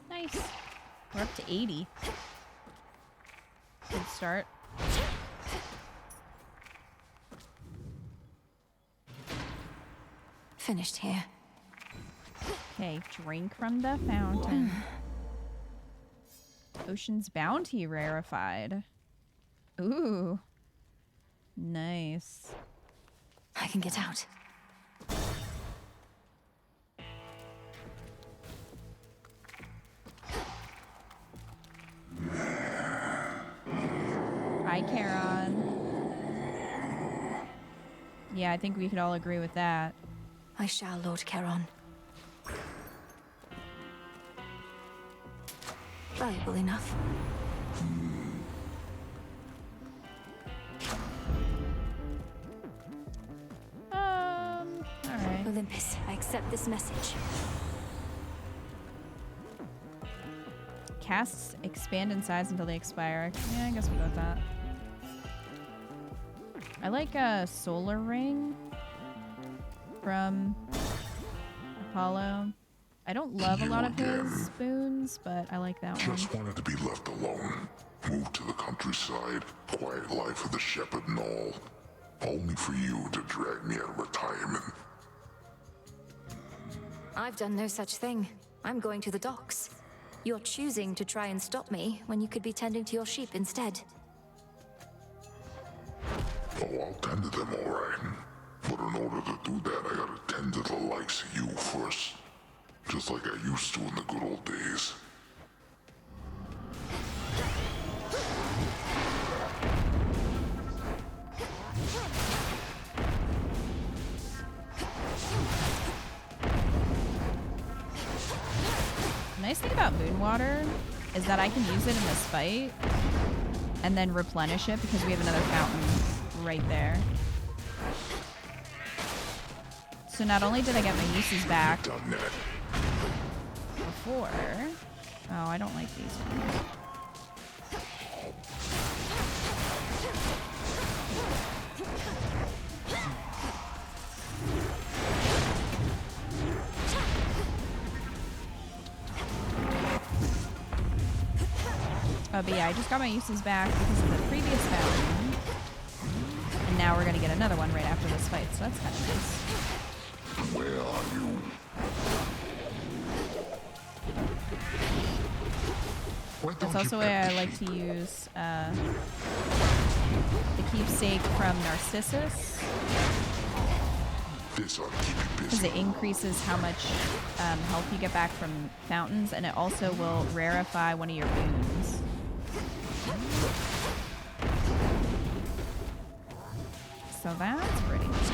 Nice. We're up to 80. Good start. Finished here. Okay, drink from the fountain. Ocean's Bounty rarefied. Ooh. Nice. I can get out. Hi, Charon. Yeah, I think we could all agree with that. I shall, Lord Charon. Valuable enough. Alright. Olympus, I accept this message. Casts expand in size until they expire. Yeah, I guess we'll go with that. I like a solar ring from Apollo. I don't love a lot of his spoons, but I like that one. Just wanted to be left alone. Moved to the countryside, quiet life of the shepherd and all. Only for you to drag me out of retirement. I've done no such thing. I'm going to the docks. You're choosing to try and stop me when you could be tending to your sheep instead. Oh, I'll tend to them all right. But in order to do that, I gotta tend to the likes of you first. Just like I used to in the good old days. The nice thing about moon water is that I can use it in this fight and then replenish it because we have another fountain right there. So not only did I get my uses back before... Oh, I don't like these ones. But yeah, I just got my uses back because of the previous fountain. And now we're gonna get another one right after this fight, so that's kind of nice. Where are you? That's also why I like to use the keepsake from Narcissus, because it increases how much health you get back from fountains, and it also will rarefy one of your boons. So that's pretty nice.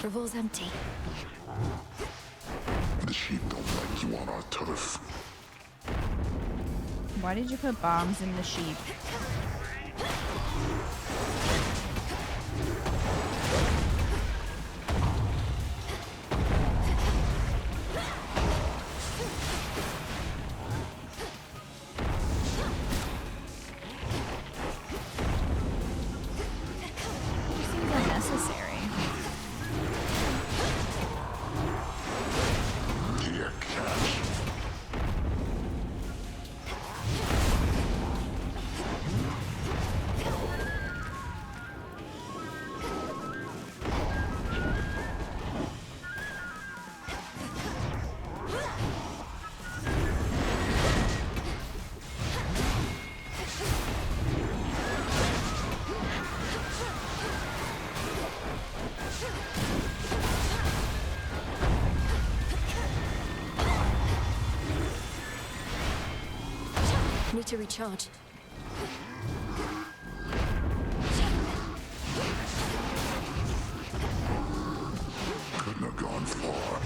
Revol's empty. The sheep don't like you on our turf. Why did you put bombs in the sheep? Seems unnecessary. Here, catch. Need to recharge. Couldn't have gone far.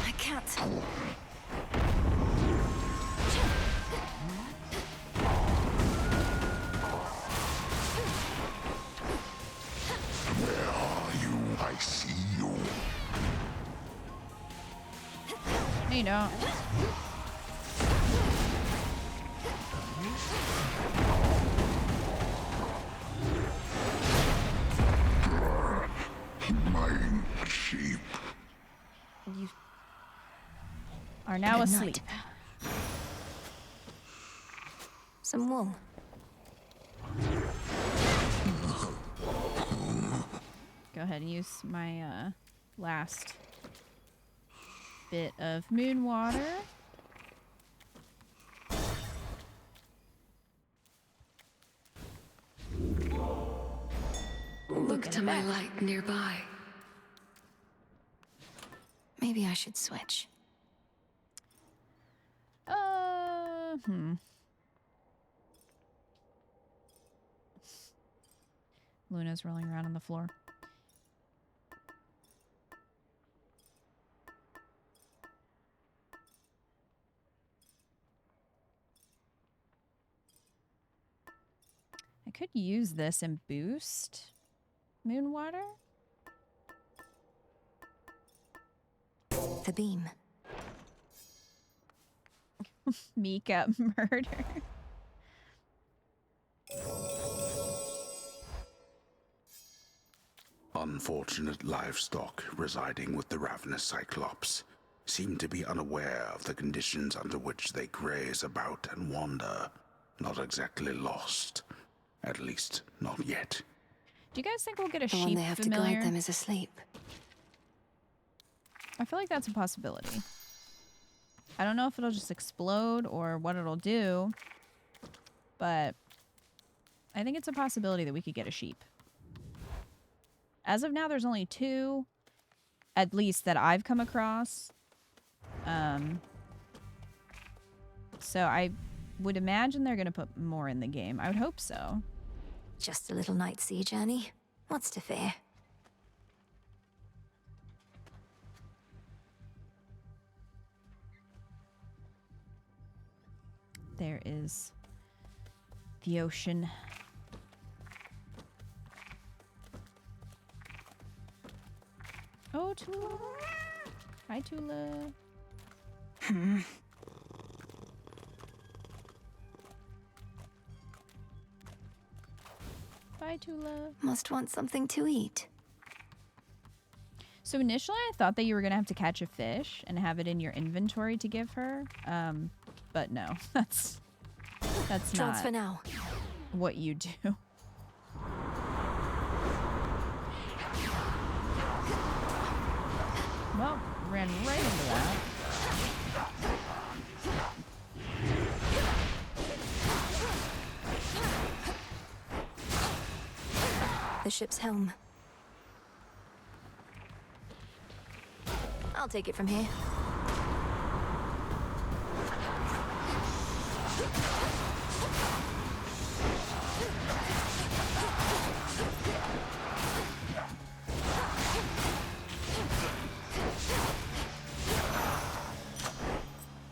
I can't. Where are you? I see you. No, you don't. My sheep. You are now Good asleep. night. Some wool. Go ahead and use my last bit of moon water. Look to my light nearby. Maybe I should switch. Luna's rolling around on the floor. I could use this and boost moon water. The beam. Mika murder. Unfortunate livestock residing with the ravenous Cyclops seem to be unaware of the conditions under which they graze about and wander. Not exactly lost. At least, not yet. Do you guys think we'll get a The one sheep they have familiar? to guide them is asleep. I feel like that's a possibility. I don't know if it'll just explode or what it'll do, but I think it's a possibility that we could get a sheep. As of now, there's only 2, at least that I've come across. So I would imagine they're going to put more in the game. I would hope so. Just a little night sea journey. What's to fear? there is the ocean. Oh, Tula. Hi, Tula. Bye, Tula. Must want something to eat. So initially I thought that you were going to have to catch a fish and have it in your inventory to give her. But no, that's Transfer not now. what you do. Well, ran right into that. The ship's helm. I'll take it from here.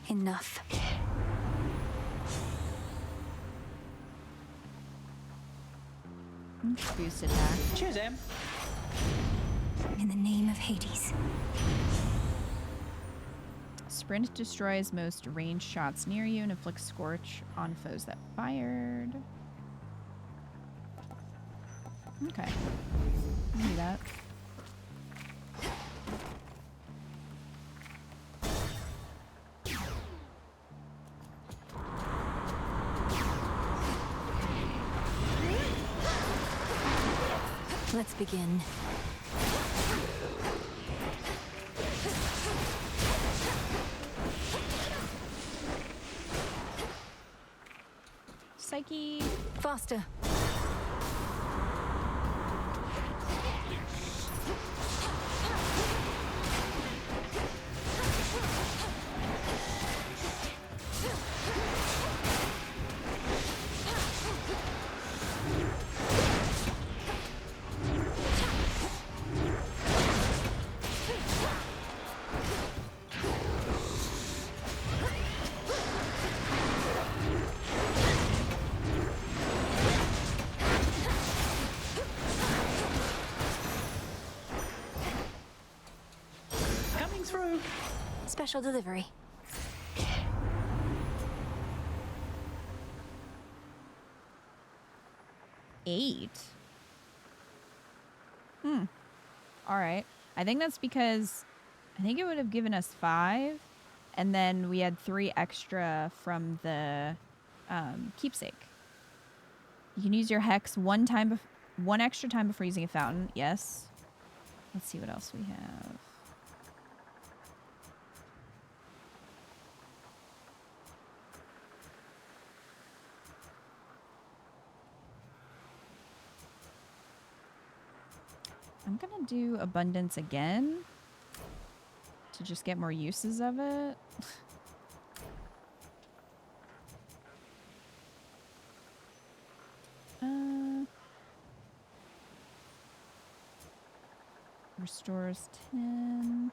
Enough. Boost attack. Cheers, Em. In the name of Hades. Sprint destroys most ranged shots near you and inflicts scorch on foes that fired. Okay. I'll do that. Let's begin. Psyche. Faster. Coming through. Special delivery. Eight. All right. I think that's because I think it would have given us 5, and then we had 3 extra from the keepsake. You can use your hex one extra time before using a fountain. Yes. Let's see what else we have. I'm gonna do abundance again to just get more uses of it. Restores 10.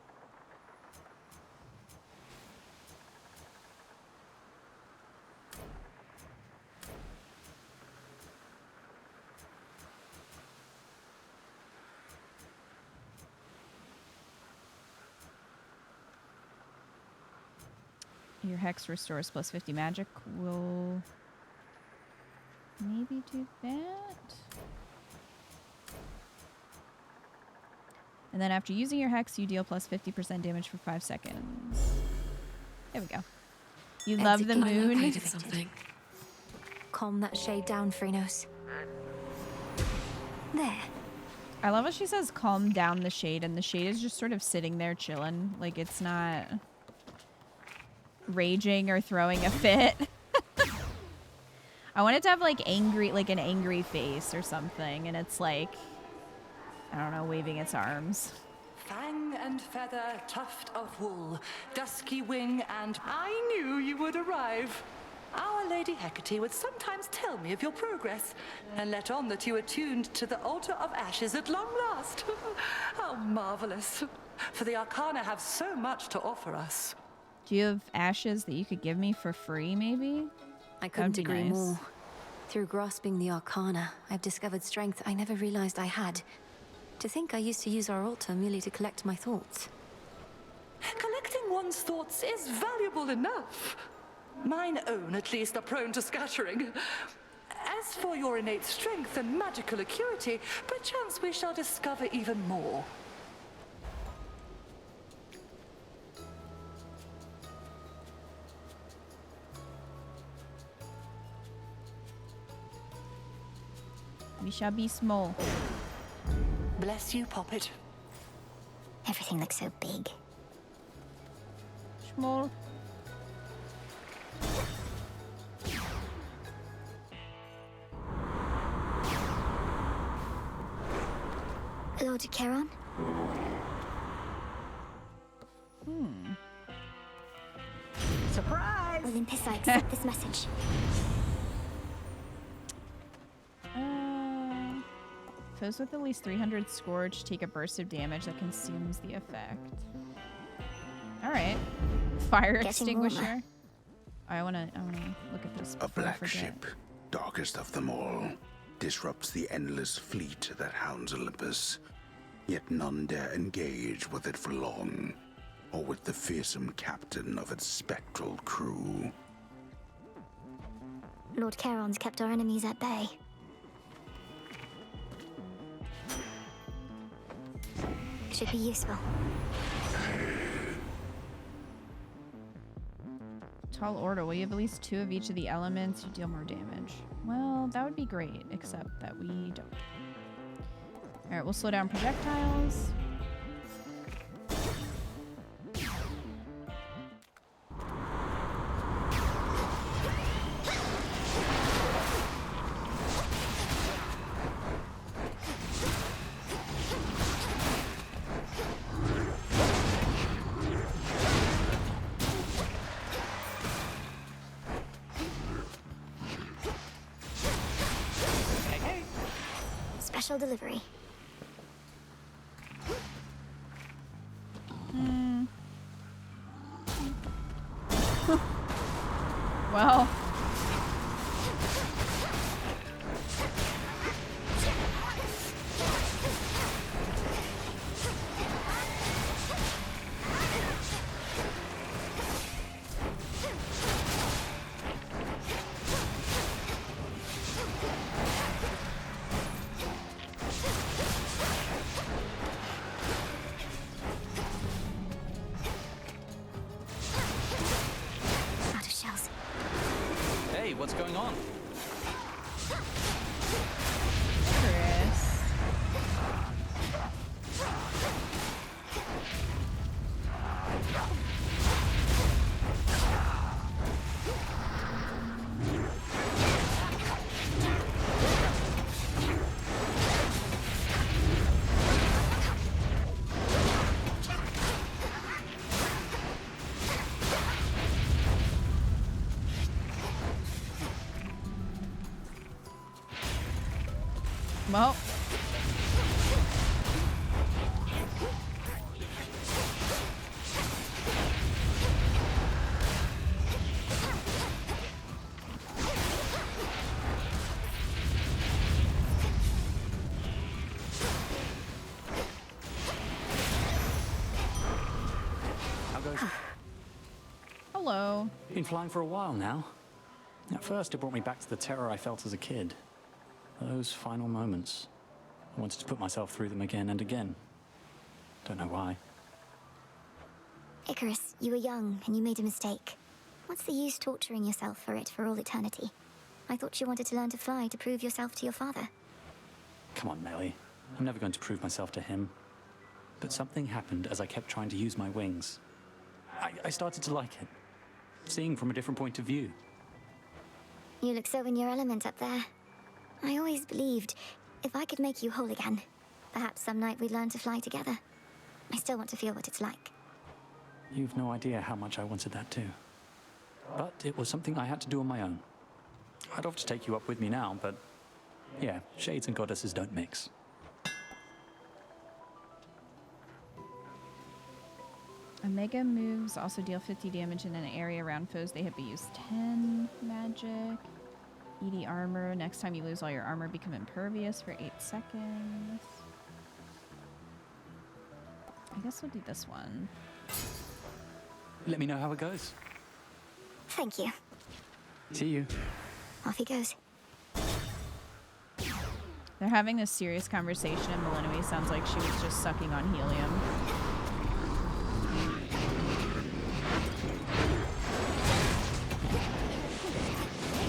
Your hex restores plus 50 magic. Will maybe do that. And then after using your hex, you deal plus 50% damage for 5 seconds. There we go. You love the moon. Something. Calm that shade down, Phrenos. There. I love how she says calm down the shade, and the shade is just sort of sitting there chilling. Like it's not raging or throwing a fit. I want it to have like an angry face or something, and it's like, I don't know, waving its arms. Fang and feather, tuft of wool, dusky wing, and I knew you would arrive. Our Lady Hecate would sometimes tell me of your progress, and let on that you attuned to the altar of ashes at long last. How marvelous! For the Arcana have so much to offer us. Do you have ashes that you could give me for free, maybe? I couldn't be agree nice. more. Through grasping the Arcana, I've discovered strength I never realized I had. To think I used to use our altar merely to collect my thoughts. Collecting one's thoughts is valuable enough. Mine own, at least, are prone to scattering. As for your innate strength and magical acuity, perchance we shall discover even more. We shall be small. Bless you, Poppet. Everything looks so big. Small. Lord Charon? Surprise! Olympus, I accept this message. Foes with at least 300 Scourge take a burst of damage that consumes the effect. Alright. Fire Getting extinguisher. warmer. I wanna look at this. A before I black forget. ship, darkest of them all, disrupts the endless fleet that hounds Olympus. Yet none dare engage with it for long, or with the fearsome captain of its spectral crew. Lord Charon's kept our enemies at bay. Should be useful. Tall order. Will you have at least 2 of each of the elements? You deal more damage. Well, that would be great, except that we don't. Alright, we'll slow down projectiles. Special delivery. Well. Out of shells. Hey, what's going on? Chris. Well. How goes? Hello. Been flying for a while now. At first, it brought me back to the terror I felt as a kid. Those final moments. I wanted to put myself through them again and again. Don't know why. Icarus, you were young and you made a mistake. What's the use torturing yourself for it for all eternity? I thought you wanted to learn to fly to prove yourself to your father. Come on, Melly. I'm never going to prove myself to him. But something happened as I kept trying to use my wings. I started to like it. Seeing from a different point of view. You look so in your element up there. I always believed if I could make you whole again, perhaps some night we'd learn to fly together. I still want to feel what it's like. You've no idea how much I wanted that too. But it was something I had to do on my own. I'd love to take you up with me now, but yeah, shades and goddesses don't mix. Omega moves also deal 50 damage in an area around foes they hit, but use 10 magic. ED armor. Next time you lose all your armor, become impervious for 8 seconds. I guess we'll do this one. Let me know how it goes. Thank you. See you. Off he goes. They're having this serious conversation, and Melinoi sounds like she was just sucking on helium.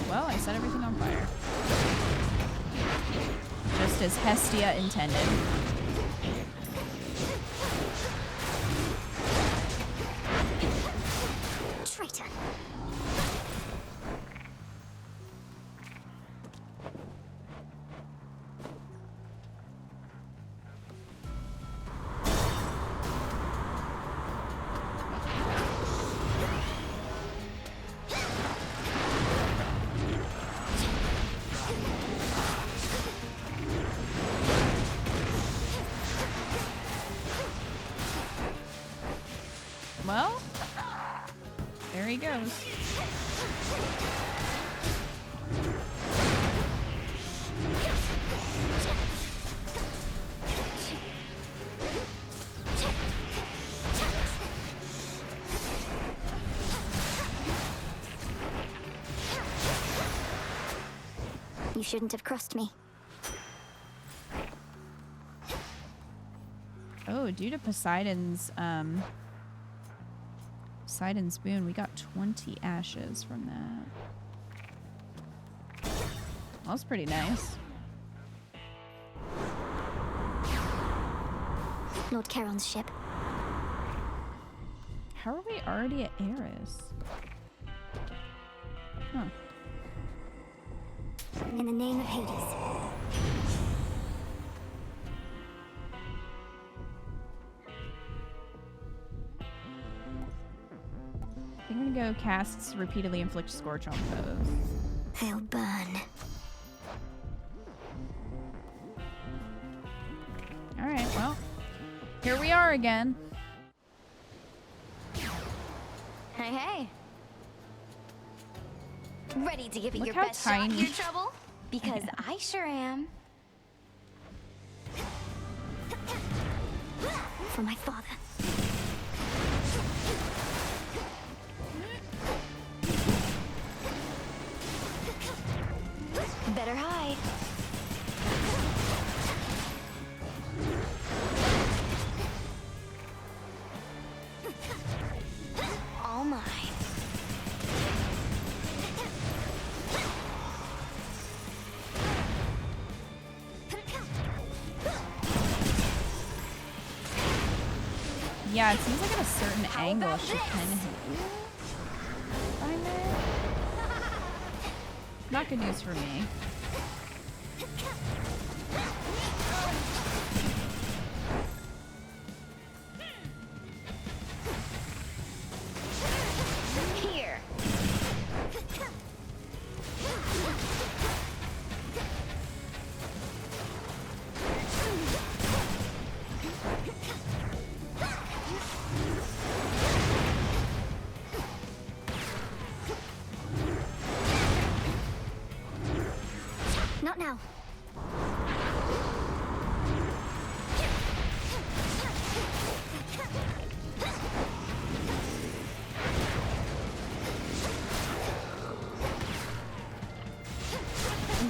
Well, I set everything on fire. Just as Hestia intended. Traitor. Well, there he goes. You shouldn't have crossed me. Oh, due to Poseidon's boon, we got 20 ashes from that. Well, that's pretty nice. Lord Charon's ship. How are we already at Eris? Huh. In the name of Hades. I'm gonna go casts repeatedly inflict scorch on foes. They'll burn. Alright, well, here we are again. Hey, hey. Ready to give it Look your how best shot, tiny. your trouble? Because I sure am. For my father. Better hide. All mine. Yeah, it seems like at a certain angle she can hit you. Find it. Not good news for me. Here. Not now.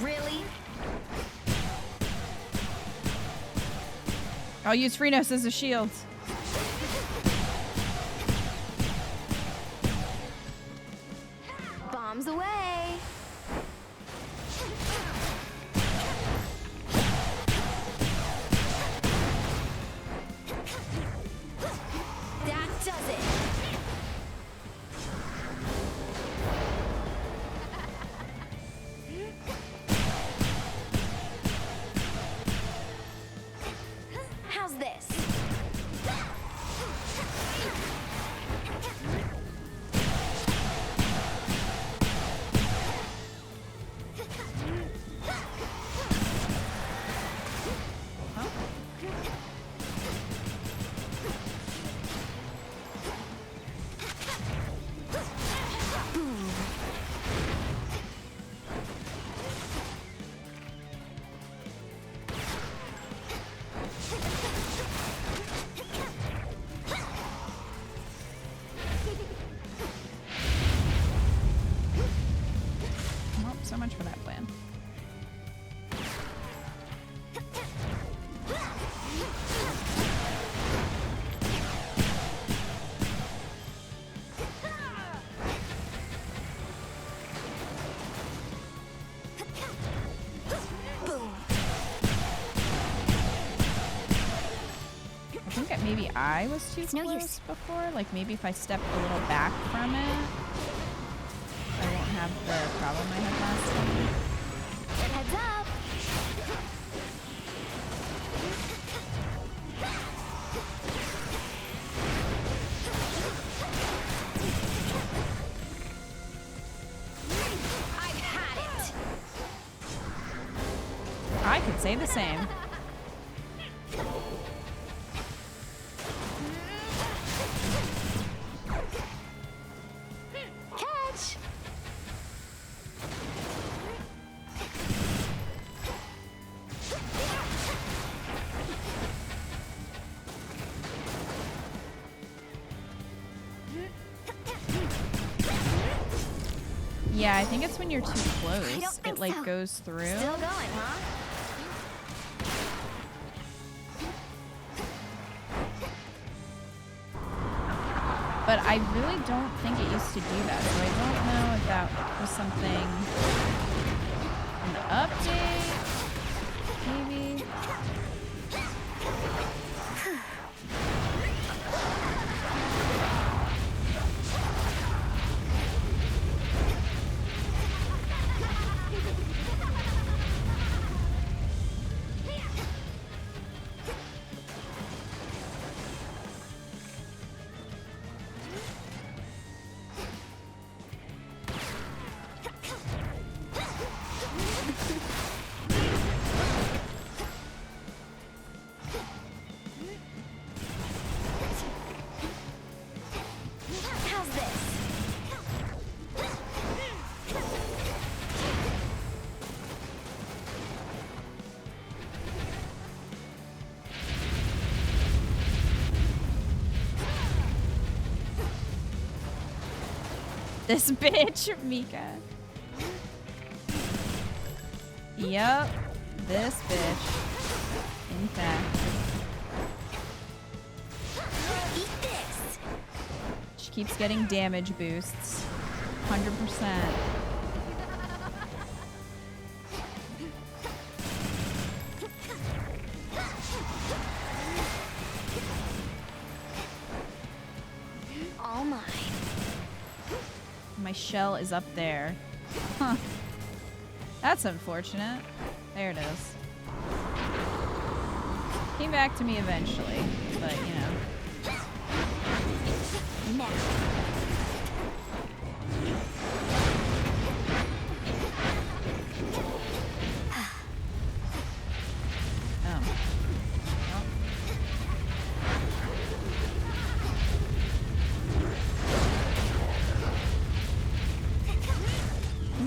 Really? I'll use Freenos as a shield. Bombs away. That does it. How's this? maybe I was too close before. Like maybe if I step a little back from it, I won't have the problem I had last time. Heads up! I've had it! I could say the same. Catch! Yeah, I think it's when you're too close. It like goes through. Still going, huh? But I really don't think it used to do that, so I don't know if that was something in the update, maybe. How's this? This bitch, Mika. Yup, this bitch. In fact. Eat this! She keeps getting damage boosts. 100%. All mine. My shell is up there. Huh. That's unfortunate. There it is. Came back to me eventually, but you know. Now. Oh.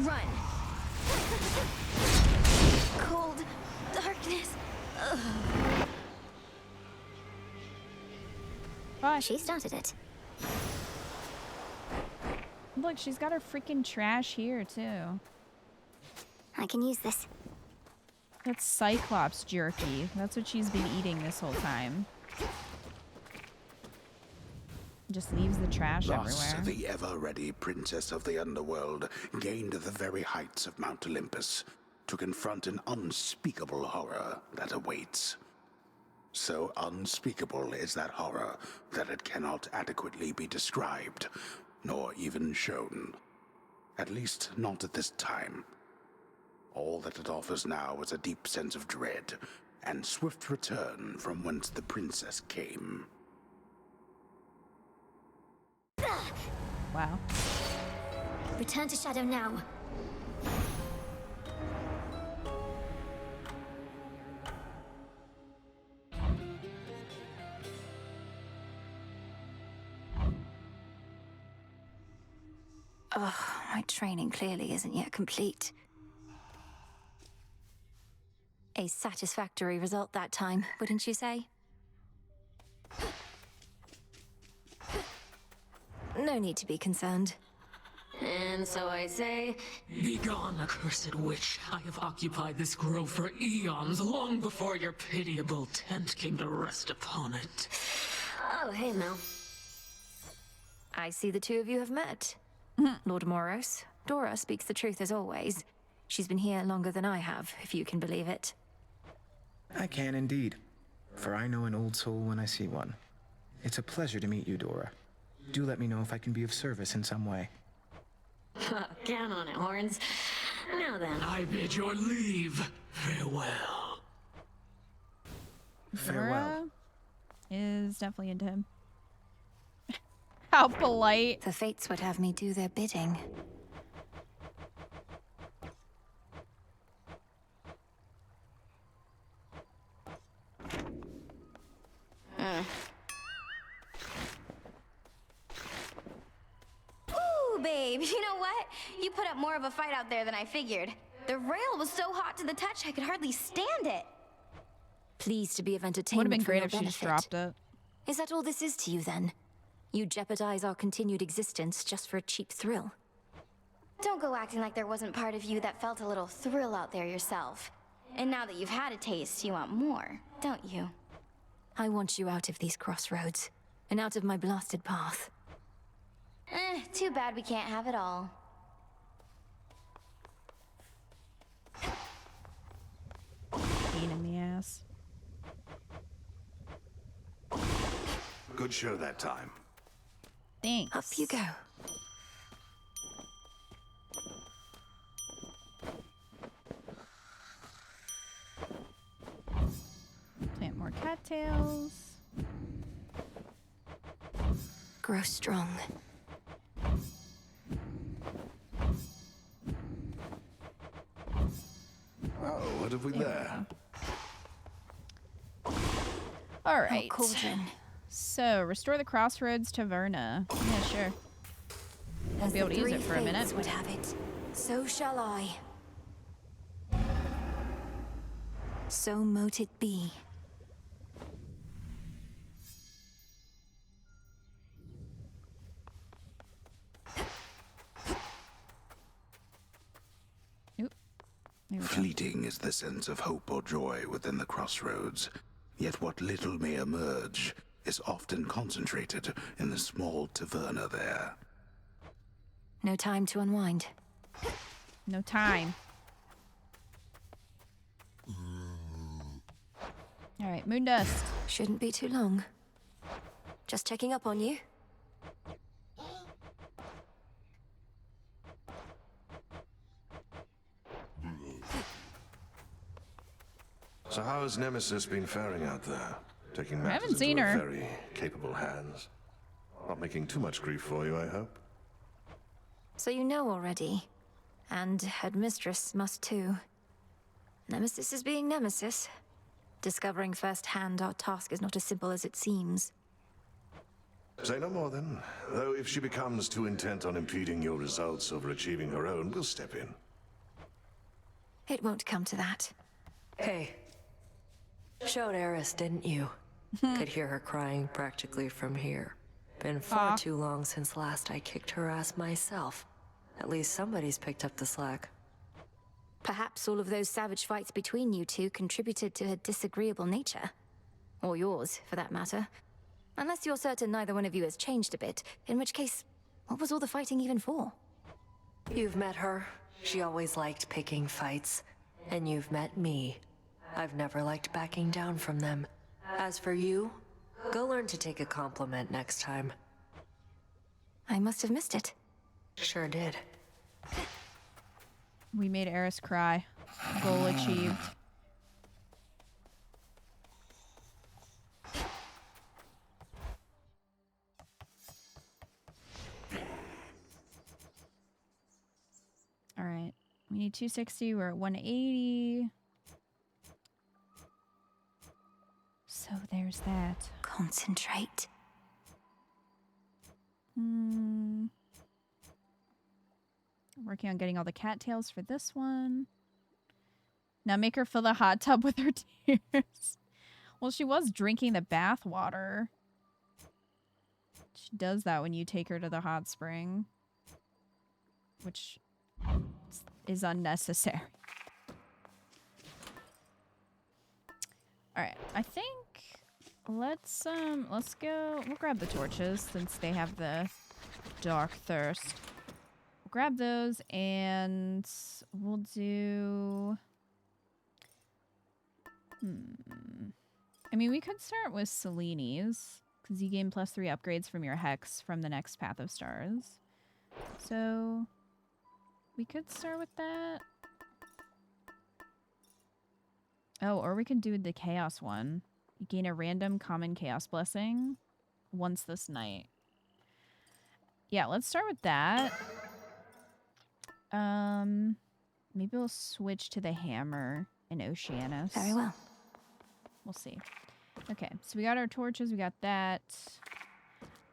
Run. Cold darkness. Ugh. Bye. She started it. Look, she's got her freaking trash here too. I can use this. That's Cyclops jerky. That's what she's been eating this whole time. Just leaves the trash Thus, everywhere. the ever-ready princess of the underworld gained the very heights of Mount Olympus to confront an unspeakable horror that awaits. So unspeakable is that horror that it cannot adequately be described, nor even shown. At least not at this time. All that it offers now is a deep sense of dread, and swift return from whence the princess came. Wow. Return to Shadow now. Ugh, my training clearly isn't yet complete. A satisfactory result that time, wouldn't you say? No need to be concerned. And so I say, begone, accursed witch. I have occupied this grove for eons, long before your pitiable tent came to rest upon it. Oh, hey, Mel. I see the two of you have met. Lord Moros, Dora speaks the truth as always. She's been here longer than I have, if you can believe it. I can indeed, for I know an old soul when I see one. It's a pleasure to meet you, Dora. Do let me know if I can be of service in some way. Count on it, Horns. Now then. I bid your leave. Farewell. Dora is definitely into him. How polite. The fates would have me do their bidding. Ooh, babe, you know what? You put up more of a fight out there than I figured. The rail was so hot to the touch I could hardly stand it. Pleased to be of Would have entertainment been for great your if she just benefit. dropped it. Is that all this is to you, then? You jeopardize our continued existence just for a cheap thrill? Don't go acting like there wasn't part of you that felt a little thrill out there yourself. And now that you've had a taste, you want more, don't you? I want you out of these crossroads, and out of my blasted path. Too bad we can't have it all. Pain in the ass. Good show that time. Thanks. Up you go. Plant more cattails. Grow strong. Oh, what have we there? All right. Cauldron. So, restore the crossroads to Verna. Yeah, sure. Won't be able to use it for a minute. Would have it. So shall I. So mote it be. Fleeting is the sense of hope or joy within the crossroads, yet what little may emerge is often concentrated in the small taverna there. No time to unwind. No time. All right, moon dust. Shouldn't be too long. Just checking up on you. So how has Nemesis been faring out there? Taking I matters haven't seen into her her. very capable hands. Not making too much grief for you, I hope. So you know already. And Headmistress must too. Nemesis is being Nemesis. Discovering firsthand our task is not as simple as it seems. Say no more then. Though if she becomes too intent on impeding your results over achieving her own, we'll step in. It won't come to that. Hey. Showed Eris, didn't you? Could hear her crying practically from here. Been far too long since last I kicked her ass myself. At least somebody's picked up the slack. Perhaps all of those savage fights between you two contributed to her disagreeable nature. Or yours, for that matter. Unless you're certain neither one of you has changed a bit, in which case, what was all the fighting even for? You've met her. She always liked picking fights. And you've met me. I've never liked backing down from them. As for you, go learn to take a compliment next time. I must have missed it. Sure did. We made Eris cry. Goal achieved. All right. We need 260. We're at 180. So there's that. Concentrate. Working on getting all the cattails for this one. Now make her fill the hot tub with her tears. Well, she was drinking the bath water. She does that when you take her to the hot spring. Which is unnecessary. Alright, I think let's go. We'll grab the torches since they have the dark thirst. We'll grab those and we'll do I mean, we could start with Seleni's, because you gain +3 upgrades from your hex from the next Path of Stars. So we could start with that. Oh, or we could do the Chaos one. You gain a random common Chaos blessing once this night. Yeah, let's start with that. Maybe we'll switch to the hammer in Oceanus. Very well. We'll see. Okay, so we got our torches, we got that.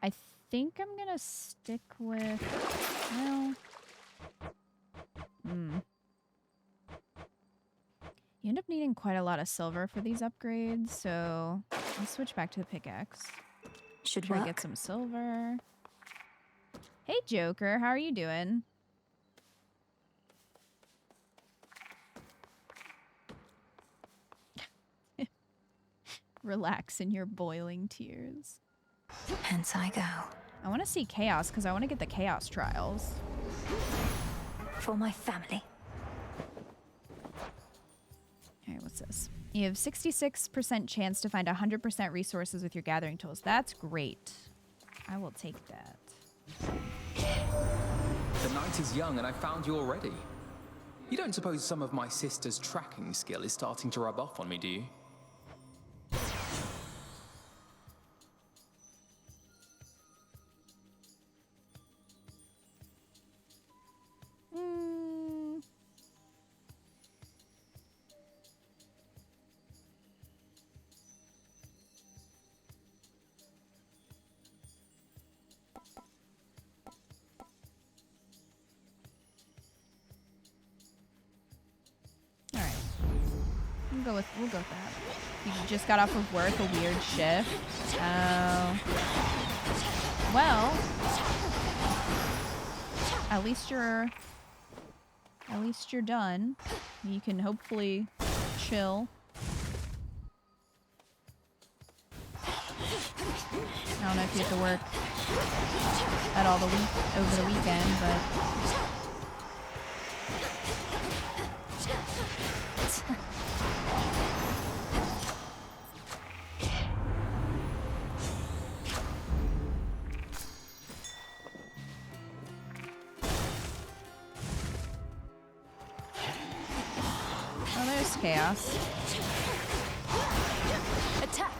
I think I'm gonna stick with, well, you end up needing quite a lot of silver for these upgrades, so I'll switch back to the pickaxe. Should try to work. get some silver. Hey Joker, how are you doing? Relax in your boiling tears. Hence I go. I want to see Chaos because I want to get the Chaos Trials. For my family. Alright, what's this? You have 66% chance to find 100% resources with your gathering tools. That's great. I will take that. The night is young and I found you already. You don't suppose some of my sister's tracking skill is starting to rub off on me, do you? We'll go with that. You just got off of work, a weird shift. Well, at least you're done. You can hopefully chill. I don't know if you have to work at all over the weekend, but Chaos. Attack!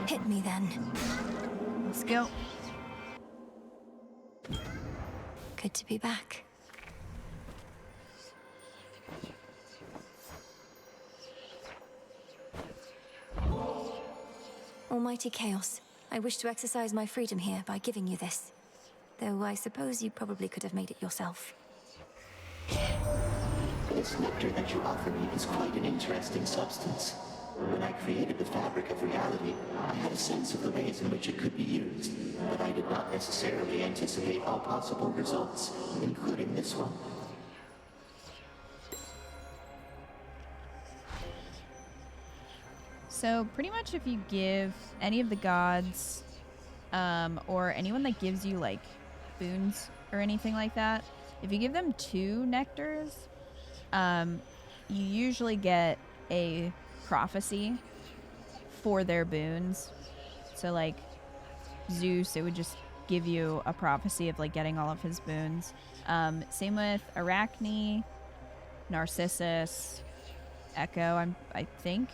Hit me then. Let's go. Good to be back. Almighty Chaos, I wish to exercise my freedom here by giving you this. Though I suppose you probably could have made it yourself. This nectar that you offer me is quite an interesting substance. When I created the fabric of reality, I had a sense of the ways in which it could be used, but I did not necessarily anticipate all possible results, including this one. So pretty much if you give any of the gods or anyone that gives you like boons or anything like that, if you give them 2 nectars, you usually get a prophecy for their boons. So like Zeus, it would just give you a prophecy of like getting all of his boons. Same with Arachne, Narcissus, Echo, I think.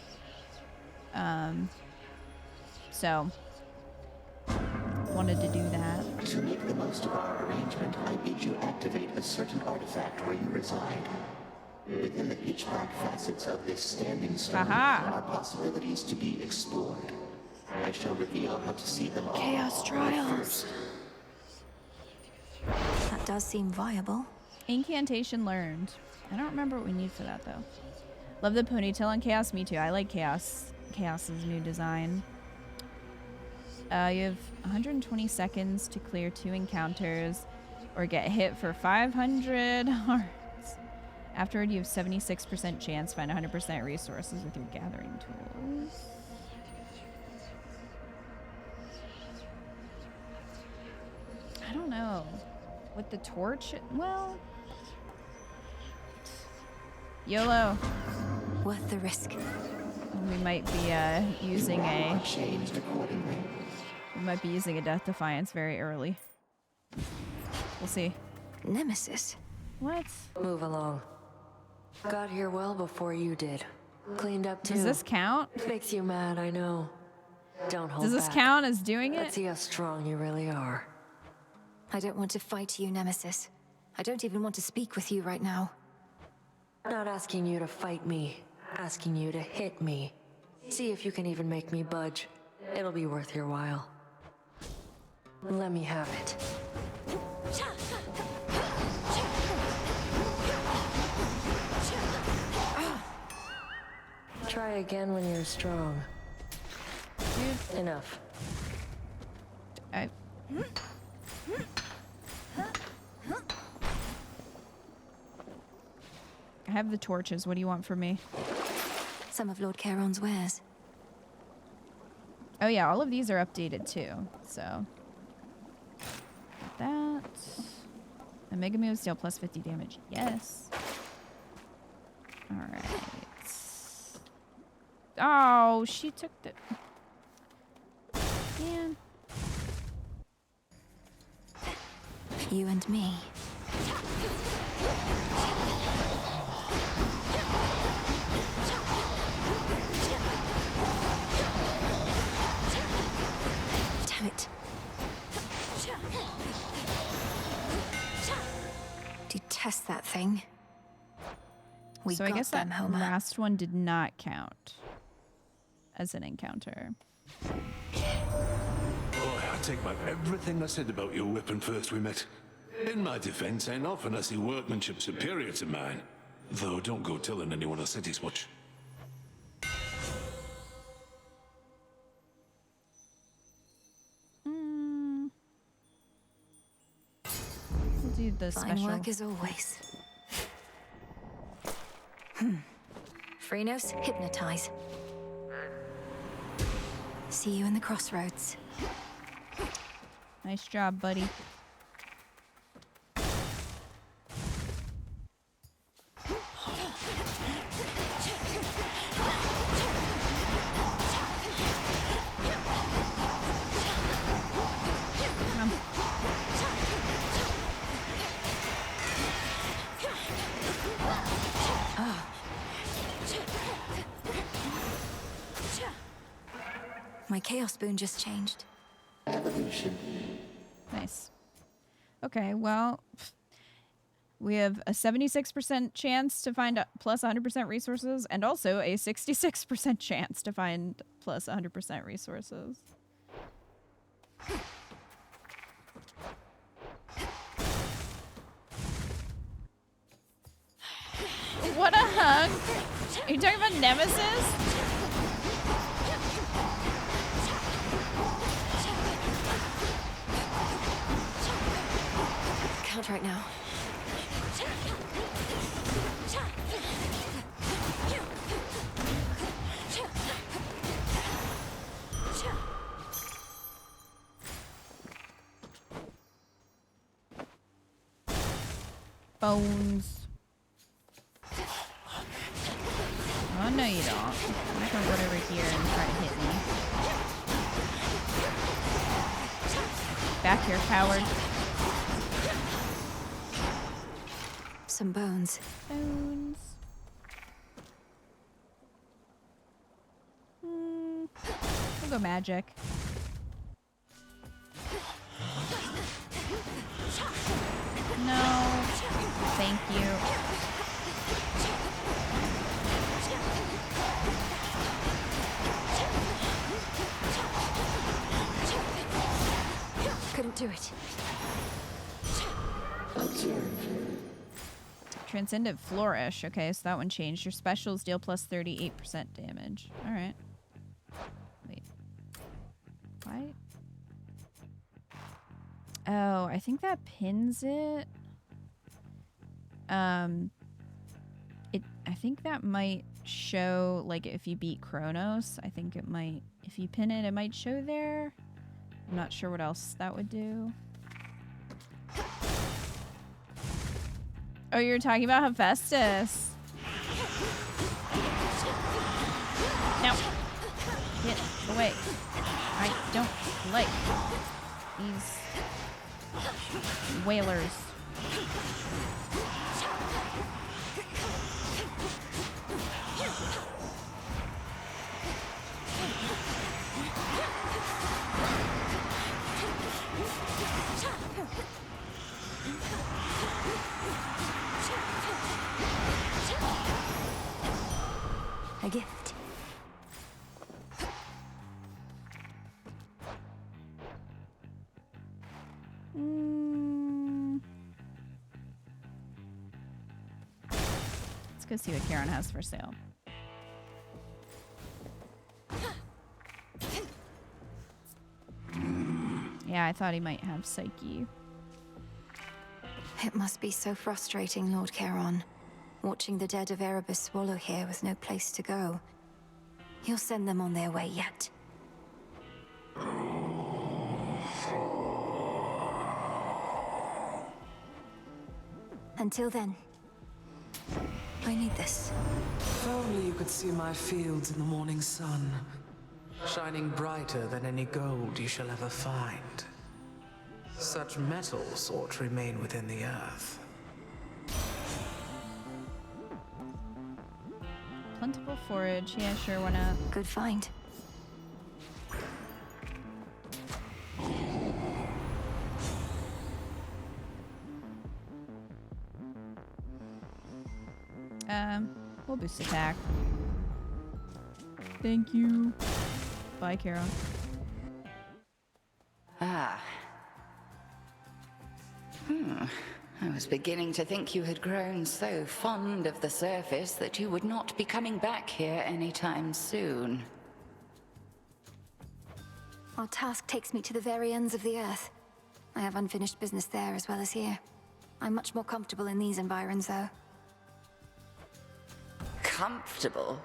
So wanted to do that. To make the most of our arrangement, I bid you activate a certain artifact where you reside. Within the pitch-black facets of this standing stone are possibilities to be explored. I shall reveal how to see them all. Chaos Trials. That does seem viable. Incantation learned. I don't remember what we need for that though. Love the ponytail on Chaos. Me too. I like Chaos's new design. You have 120 seconds to clear 2 encounters or get hit for 500 hearts. Afterward, you have 76% chance to find 100% resources with your gathering tools. I don't know. With the torch? Well... YOLO. Worth the risk. We might be using a... We might be using a Death Defiance very early. We'll see. Nemesis? What? Move along. Got here well before you did. Cleaned up too. Does this count? Makes you mad, I know. Don't hold Does this back. count as doing it? Let's see how strong you really are. I don't want to fight you, Nemesis. I don't even want to speak with you right now. Not asking you to fight me. Asking you to hit me. See if you can even make me budge. It'll be worth your while. Let me have it. Try again when you're strong. Enough. I have the torches. What do you want from me? Some of Lord Charon's wares. Oh yeah, all of these are updated too. So that. A Mega Move Steel plus 50 damage. Yes. Alright. Oh, she took the... Man. You and me. Damn it. Detest that thing. We So I got guess them, that Homer. last one did not count as an encounter. Boy, I take back everything I said about your weapon first we met. In my defense, ain't often I see workmanship superior to mine. Though don't go telling anyone I said as much. We'll do the Fine special. work as always. Phrenos, hypnotize. See you in the crossroads. Nice job, buddy. My Chaos Boon just changed. Evolution. Nice. Okay, well, we have a 76% chance to find plus 100% resources, and also a 66% chance to find plus 100% resources. What a hug! Are you talking about Nemesis? Count right now. Bones. Oh, no you don't. You can run over here and try to hit me. Back here, coward. Some bones. Bones. We'll go magic. No. Thank you. Couldn't do it. Transcendent Flourish. Okay, so that one changed. Your specials deal plus 38% damage. Alright. Wait. Why? Oh, I think that pins it. I think that might show, like, if you beat Kronos, I think it might, if you pin it, it might show there. I'm not sure what else that would do. Oh, you're talking about Hephaestus. No. Get away. I don't like these whalers. A gift. Let's go see what Charon has for sale. Yeah, I thought he might have Psyche. It must be so frustrating, Lord Charon. Watching the dead of Erebus swallow here with no place to go. You'll send them on their way yet. Until then, I need this. If only you could see my fields in the morning sun, shining brighter than any gold you shall ever find. Such metals ought to remain within the earth. Plentiful forage. Yeah, sure, why not? Good find. We'll boost attack. Thank you. Bye, Charon. Ah. I was beginning to think you had grown so fond of the surface that you would not be coming back here anytime soon. Our task takes me to the very ends of the earth. I have unfinished business there as well as here. I'm much more comfortable in these environs, though. Comfortable?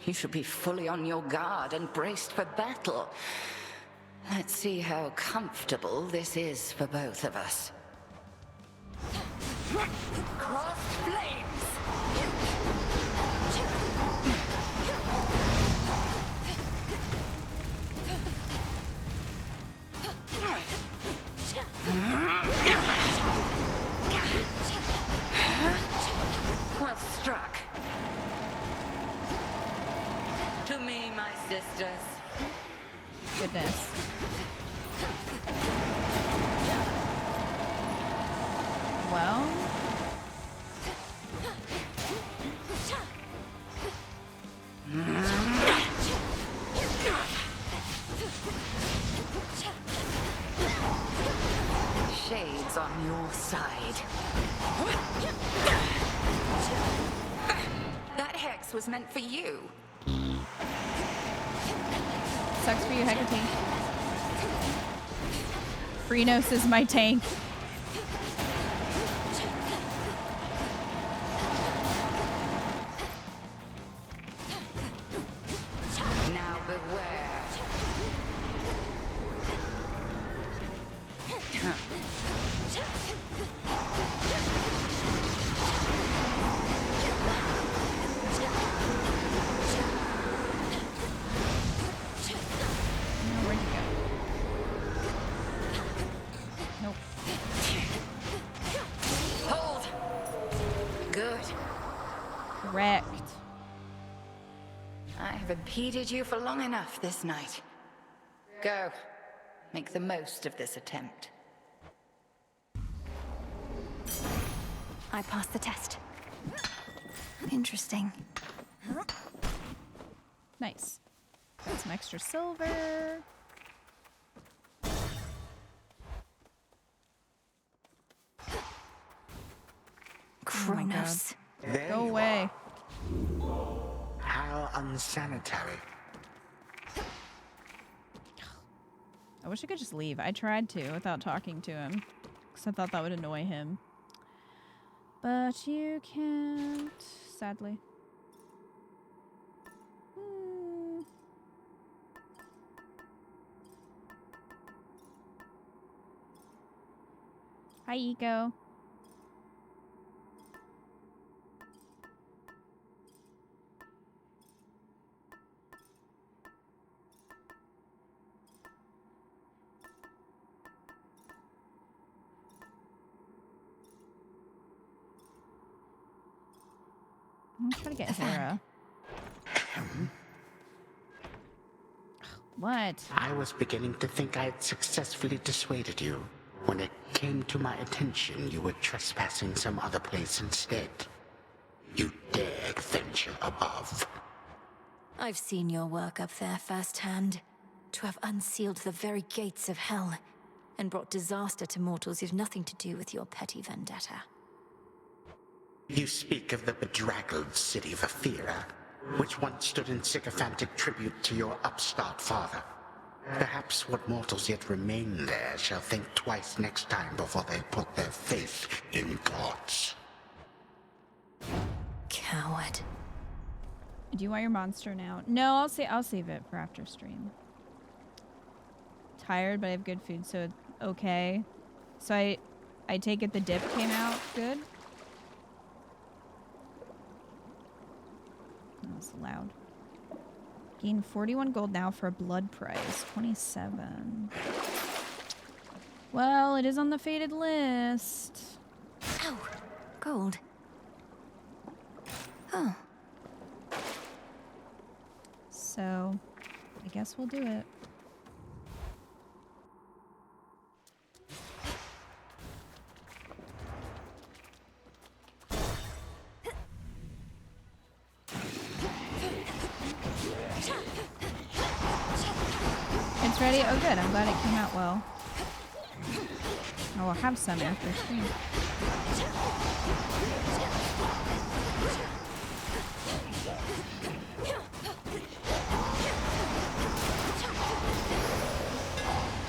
You should be fully on your guard and braced for battle. Let's see how comfortable this is for both of us. Crossed flames! Well struck. To me, my sisters. Goodness. Well. Shades on your side. That hex was meant for you. Sucks for you, Hecate. Phrenos is my tank. Now beware. Where'd you go? Nope. Hold. Good. Correct. I have impeded you for long enough this night. Go. Make the most of this attempt. I passed the test. Interesting. Nice. Got some extra silver. Kronos. There Go you away. How unsanitary. I wish I could just leave. I tried to without talking to him, because I thought that would annoy him. But you can't, sadly. Hi, Eco. I'm trying to get Hera. What? I was beginning to think I had successfully dissuaded you. When it came to my attention, you were trespassing some other place instead. You dared venture above. I've seen your work up there firsthand. To have unsealed the very gates of hell and brought disaster to mortals you've nothing to do with your petty vendetta. You speak of the bedraggled city of Athera, which once stood in sycophantic tribute to your upstart father. Perhaps what mortals yet remain there shall think twice next time before they put their faith in gods. Coward. Do you want your monster now? No, I'll save it for after stream. Tired, but I have good food, so it's okay. So I take it the dip came out good. That was loud. Gain 41 gold now for a blood price. 27. Well, it is on the fated list. Ow! Gold. Oh. So, I guess we'll do it. It's ready? Oh good, I'm glad it came out well. I will have some after stream.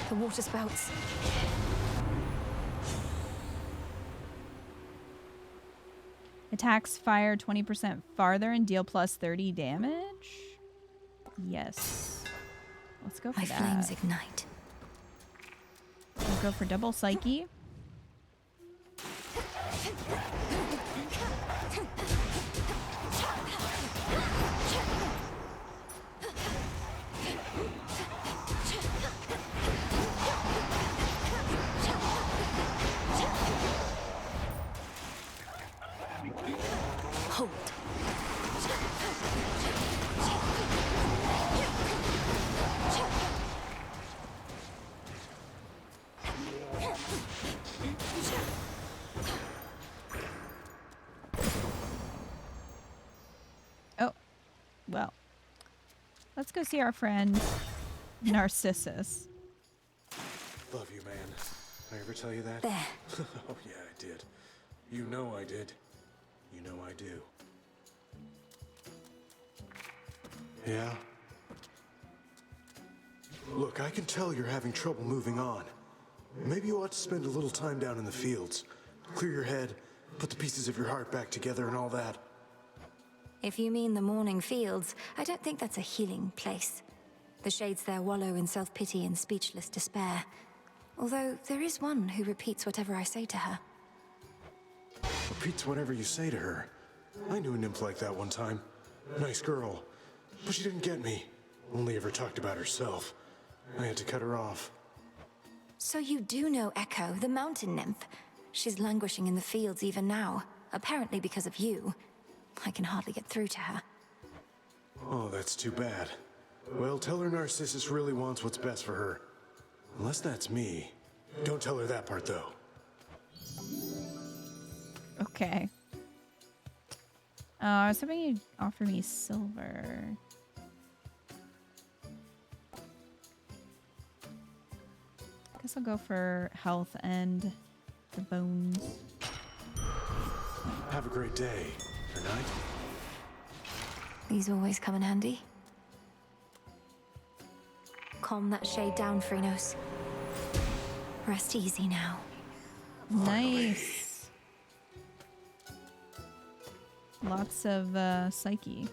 The water spouts. Attacks fire 20% farther and deal plus 30 damage? Yes. Let's go for My that. flames ignite. We'll go for double psyche. Hold. Oh, well. Let's go see our friend Narcissus. Love you, man. Did I ever tell you that? There. Oh, yeah, I did. You know I did. You know I do. Yeah? Look, I can tell you're having trouble moving on. Maybe you ought to spend a little time down in the fields. Clear your head, put the pieces of your heart back together and all that. If you mean the morning fields, I don't think that's a healing place. The shades there wallow in self-pity and speechless despair. Although there is one who repeats whatever I say to her. Repeats whatever you say to her. I knew a nymph like that one time. Nice girl. But she didn't get me. Only ever talked about herself. I had to cut her off. So you do know Echo, the mountain nymph. She's languishing in the fields even now, apparently because of you. I can hardly get through to her. Oh, that's too bad. Well, tell her Narcissus really wants what's best for her. Unless that's me. Don't tell her that part, though. Okay. I was hoping you'd offer me silver. Guess I'll go for health and the bones. Have a great day. Or night. These always come in handy. Calm that shade down, Phrynos. Rest easy now. Nice. Lots of psyche.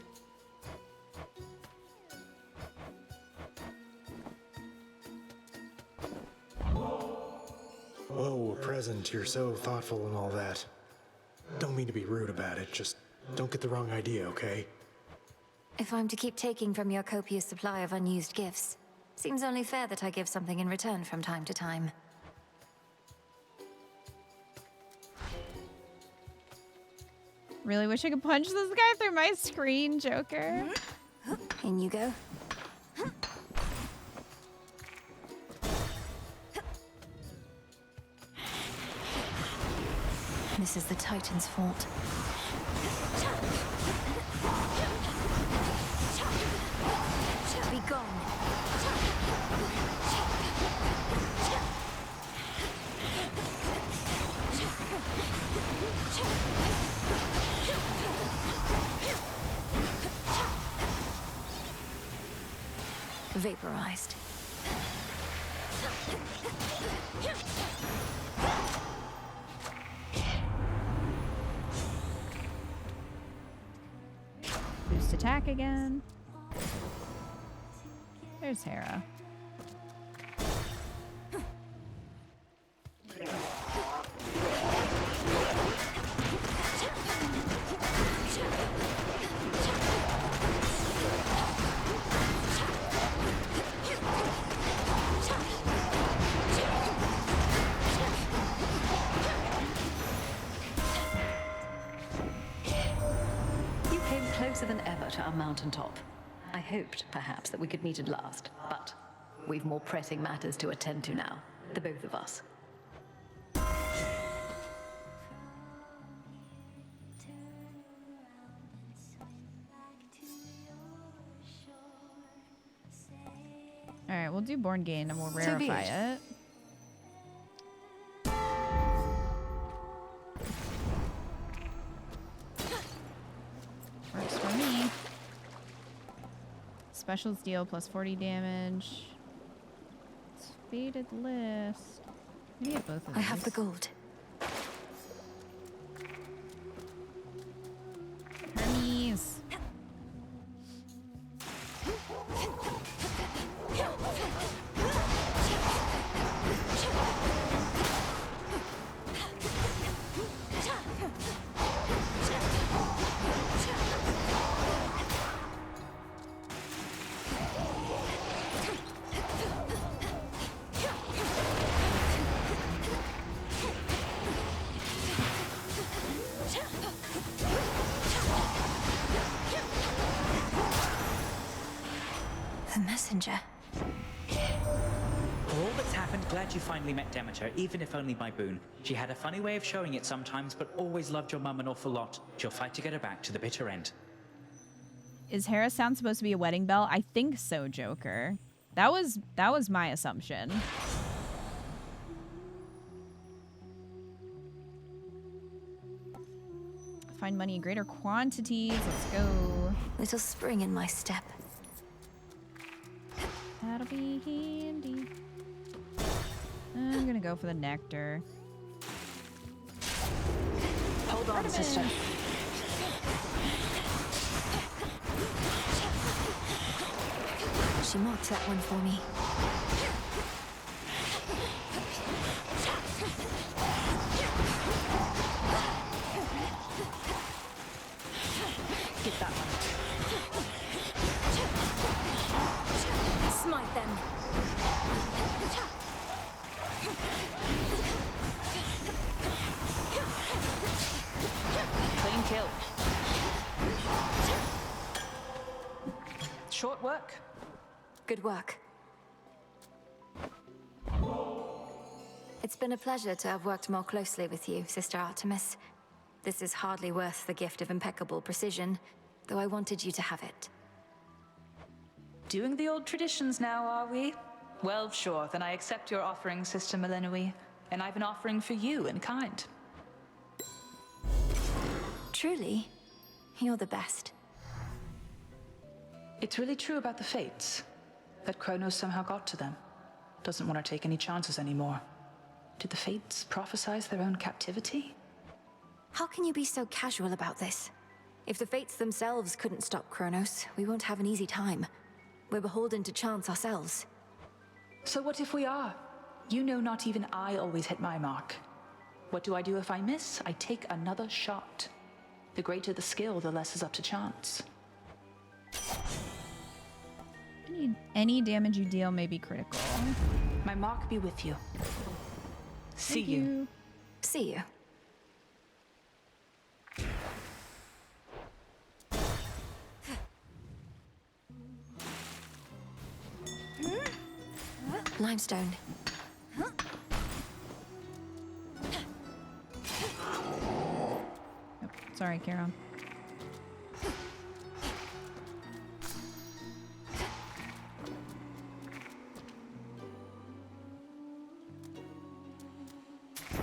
Oh, a present. You're so thoughtful and all that. Don't mean to be rude about it. Just don't get the wrong idea, okay? If I'm to keep taking from your copious supply of unused gifts, seems only fair that I give something in return from time to time. Really wish I could punch this guy through my screen, Joker. In you go. This is the Titan's fault. Be gone. Vaporized. Boost attack again. There's Hera. You came closer than ever to our mountaintop. I hoped, perhaps, that we could meet at last, but we've more pressing matters to attend to now, the both of us. Alright, we'll do Born Gain and we'll rarify it. Works for me. Specials deal plus 40 damage. It's faded list. Maybe get both of these. I have the gold. Hermes. The messenger. For all that's happened, glad you finally met Demeter, even if only by boon. She had a funny way of showing it sometimes, but always loved your mum an awful lot. She'll fight to get her back to the bitter end. Is Hera sound supposed to be a wedding bell? I think so, Joker. That was my assumption. Find money in greater quantities. Let's go. Little spring in my step. That'll be handy. I'm gonna go for the nectar. Hold on, sister. She marked that one for me. Get that one. Smite them. Clean kill. Short work. Good work. It's been a pleasure to have worked more closely with you, Sister Artemis. This is hardly worth the gift of impeccable precision, though I wanted you to have it. Doing the old traditions now, are we? Well, sure, then I accept your offering, Sister Millenoi. And I've an offering for you in kind. Truly, you're the best. It's really true about the Fates. That Kronos somehow got to them. Doesn't want to take any chances anymore. Did the Fates prophesize their own captivity? How can you be so casual about this? If the Fates themselves couldn't stop Kronos, we won't have an easy time. We're beholden to chance ourselves. So what if we are? You know not even I always hit my mark. What do I do if I miss? I take another shot. The greater the skill, the less is up to chance. Any damage you deal may be critical. My mark be with you. See you. See you. Limestone. Oh, sorry, Karen.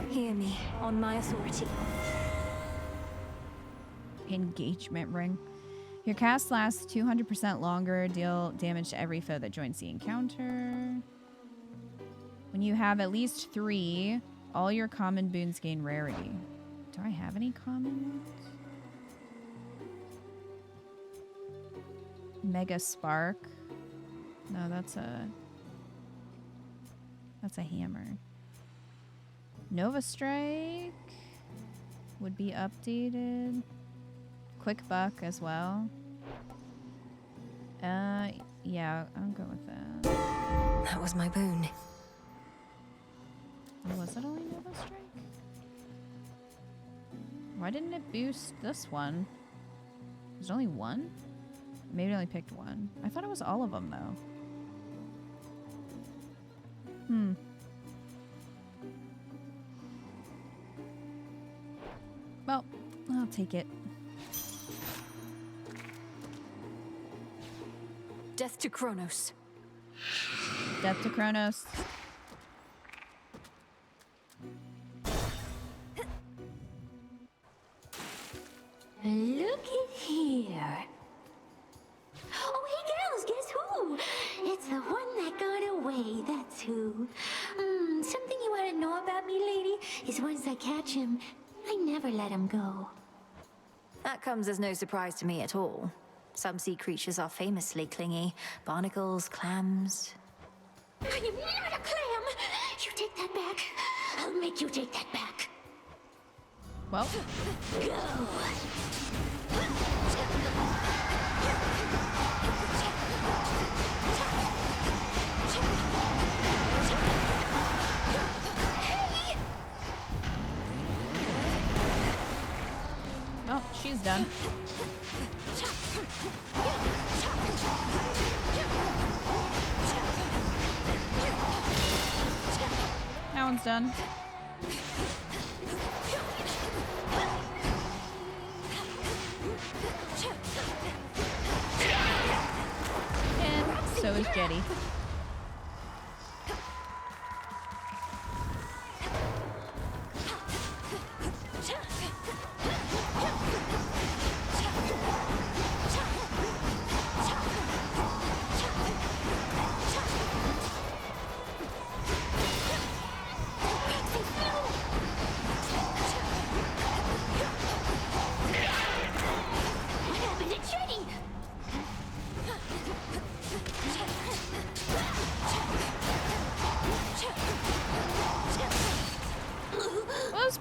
Hear me, on my authority. Engagement ring. Your cast lasts 200% longer. Deal damage to every foe that joins the encounter. When you have at least 3, all your common boons gain rarity. Do I have any common ones? Mega Spark. No, that's a hammer. Nova Strike would be updated. Quick Buck as well. Yeah, I'll go with that. That was my boon. Was it only Nova Strike? Why didn't it boost this one? Was it only one? Maybe I only picked one. I thought it was all of them, though. Well, I'll take it. Death to Kronos. Death to Kronos. Look at here. Oh, hey girls, guess who? It's the one that got away, that's who. Something you want to know about me, lady, is once I catch him, I never let him go. That comes as no surprise to me at all. Some sea creatures are famously clingy. Barnacles, clams. I am not a clam! You take that back. I'll make you take that back. Well. Go! Oh, she's done. That one's done. And so is Jetty.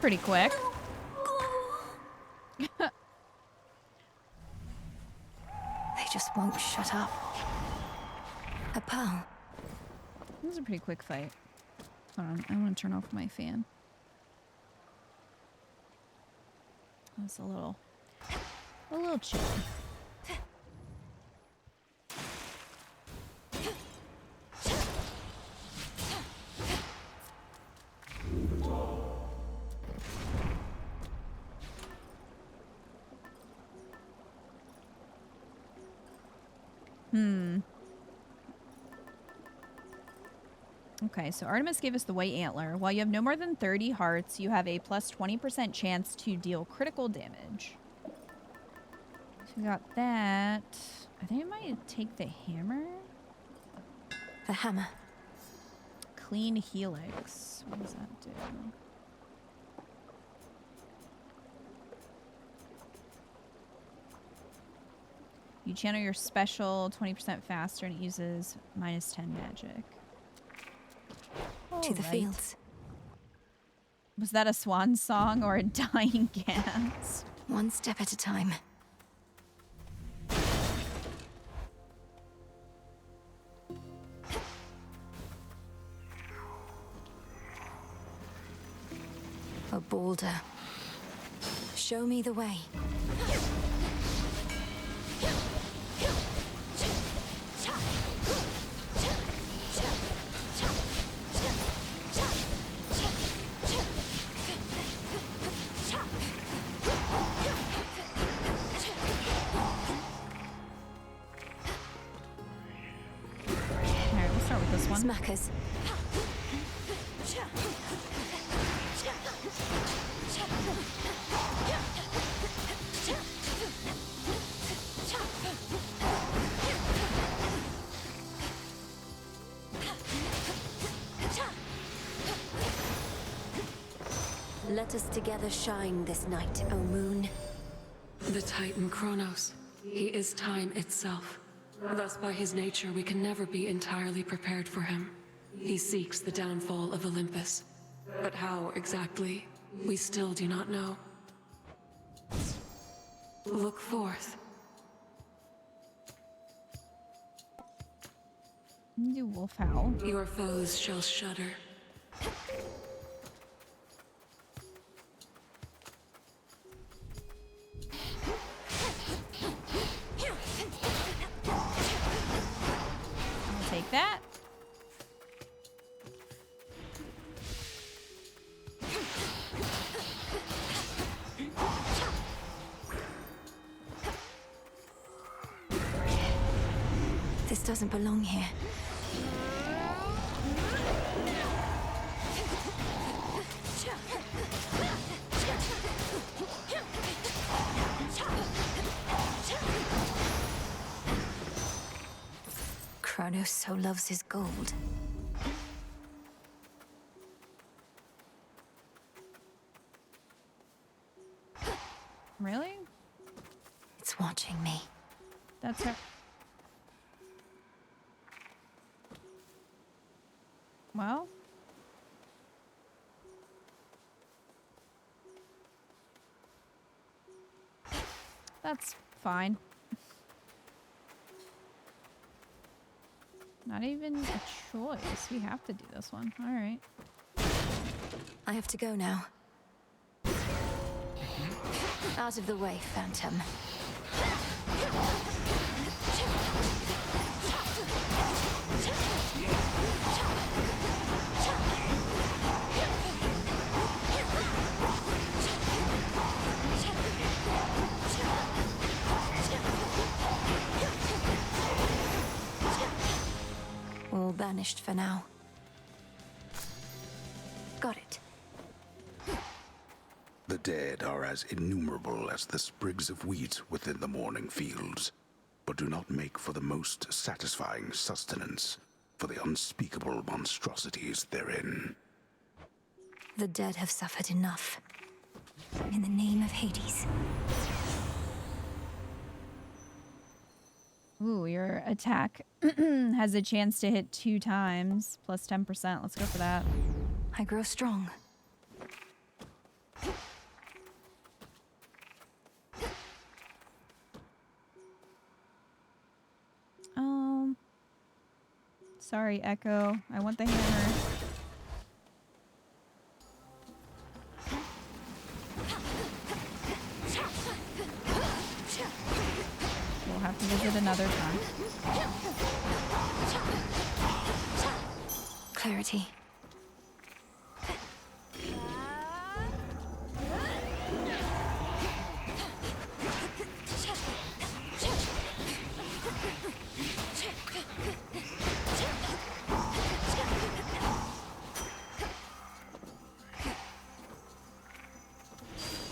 Pretty quick. They just won't shut up. A pearl. This is a pretty quick fight. Hold on, I want to turn off my fan. That's a little chilly. Okay, so Artemis gave us the white antler. While you have no more than 30 hearts, you have a plus 20% chance to deal critical damage. So we got that. I think I might take the hammer. The hammer. Clean helix. What does that do? You channel your special 20% faster and it uses minus 10 magic. To the fields. Was that a swan song or a dying gasp? One step at a time. A boulder. Show me the way. Smackers. Let us together shine this night, O moon. The Titan Kronos. He is time itself. Thus, by his nature, we can never be entirely prepared for him. He seeks the downfall of Olympus. But how exactly, we still do not know. Look forth. You wolf howl. Your foes shall shudder. I'll take that. This doesn't belong here. Kronos so loves his gold. Really? It's watching me. That's her. Well. That's fine. Not even a choice. We have to do this one. All right. I have to go now. Out of the way, Phantom. All banished for now. Got it. The dead are as innumerable as the sprigs of wheat within the morning fields, but do not make for the most satisfying sustenance for the unspeakable monstrosities therein. The dead have suffered enough. In the name of Hades. Ooh, your attack has a chance to hit 2 times, plus 10%. Let's go for that. I grow strong. Sorry, Echo. I want the hammer. We'll have to visit another time. Clarity.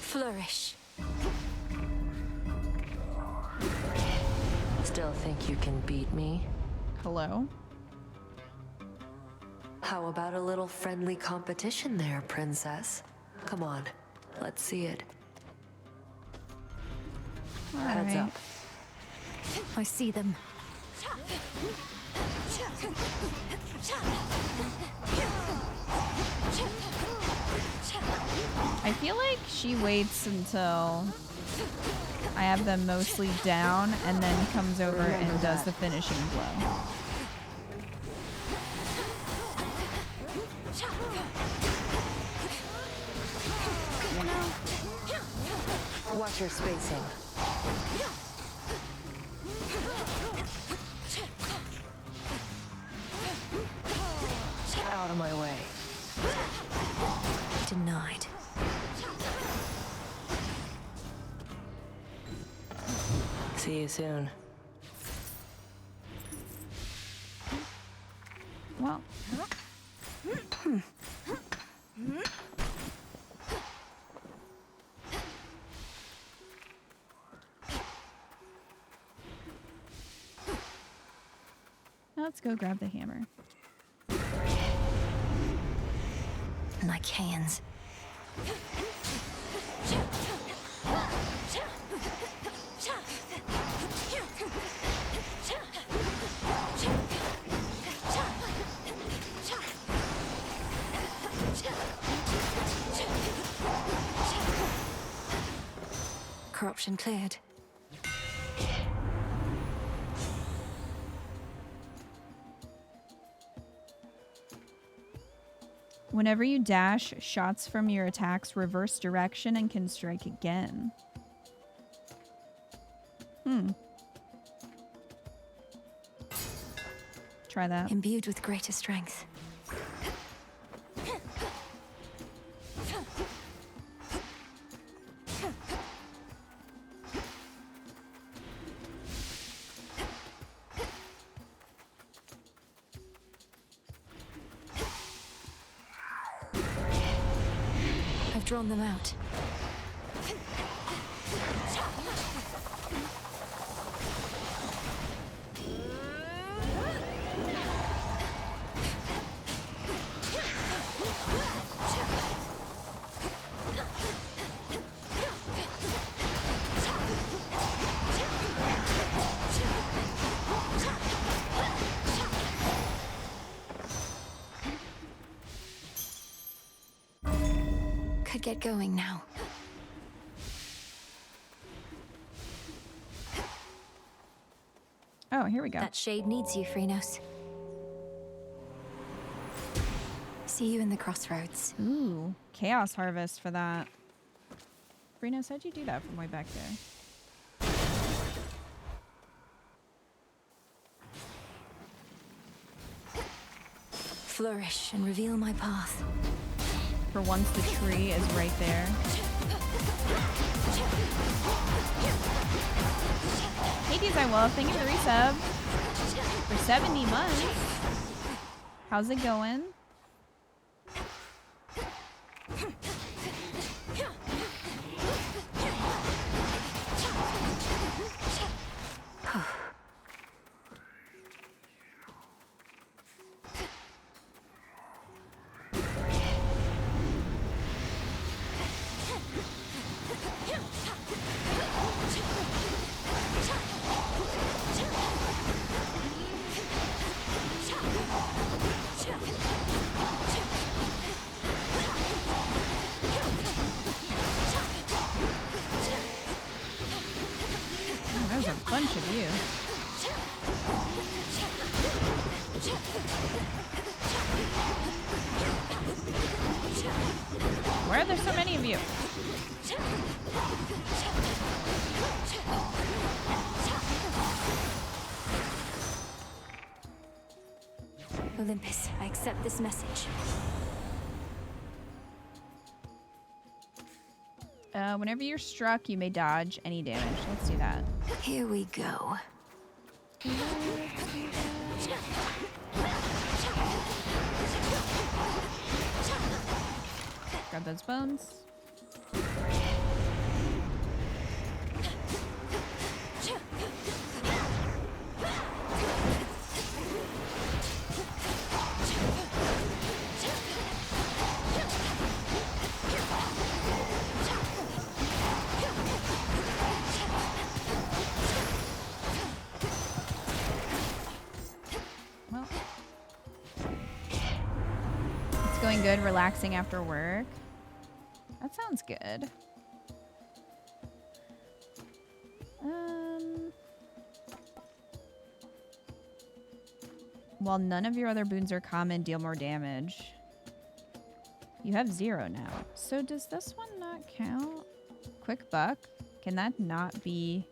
Flourish. Still think you can beat me? Hello? How about a little friendly competition there, princess? Come on, let's see it. Heads up. I see them. I feel like she waits until I have them mostly down and then comes over and does the finishing blow. Watch your spacing. Out of my way. Denied. See you soon. Well, Well. Let's go grab the hammer. Lycaeans. Corruption cleared. Whenever you dash, shots from your attacks reverse direction and can strike again. Try that. Imbued with greater strength. I've drawn them out. Could get going now. Oh, here we go. That shade needs you, Phrynos. See you in the crossroads. Ooh, Chaos Harvest for that. Phrynos, how'd you do that from way back there? Flourish and reveal my path. For once, the tree is right there. Hades, I will. Thank you for the resub. For 70 months. How's it going? There's a bunch of you. Why are there so many of you? Olympus, I accept this message. Whenever you're struck, you may dodge any damage. Let's do that. Here we go. Grab those bones. Well, it's going good, relaxing after work. That sounds good. While none of your other boons are common, deal more damage. You have 0 now. So does this one not count? Quick buck? Can that not be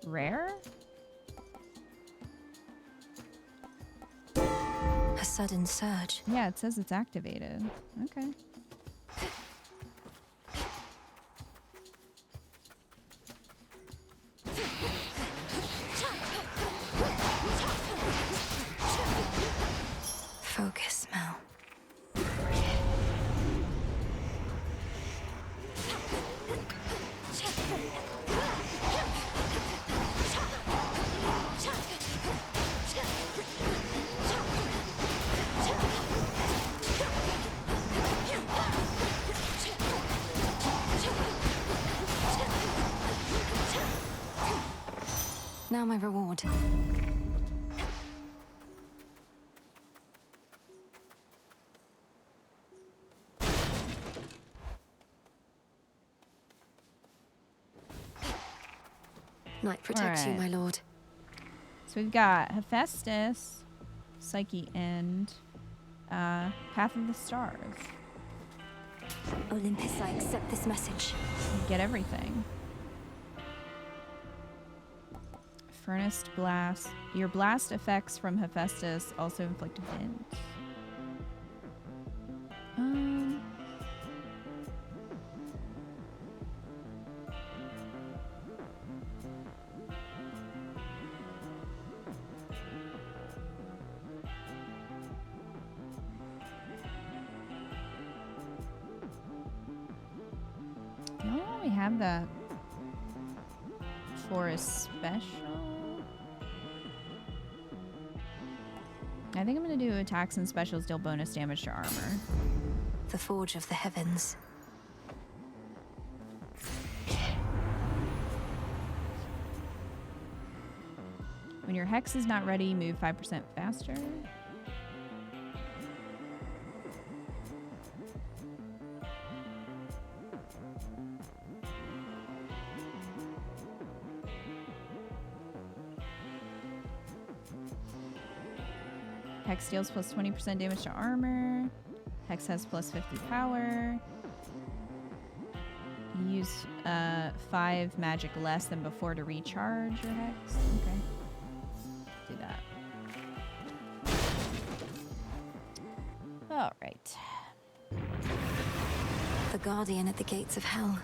rare? A sudden surge. Yeah, it says it's activated. Okay. Now my reward. Night protects you, my lord. So we've got Hephaestus, Psyche, and Path of the Stars. Olympus, I accept this message. You get everything. Furnace blast. Your blast effects from Hephaestus also inflict wind. We have that for a special. I think I'm gonna do attacks and specials deal bonus damage to armor. The Forge of the Heavens. When your hex is not ready, move 5% faster. Hex deals plus 20% damage to armor. Hex has plus 50 power. You use 5 magic less than before to recharge your hex. Okay. Do that. All right. The Guardian at the gates of hell.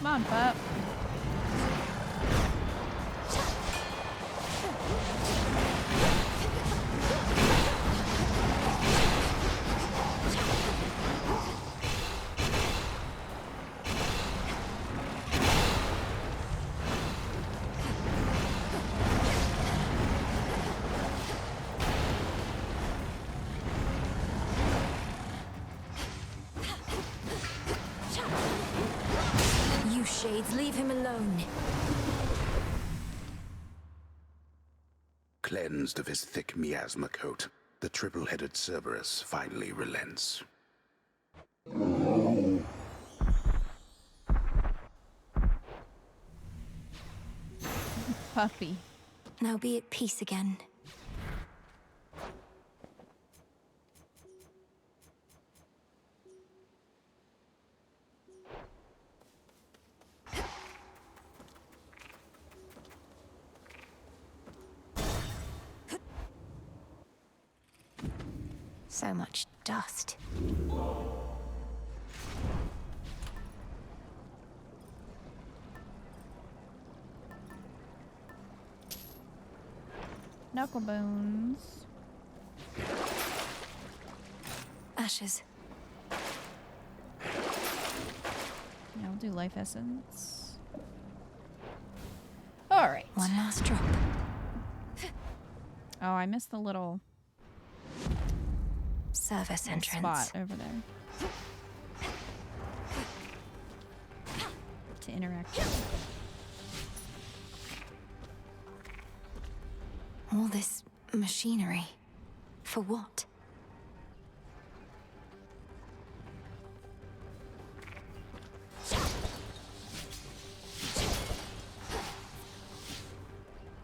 Come on, pup. Shades, leave him alone. Cleansed of his thick miasma coat, the triple-headed Cerberus finally relents. puppy. Now be at peace again. So much dust. Knuckle bones. Ashes. Yeah, we'll do life essence. All right. One last drop. Oh, I missed the little service entrance spot over there to interact. All this machinery. For what?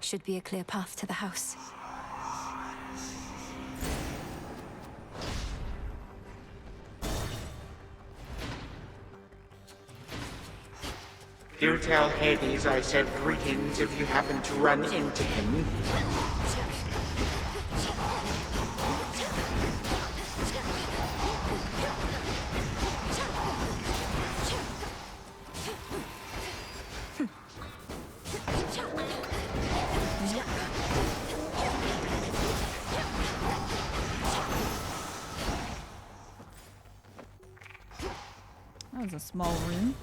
Should be a clear path to the house. Do tell Hades I said greetings if you happen to run into him. That was a small room.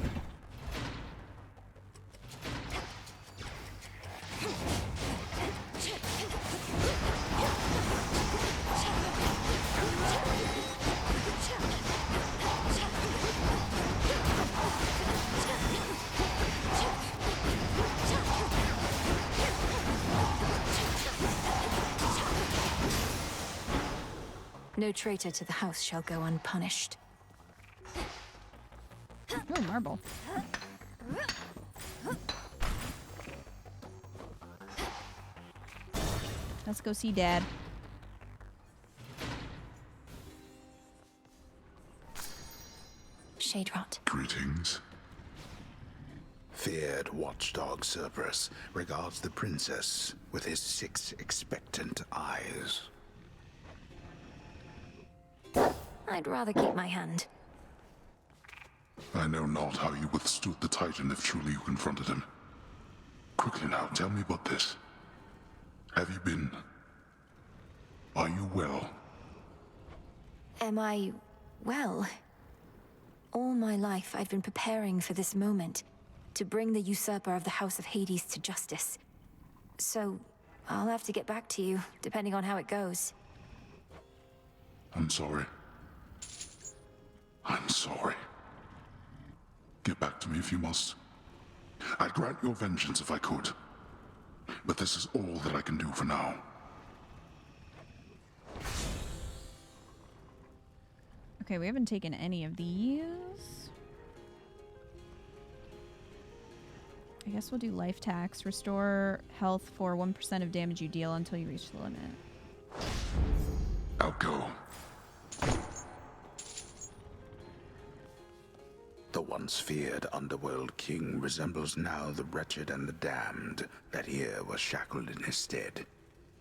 No traitor to the house shall go unpunished. Oh, marble. Let's go see Dad. Shade rot. Greetings. Feared watchdog Cerberus regards the princess with his 6 expectant eyes. I'd rather keep my hand. I know not how you withstood the Titan if truly you confronted him. Quickly now, tell me about this. Have you been... Are you well? Am I well? All my life I've been preparing for this moment, to bring the usurper of the House of Hades to justice. So, I'll have to get back to you, depending on how it goes. I'm sorry. I'm sorry. Get back to me if you must. I'd grant your vengeance if I could. But this is all that I can do for now. Okay, we haven't taken any of these. I guess we'll do life tax. Restore health for 1% of damage you deal until you reach the limit. I'll go. The once feared underworld king resembles now the wretched and the damned that here was shackled in his stead,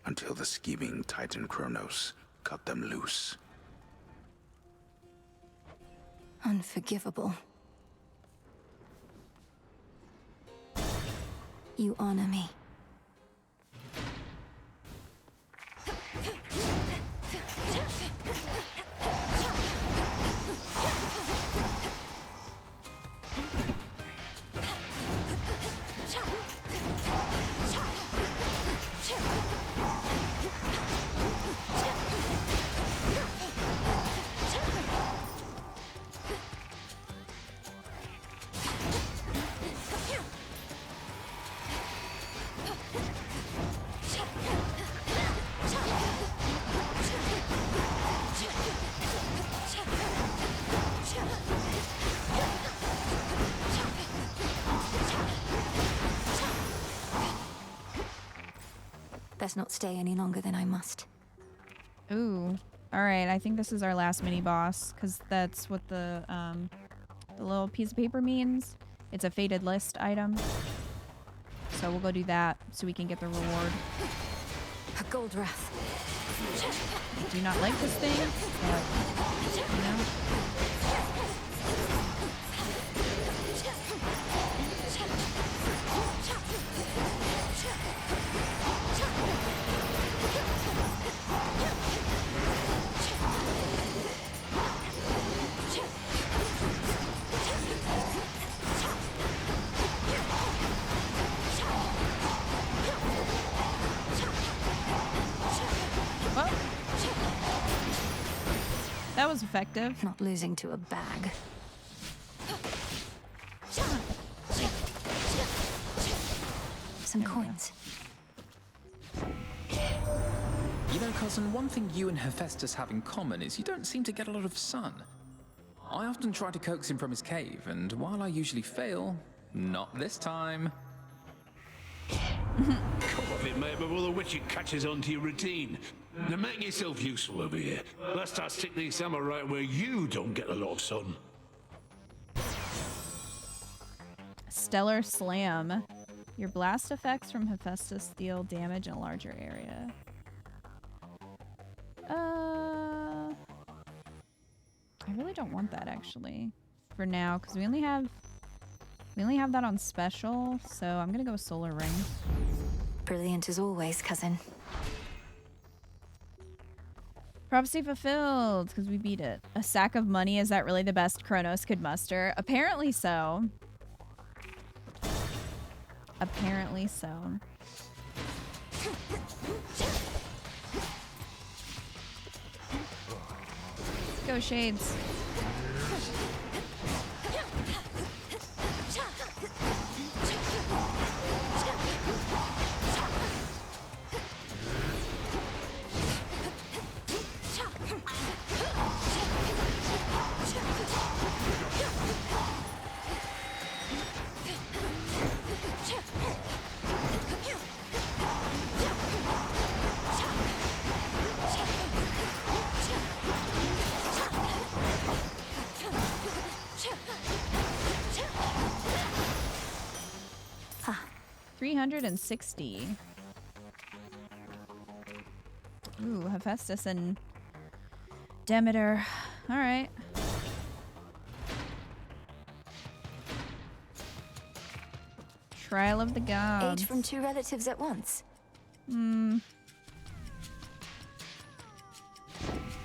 until the scheming Titan Kronos cut them loose. Unforgivable. You honor me. best not stay any longer than I must. Ooh. Alright, I think this is our last mini-boss, because that's what the little piece of paper means. It's a fated list item. So we'll go do that, so we can get the reward. A gold wrath. I do not like this thing, but, you know. That was effective. Not losing to a bag. Some coins. You know, cousin, one thing you and Hephaestus have in common is you don't seem to get a lot of sun. I often try to coax him from his cave, and while I usually fail, not this time. Come off it, mate, before the witchet catches on to your routine. Now make yourself useful over here. Lest I stick these hammer right where you don't get a lot of sun. Stellar Slam. Your blast effects from Hephaestus deal damage in a larger area. I really don't want that actually for now, because we only have that on special, so I'm gonna go with Solar Ring. Brilliant as always, cousin. Prophecy fulfilled, because we beat it. A sack of money, is that really the best Kronos could muster? Apparently so. Apparently so. Go Shades. Ah. 360. Ooh, Hephaestus and Demeter. All right. Trial of the Gods. Aid from two relatives at once. Hmm.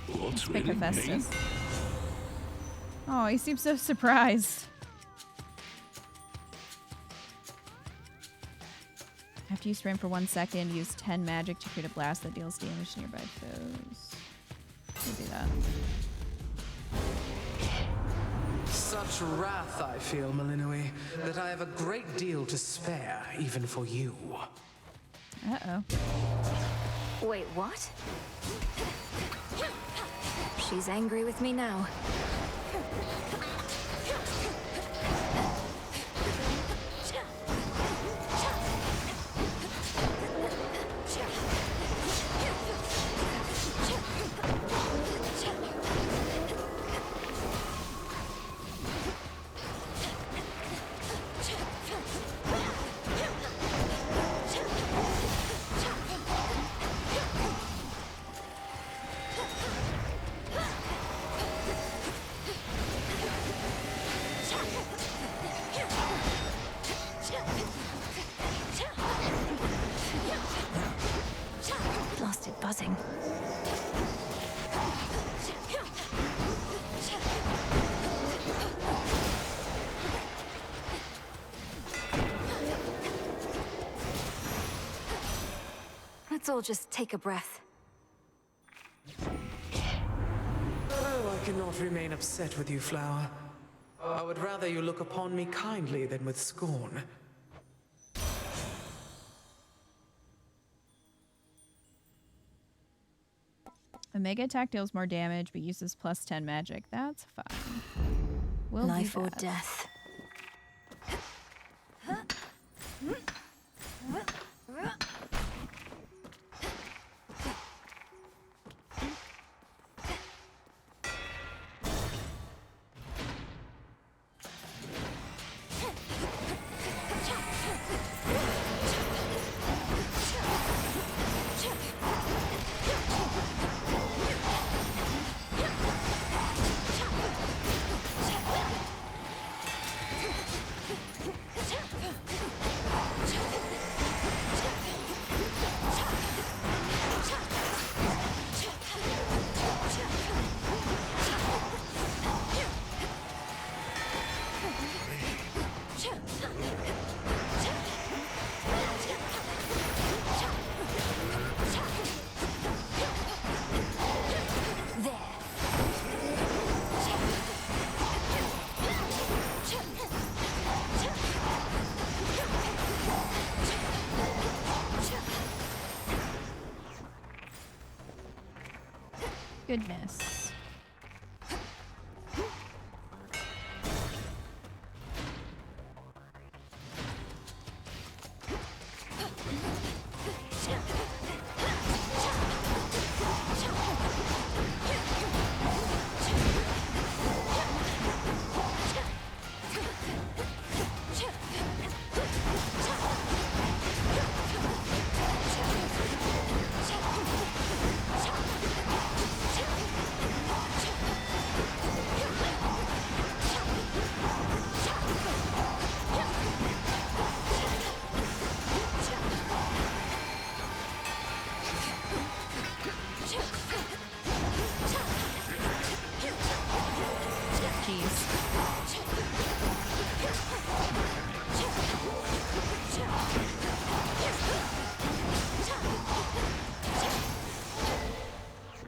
What's Pick really Hephaestus. Oh, he seems so surprised. After you sprint for 1 second, use 10 magic to create a blast that deals damage to nearby foes. We'll do that. Such wrath I feel, Malinui, that I have a great deal to spare, even for you. Uh-oh. Wait, what? She's angry with me now. Blasted buzzing. Let's all just take a breath. Oh, I cannot remain upset with you, Flower. I would rather you look upon me kindly than with scorn. A mega attack deals more damage, but uses plus 10 magic. That's fine. We'll Life do or that. death. goodness.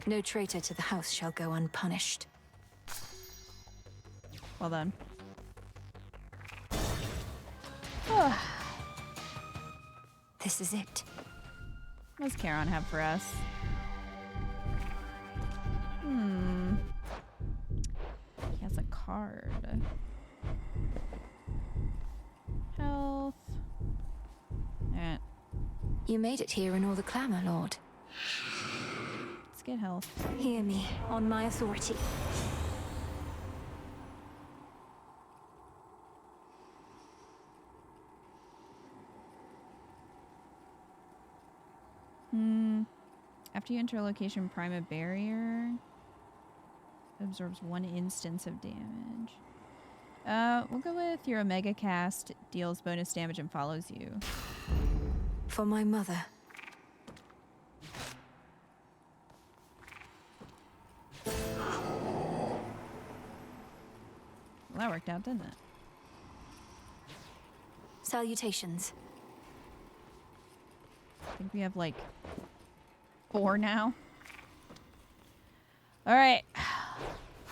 No traitor to the house shall go unpunished. Well done. This is it. What does Charon have for us? He has a card. Health. Alright. You made it here in all the clamor, Lord. Let's get health. Hear me, on my authority. After you enter a location, prime a barrier. Absorbs 1 instance of damage. We'll go with your Omega cast, deals bonus damage and follows you. For my mother. Well, that worked out, didn't it? Salutations. I think we have like 4 now. All right.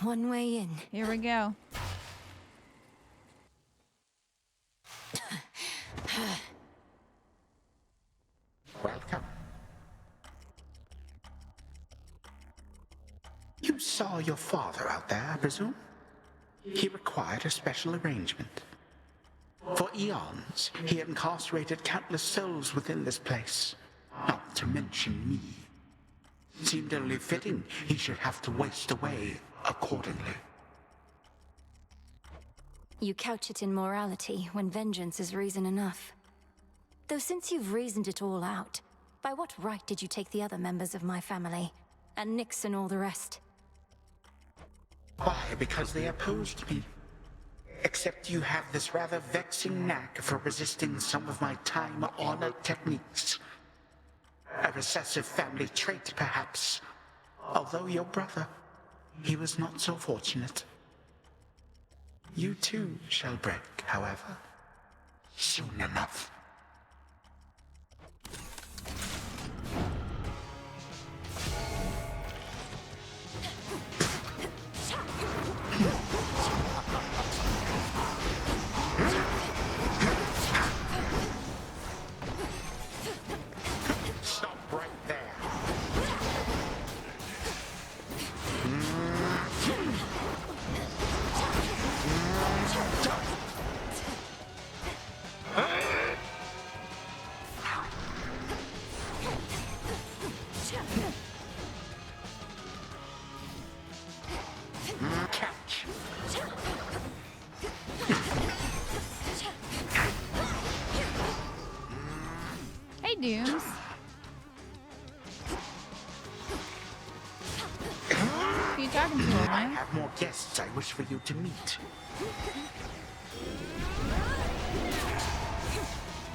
One way in. Here we go. Welcome. You saw your father out there, I presume? He required a special arrangement. For eons, he incarcerated countless souls within this place, not to mention me. Seemed only fitting he should have to waste away accordingly. You couch it in morality when vengeance is reason enough. Though since you've reasoned it all out, by what right did you take the other members of my family? And Nyx and all the rest? Why? Because they opposed me. Except you have this rather vexing knack for resisting some of my time-honored techniques. A recessive family trait, perhaps. Although your brother, he was not so fortunate. You too shall break, however, soon enough. Stop right there. Catch. Hey, Dooms. Who you talking to, I man? have more guests I wish for you to meet.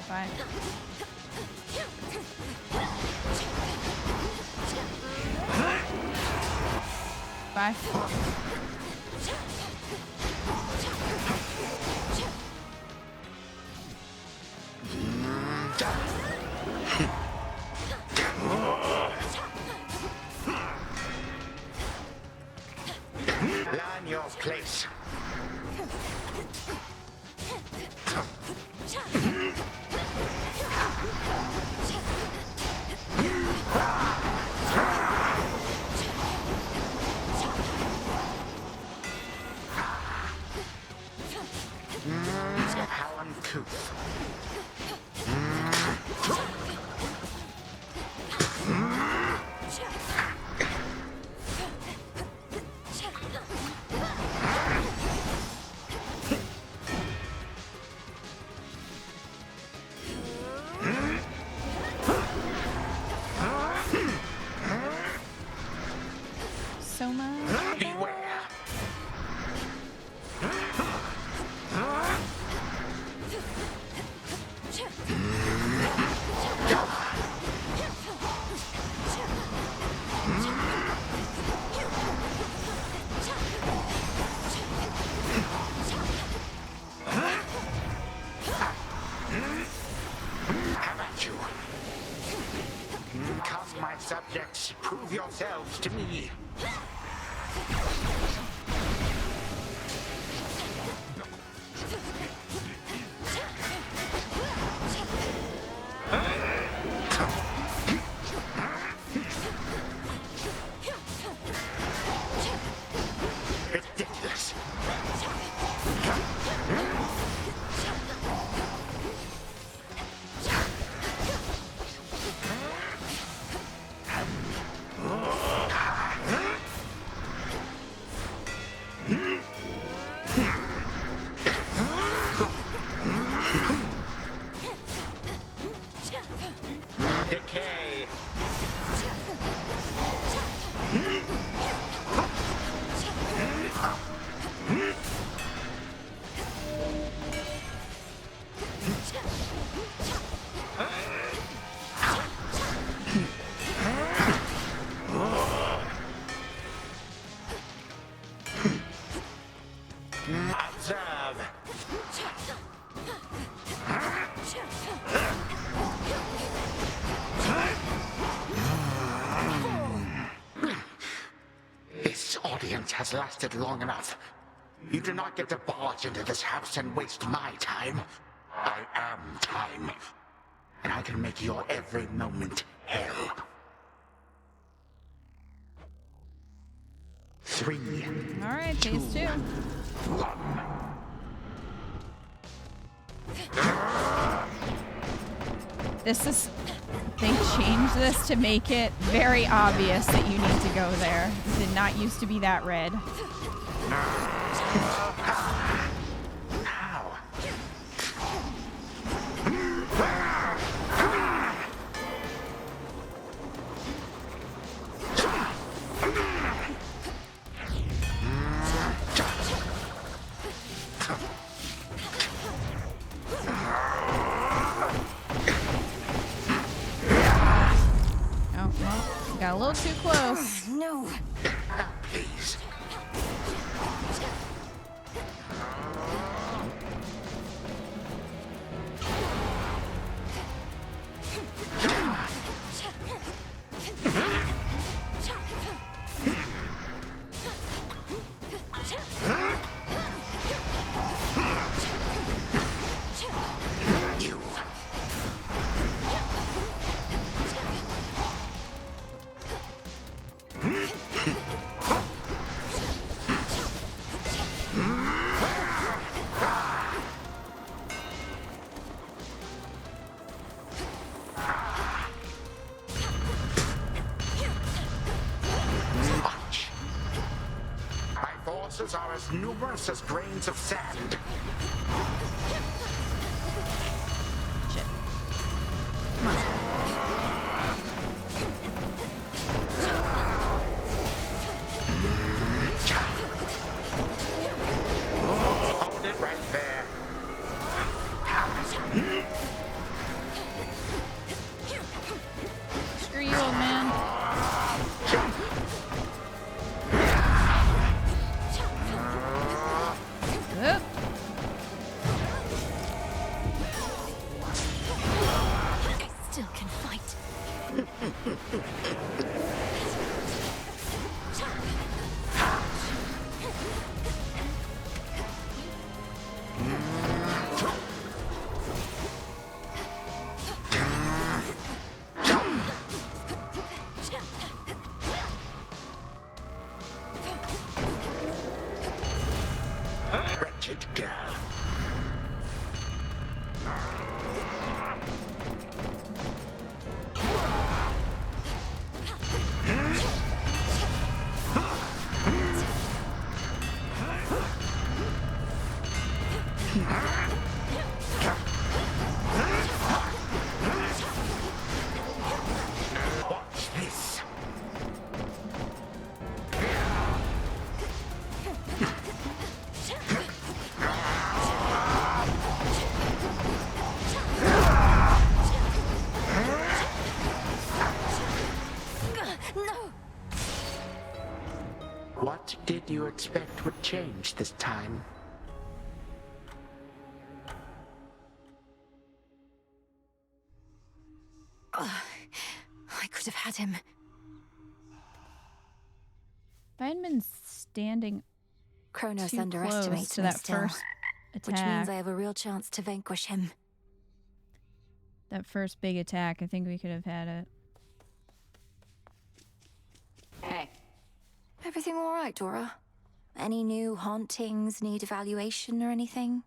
Bye. Bye. Learn your place. uncouth. So much. How about you? Come, my subjects, prove yourselves to me. Ridiculous. Decay. Observe. This audience has lasted long enough. You do not get to barge into this house and waste my time. I am time. And I can make your every moment hell. 3. All right, phase 2. 1. This is. They changed this to make it very obvious that you need to go there. It did not used to be that red. Oh, well, got a little too close. No. Please. Are as numerous as grains of sand. Shit. Hold it right there. Screw you, old man. Oop. I still can fight. Wretched girl. What did you expect would change this time? I could have had him. If I had been standing Kronos too underestimates close to me that still, first attack, which means I have a real chance to vanquish him. that first big attack, I think we could have had it. Hey. Everything all right, Dora? Any new hauntings need evaluation or anything?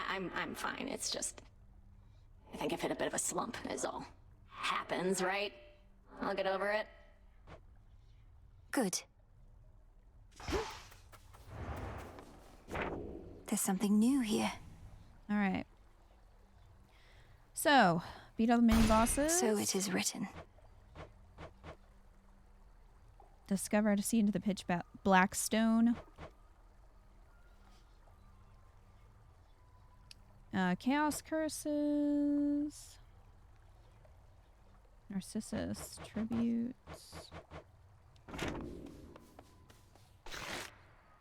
I'm fine. It's just, I think I've hit a bit of a slump, is all. Happens, right? I'll get over it. Good. There's something new here. All right. So, beat all the mini bosses. So it is written. Discover how to see into the pitch black stone. Chaos curses. Narcissus tributes.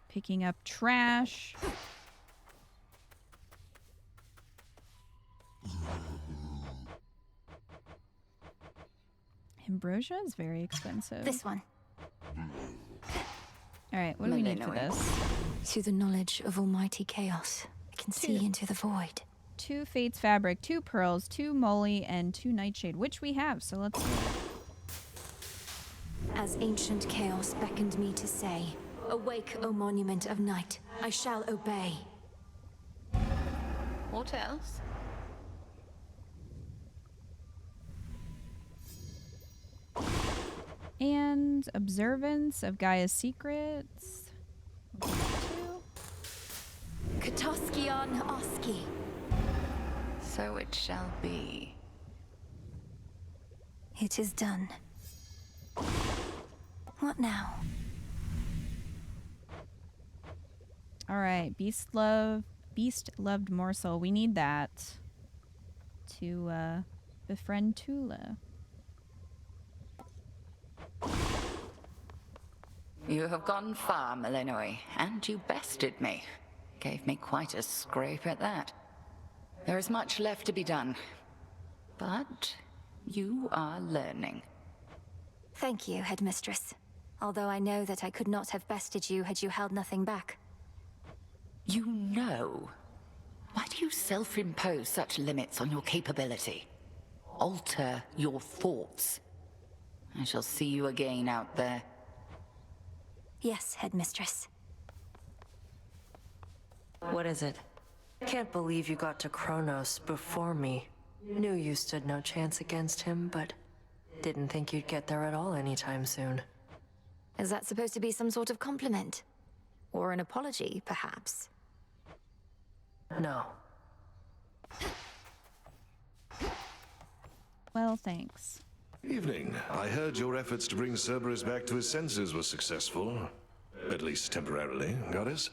Picking up trash. Ambrosia is very expensive. This one. Alright, what do we need for this? Through the knowledge of almighty chaos, I can see into the void. 2 Fates fabric, 2 pearls, 2 moly, and 2 nightshade, which we have, so let's do it. As ancient chaos beckoned me to say, awake, O monument of night, I shall obey. What else? And observance of Gaia's secrets. Katoskion Oski. So it shall be. It is done. What now? Alright, beast loved morsel. We need that to befriend Tula. You have gone far, Malinois, and you bested me. Gave me quite a scrape at that. There is much left to be done, but you are learning. Thank you, Headmistress. Although I know that I could not have bested you had you held nothing back. You know? Why do you self-impose such limits on your capability? Alter your thoughts. I shall see you again out there. Yes, Headmistress. What is it? Can't believe you got to Kronos before me. Knew you stood no chance against him, but didn't think you'd get there at all anytime soon. Is that supposed to be some sort of compliment? Or an apology, perhaps? No. Well, thanks. Evening. I heard your efforts to bring Cerberus back to his senses were successful. At least temporarily, Goddess.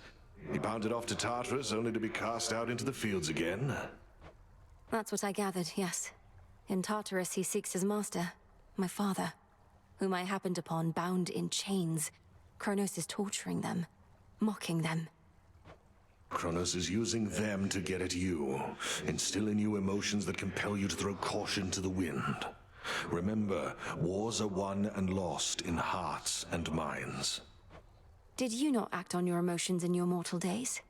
He bounded off to Tartarus only to be cast out into the fields again. That's what I gathered, yes. In Tartarus he seeks his master, my father, whom I happened upon bound in chains. Kronos is torturing them, mocking them. Kronos is using them to get at you, instill in you emotions that compel you to throw caution to the wind. Remember, wars are won and lost in hearts and minds. Did you not act on your emotions in your mortal days?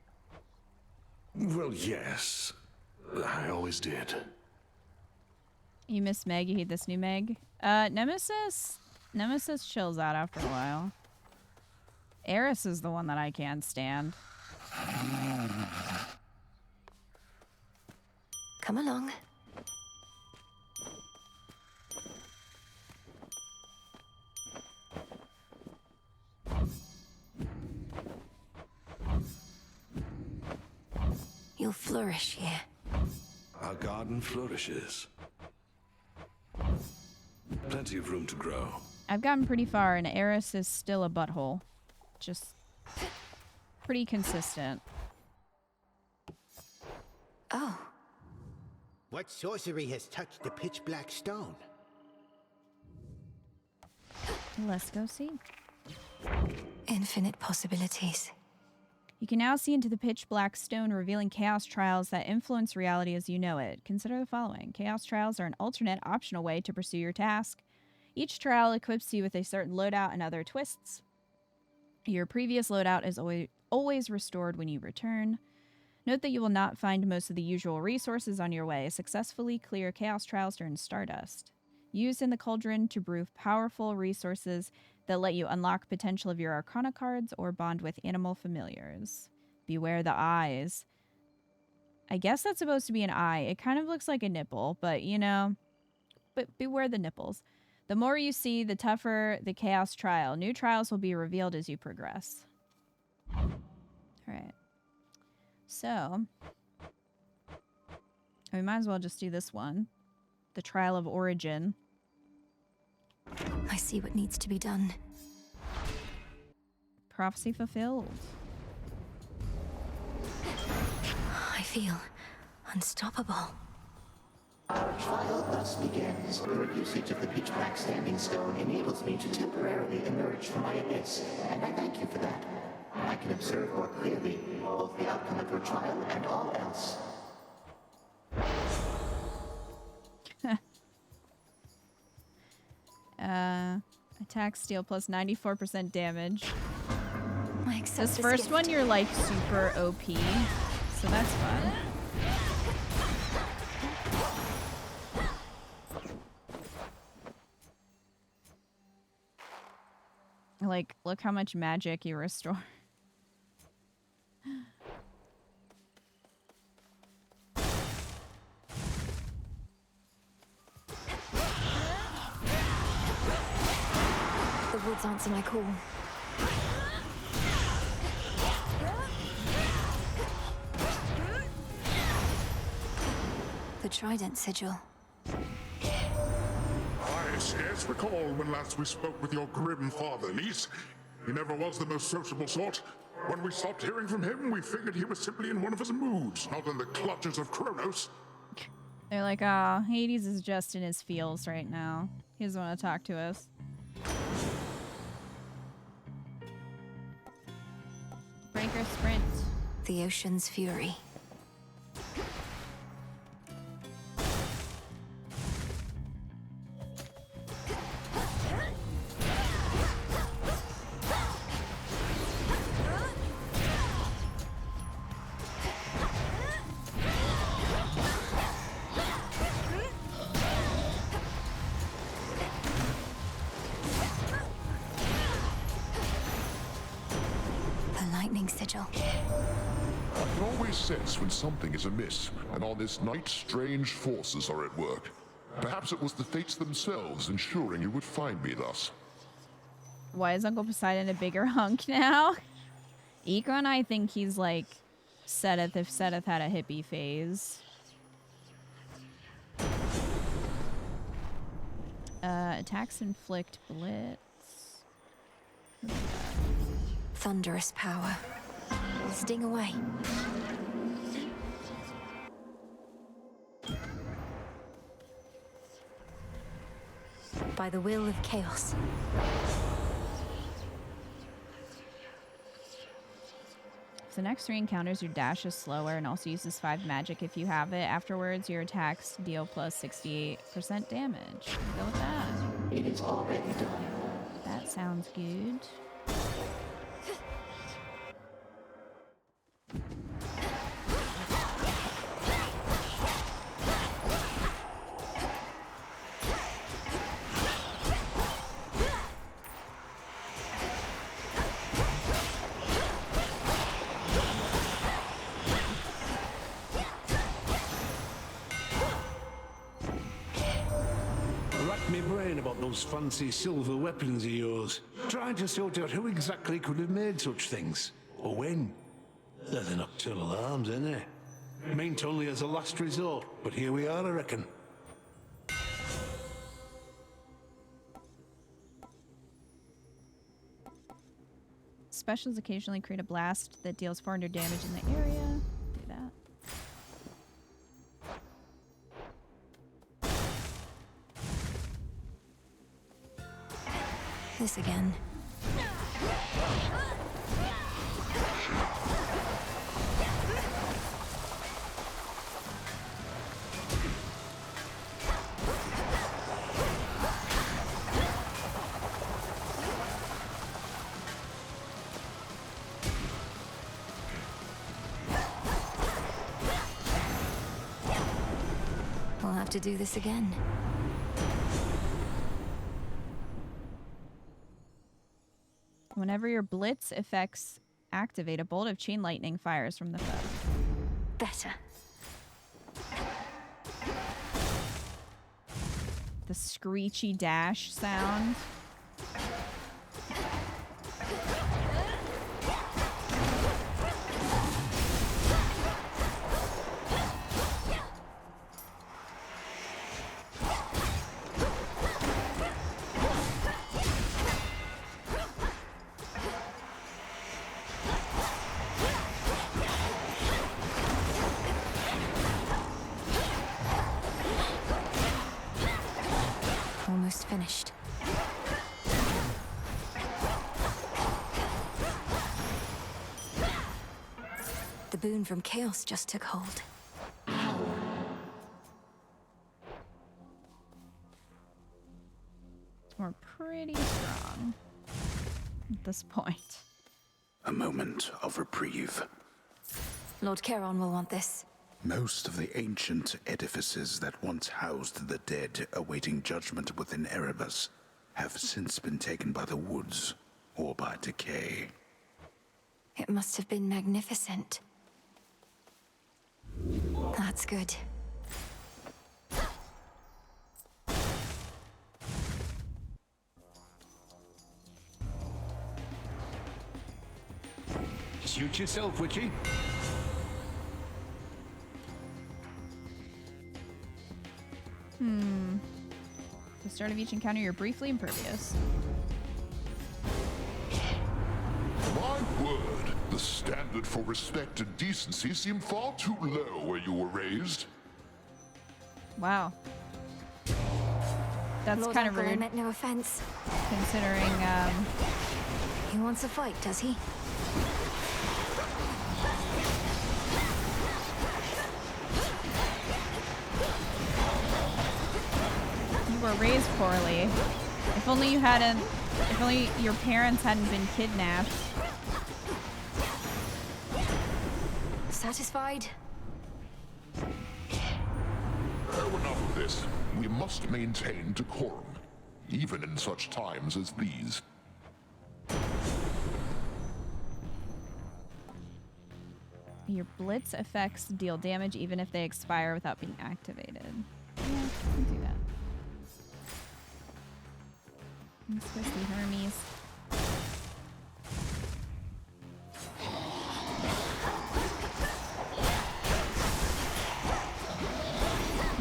Well, yes. I always did. You miss Meg, you hate this new Meg. Nemesis chills out after a while. Eris is the one that I can't stand. Come along. You'll flourish here. Our garden flourishes. Plenty of room to grow. I've gotten pretty far, and Eris is still a butthole. Just pretty consistent. Oh. What sorcery has touched the pitch black stone? Let's go see. Infinite possibilities. You can now see into the pitch black stone, revealing chaos trials that influence reality as you know it. Consider the following. Chaos trials are an alternate, optional way to pursue your task. Each trial equips you with a certain loadout and other twists. Your previous loadout is always restored when you return. Note that you will not find most of the usual resources on your way. Successfully clear chaos trials during Stardust. Use in the cauldron to brew powerful resources that let you unlock potential of your Arcana cards or bond with animal familiars. Beware the eyes. I guess that's supposed to be an eye. It kind of looks like a nipple, but you know, but beware the nipples. The more you see, the tougher the chaos trial. New trials will be revealed as you progress. All right. So, we might as well just do this one. The Trial of Origin. I see what needs to be done. Prophecy fulfilled. I feel unstoppable. Our trial thus begins. Your usage of the pitch black standing stone enables me to temporarily emerge from my abyss, and I thank you for that. I can observe more clearly both the outcome of your trial and all else. Attack steal plus 94% damage. I accept This first one, you're like super OP, so that's fun. Like, look how much magic you restore. The woods answer my call. The Trident Sigil. I scarce recall when last we spoke with your grim father, niece. He never was the most sociable sort. When we stopped hearing from him, we figured he was simply in one of his moods, not in the clutches of Kronos. They're like, ah, oh, Hades is just in his feels right now. He doesn't want to talk to us. Breaker sprint. The Ocean's Fury. Sigil. I can always sense when something is amiss, and on this night strange forces are at work. Perhaps it was the fates themselves ensuring you would find me thus. Why is Uncle Poseidon a bigger hunk now? Ikon, I think he's like Seth if Seth had a hippie phase. Attacks inflict blitz. Thunderous power. Sting away. By the will of chaos. For the next 3 encounters, your dash is slower and also uses 5 magic if you have it. Afterwards, your attacks deal plus 68% damage. Go with that. It is already done. That sounds good. Those fancy silver weapons of yours. Trying to sort out who exactly could have made such things. Or when. They're nocturnal arms, ain't they? Meant only as a last resort, but here we are, I reckon. Specials occasionally create a blast that deals 400 damage in the area. Do that. this again. We'll have to do this again. Whenever your blitz effects activate, a bolt of chain lightning fires from the foe. Better. The screechy dash sound. Almost finished. The boon from chaos just took hold. We're pretty strong at this point. A moment of reprieve. Lord Charon will want this. Most of the ancient edifices that once housed the dead awaiting judgment within Erebus have since been taken by the woods or by decay. It must have been magnificent. That's good. Suit yourself, Witchy. At the start of each encounter, you're briefly impervious. My word, the standard for respect and decency seemed far too low where you were raised. Wow. That's Lord kind of Uncle, I rude. meant no offense. Considering, He wants a fight, does he? you were raised poorly. If only you hadn't, if only your parents hadn't been kidnapped. Satisfied? Enough of this. We must maintain decorum, even in such times as these. Your blitz effects deal damage even if they expire without being activated. Yeah, I can do that. Let's go see Hermes.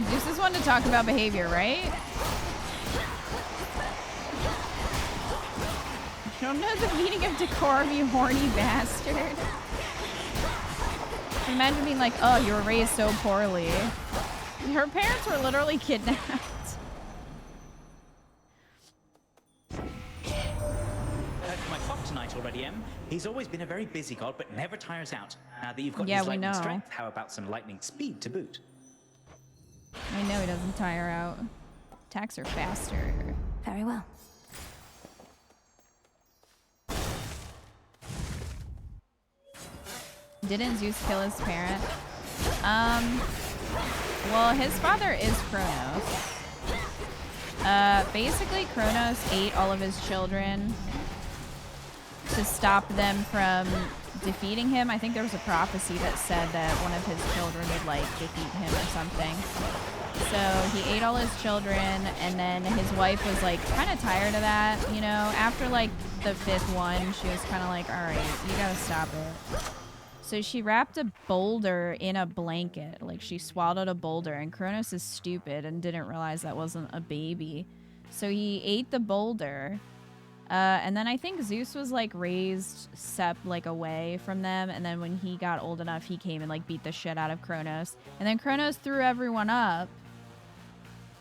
Zeus is one to talk about behavior, right? You don't know the meaning of decorum, you horny bastard. Imagine being like, oh, you were raised so poorly. Her parents were literally kidnapped. Heard from my clock tonight already, Em. He's always been a very busy god, but never tires out. Now that you've got Yeah, his we lightning know. strength, how about some lightning speed to boot? I know he doesn't tire out. Attacks are faster. Very well. Didn't Zeus kill his parent? Well, his father is Kronos. Basically, Kronos ate all of his children to stop them from defeating him. I think there was a prophecy that said that one of his children would, like, defeat him or something. So he ate all his children, and then his wife was, like, kind of tired of that, you know? After, like, the 5th one, she was kind of like, all right, you gotta stop it. So she wrapped a boulder in a blanket. Like, she swallowed a boulder, and Kronos is stupid and didn't realize that wasn't a baby. So he ate the boulder. And then I think Zeus was, like, raised like, away from them. And then when he got old enough, he came and, like, beat the shit out of Kronos. And then Kronos threw everyone up.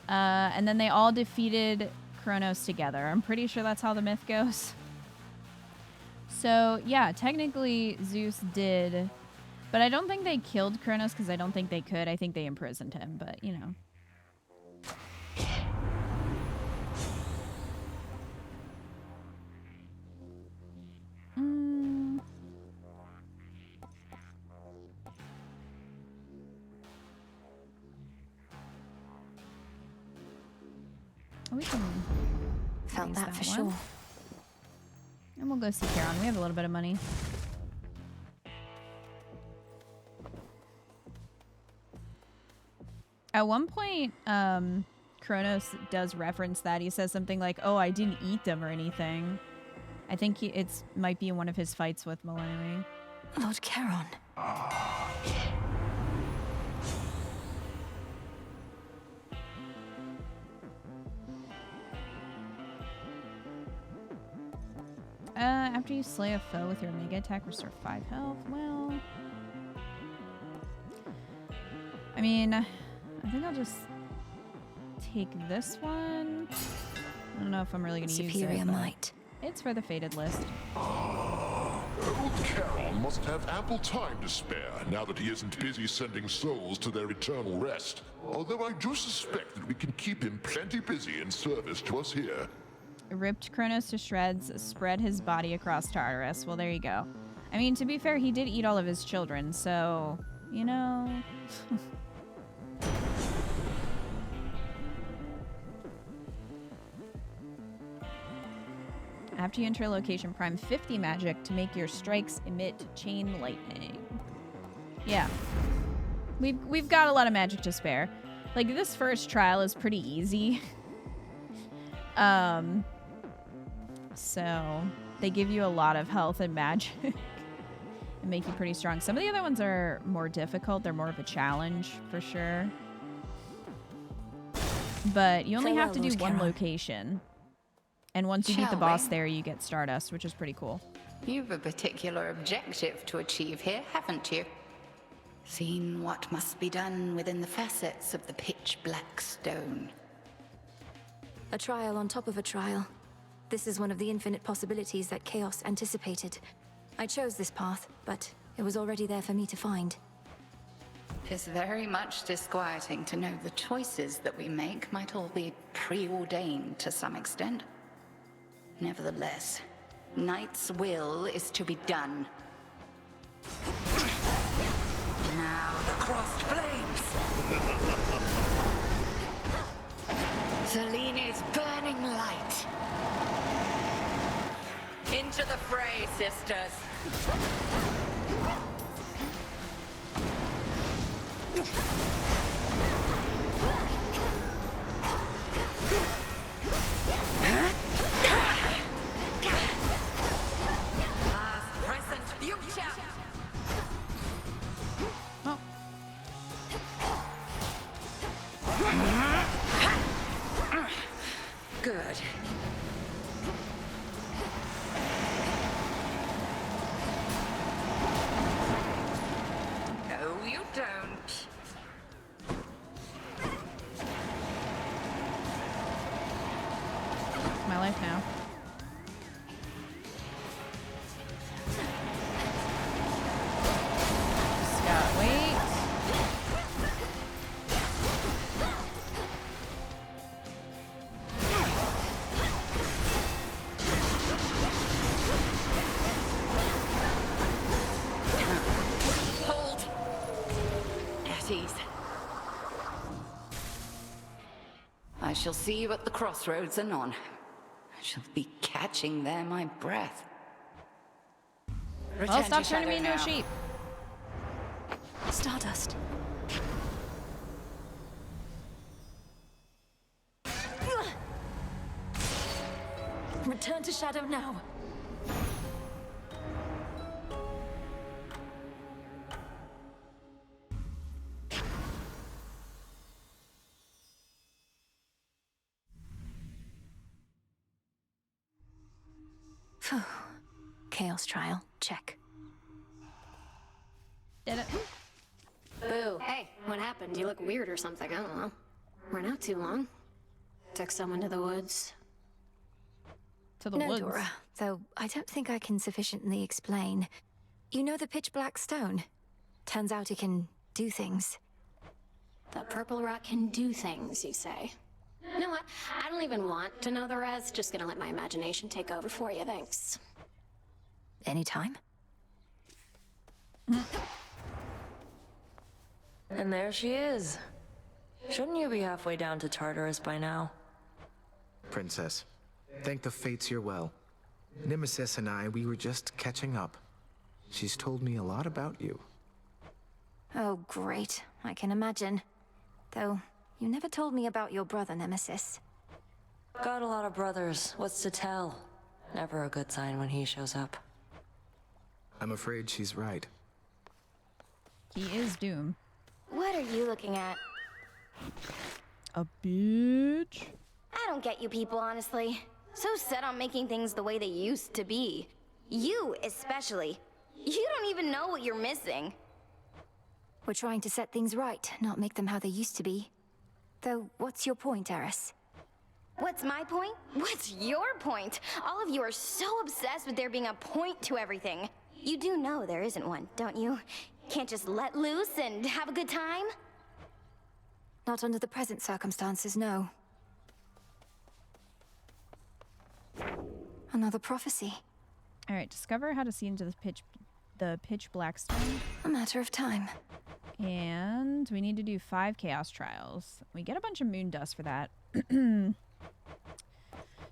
And then they all defeated Kronos together. I'm pretty sure that's how the myth goes. So, yeah, technically Zeus did, but I don't think they killed Kronos because I don't think they could. I think they imprisoned him, but, you know. We can Felt that for one. sure. And we'll go see Charon. We have a little bit of money. At one point, Kronos does reference that. He says something like, "Oh, I didn't eat them or anything." I think it's might be in one of his fights with Millennium. Lord Charon. After you slay a foe with your mega attack, restore 5 health. Well, I mean, I think I'll just take this one. I don't know if I'm really going to use it. Superior might. It's for the fated list. Old Charon must have ample time to spare now that he isn't busy sending souls to their eternal rest. Although I do suspect that we can keep him plenty busy in service to us here. Ripped Kronos to shreds, spread his body across Tartarus. Well, there you go. I mean, to be fair, he did eat all of his children, so, you know. After you enter a location, prime 50 magic to make your strikes emit chain lightning. Yeah. We've got a lot of magic to spare. Like, this first trial is pretty easy. So they give you a lot of health and magic and make you pretty strong. Some of the other ones are more difficult. They're more of a challenge for sure. But you only have to do one location. And once you beat the boss there, you get Stardust, which is pretty cool. You've a particular objective to achieve here, haven't you? Seen what must be done within the facets of the pitch black stone. A trial on top of a trial. This is one of the infinite possibilities that Chaos anticipated. I chose this path, but it was already there for me to find. It's very much disquieting to know the choices that we make might all be preordained to some extent. Nevertheless, Knight's will is to be done. Now the crossed flames! Selene's burning light! Into the fray, sisters! Past, present, future! Oh. Good. No, you don't. It's my life now. Just gotta wait. Hold. At ease. I shall see you at the crossroads anon. I shall be catching there my breath. Well, stop turning me into a sheep. Stardust. Return to Shadow now. Phew. Chaos trial, check. Did it? Boo. Hey, what happened? You look weird or something. I don't know. We're not too long. Took someone to the woods. To the no, woods. Dora, though I don't think I can sufficiently explain. You know the pitch black stone? Turns out it can do things. The purple rock can do things, you say? You know what? I don't even want to know the rest. Just gonna let my imagination take over for you, thanks. Anytime. And there she is. Shouldn't you be halfway down to Tartarus by now? Princess, thank the fates you're well. Nemesis and I, we were just catching up. She's told me a lot about you. Oh, great. I can imagine. Though, you never told me about your brother, Nemesis. Got a lot of brothers. What's to tell? Never a good sign when he shows up. I'm afraid she's right. He is Doom. What are you looking at? A bitch. I don't get you people, honestly. So set on making things the way they used to be. You, especially. You don't even know what you're missing. We're trying to set things right, not make them how they used to be. Though, what's your point, Eris? What's my point? What's your point? All of you are so obsessed with there being a point to everything. You do know there isn't one, don't you? Can't just let loose and have a good time? Not under the present circumstances, no. Another prophecy. All right, discover how to see into the pitch black stone. A matter of time. And we need to do 5 chaos trials. We get a bunch of moon dust for that.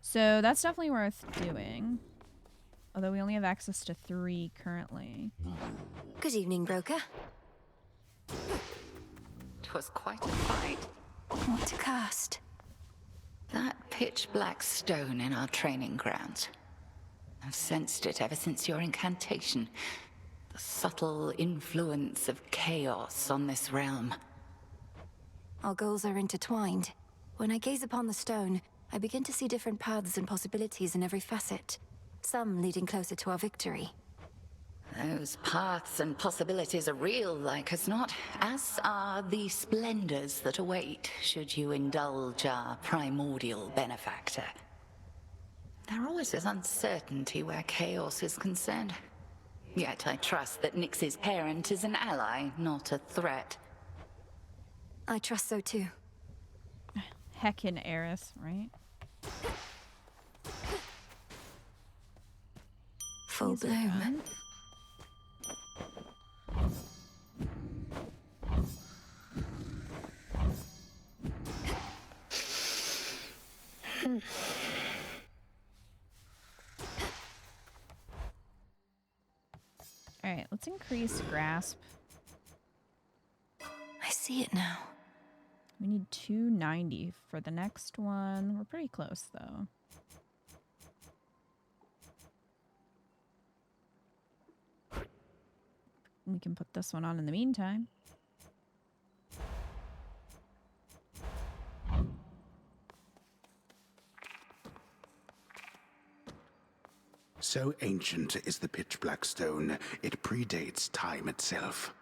So that's definitely worth doing. Although we only have access to 3 currently. Good evening, Broker. 'Twas quite a fight. What to cast? That pitch black stone in our training grounds. I've sensed it ever since your incantation. The subtle influence of chaos on this realm. Our goals are intertwined. When I gaze upon the stone, I begin to see different paths and possibilities in every facet. Some leading closer to our victory. Those paths and possibilities are real, like as not, as are the splendors that await should you indulge our primordial benefactor. There always is uncertainty where chaos is concerned. Yet I trust that Nyx's parent is an ally, not a threat. I trust so too. Heckin' Eris, right? Full bloom. All right, let's increase grasp. I see it now. We need 290 for the next one. We're pretty close, though. We can put this one on in the meantime. So ancient is the pitch black stone, it predates time itself.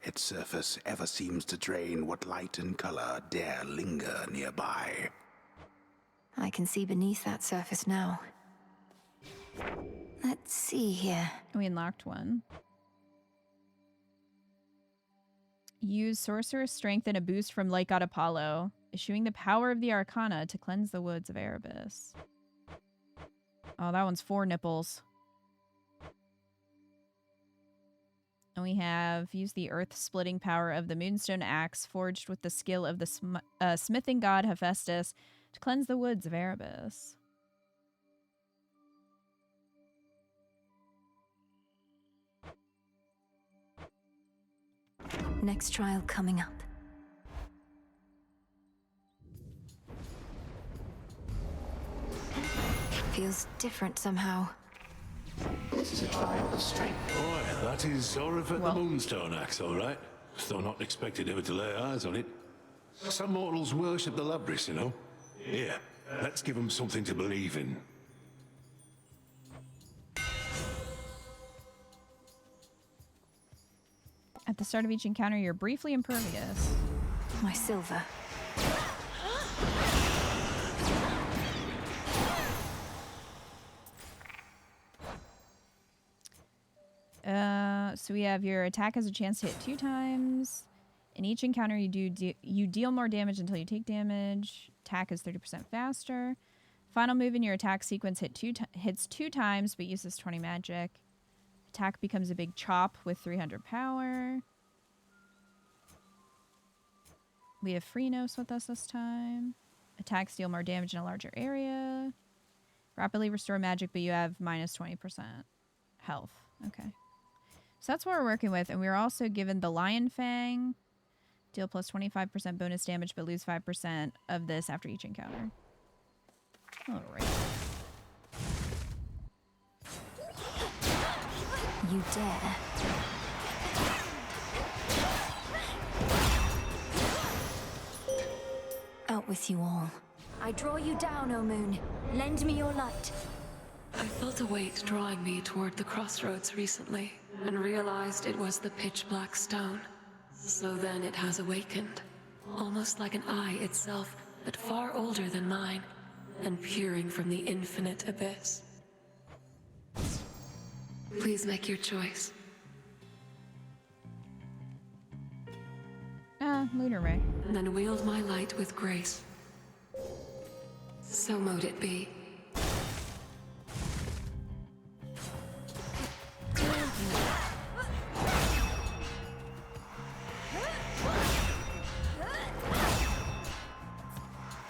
Its surface ever seems to drain what light and color dare linger nearby. I can see beneath that surface now. Let's see here. We unlocked one. Use Sorcerer's Strength and a boost from Light God Apollo, issuing the power of the Arcana to cleanse the woods of Erebus. Oh, that one's 4 nipples. And we have used the earth-splitting power of the Moonstone Axe, forged with the skill of the smithing god Hephaestus, to cleanse the woods of Erebus. Next trial coming up. Feels different somehow. This is a trial of strength. Boy, that is Zorifat the Moonstone Axe, all right. Though not expected ever to lay eyes on it. Some mortals worship the Labyrinth, you know. Here, let's give them something to believe in. At the start of each encounter, you're briefly impervious. My silver. So we have your attack has a chance to hit 2 times. In each encounter, you deal more damage until you take damage. Attack is 30% faster. Final move in your attack sequence hits 2 times, but uses 20 magic. Attack becomes a big chop with 300 power. We have Freenos with us this time. Attacks deal more damage in a larger area. Rapidly restore magic, but you have minus 20% health. Okay. So that's what we're working with. And we were also given the Lion Fang. Deal plus 25% bonus damage, but lose 5% of this after each encounter. Alright. You dare. Out with you all. I draw you down, O moon. Lend me your light. I felt a weight drawing me toward the crossroads recently, and realized it was the pitch-black stone. So then it has awakened, almost like an eye itself, but far older than mine, and peering from the infinite abyss. Please make your choice. Lunar Ray. Then wield my light with grace. So mote it be.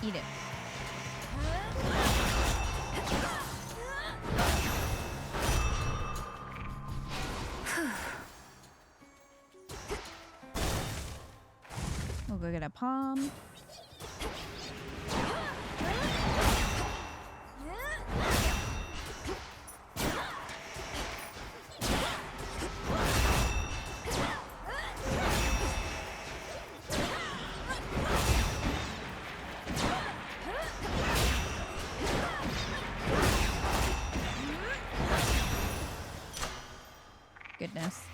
Eat it. We'll go get a palm. Goodness.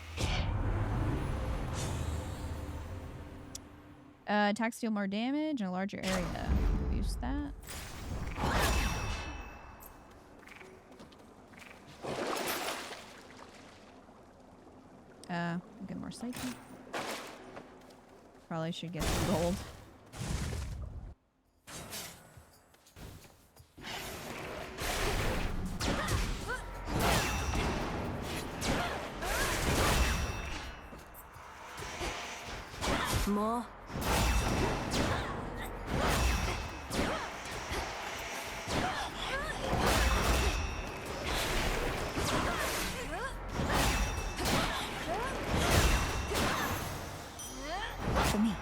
Attacks deal more damage in a larger area. Boost that. Get more psyche. Probably should get some gold. More. For me.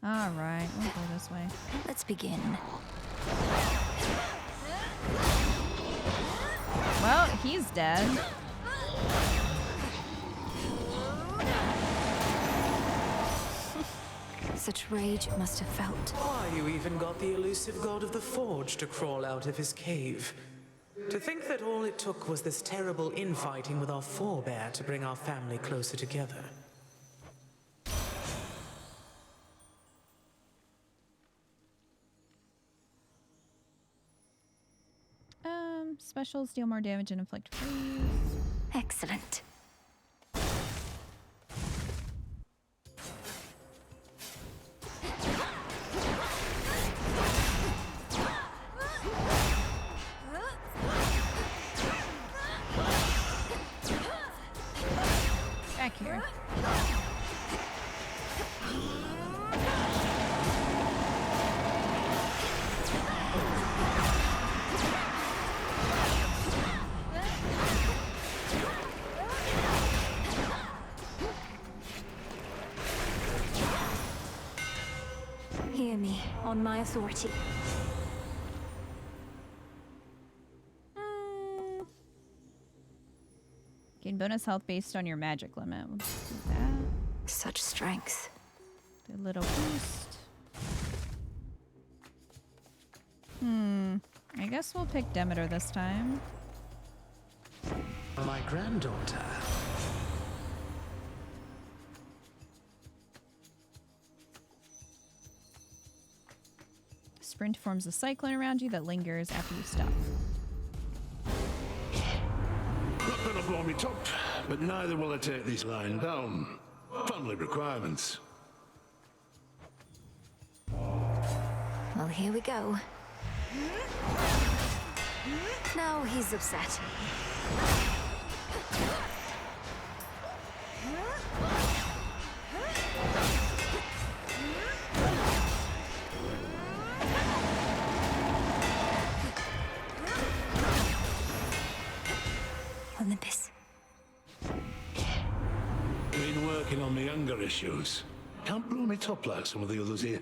All right, we'll go this way. Let's begin. Well, he's dead. Such rage it must have felt. Why, you even got the elusive god of the forge to crawl out of his cave. To think that all it took was this terrible infighting with our forebear to bring our family closer together. Specials deal more damage and inflict freeze. Excellent. Back here. Hear me, on my authority. Gain bonus health based on your magic limit. We'll just do that. Such strength. Do a little boost. I guess we'll pick Demeter this time. My granddaughter. sprint forms a cyclone around you that lingers after you stop. Not gonna blow me top, but neither will I take this line down. Family requirements. Well, here we go. Now he's upset. Olympus. Been working on my anger issues. Can't blow me top like some of the others here.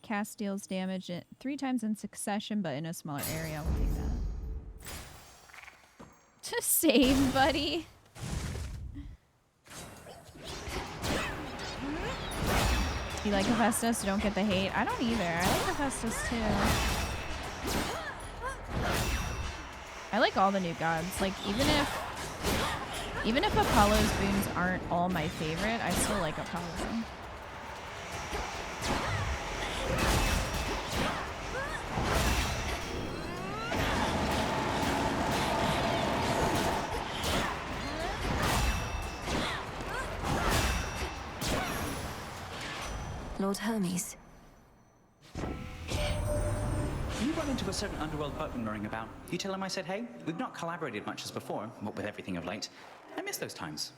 Cast deals damage 3 times in succession, but in a smaller area. We'll take that. To save, buddy. You like Hephaestus? Don't get the hate. I don't either. I like Hephaestus too. I like all the new gods. Like even if Apollo's boons aren't all my favorite, I still like Apollo. Lord Hermes. You run into a certain underworld boatman roaring about. You tell him I said hey? We've not collaborated much as before, what with everything of late. I miss those times.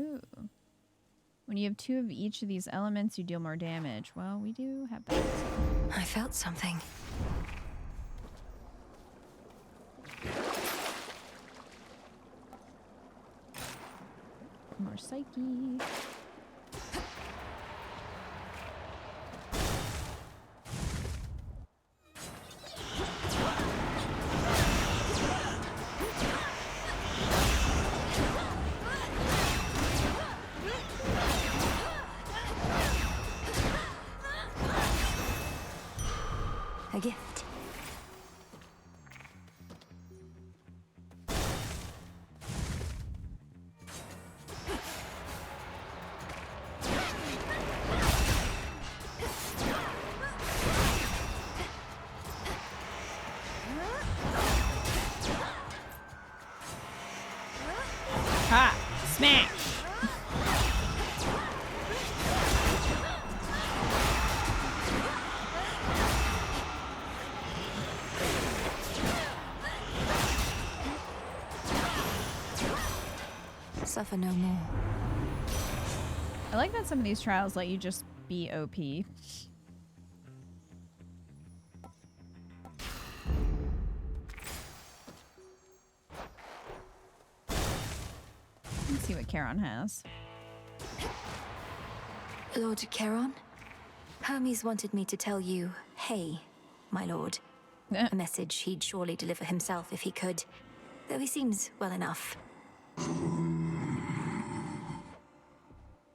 Ooh. When you have 2 of each of these elements, you deal more damage. Well, we do have that. I felt something. More psyche. A gift. Ha! Smash! Suffer no more. I like that some of these trials let you just be OP. Let's see what Charon has. Lord Charon? Hermes wanted me to tell you, hey, my lord. A message he'd surely deliver himself if he could, though he seems well enough.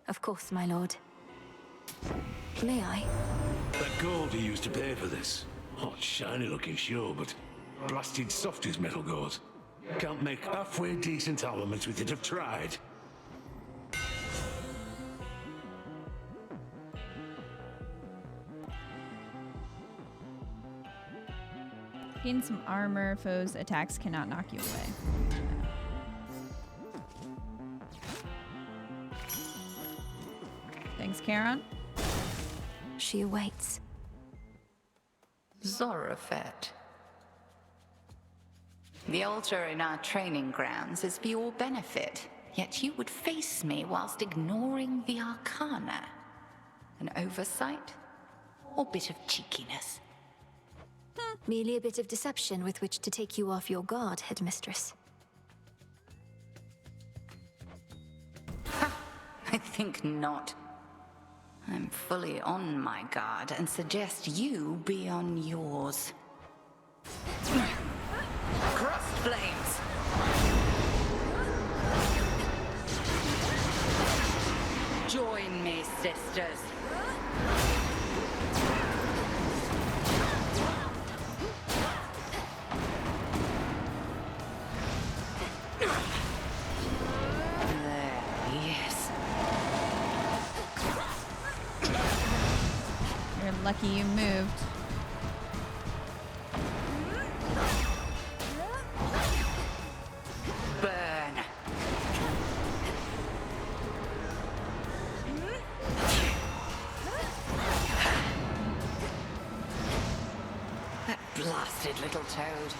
Of course, my lord. May I? That gold you used to pay for this. Oh, shiny looking, sure, but blasted soft as metal goes. Can't make halfway decent armaments with it, I've tried. Gain some armor. Foes' attacks cannot knock you away. Thanks, Charon. She awaits. Zorafet. The altar in our training grounds is for your benefit, yet you would face me whilst ignoring the arcana. An oversight? Or bit of cheekiness? Merely a bit of deception with which to take you off your guard, headmistress. Ha! I think not. I'm fully on my guard and suggest you be on yours. Crossed flames! monsters! There, yes. You're lucky you moved. Burn. That blasted little toad.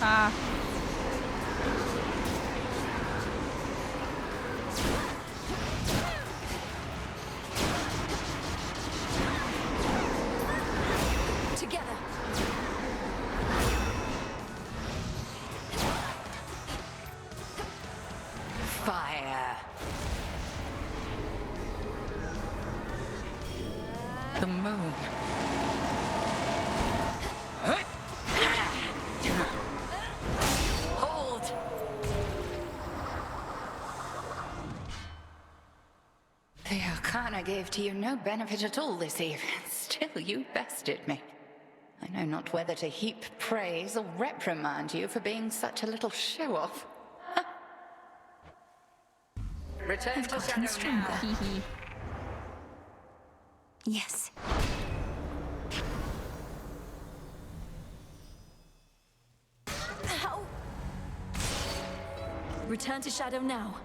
Ah. Together. Fire. The moon. Hold. The Arcana gave to you no benefit at all this evening. Still, you bested me. I know not whether to heap praise or reprimand you for being such a little show-off. Return I've to gotten Shadow now. stronger. Yes. Ow! Return to Shadow now.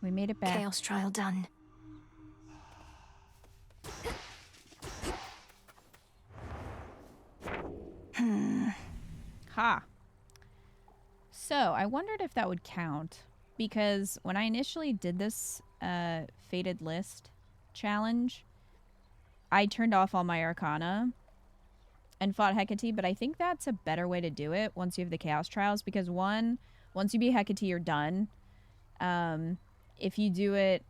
We made it back. Chaos trial done. Ha. So, I wondered if that would count. Because when I initially did this Fated List challenge, I turned off all my Arcana and fought Hecate, but I think that's a better way to do it once you have the Chaos Trials, because one, once you beat Hecate, you're done. If you do it,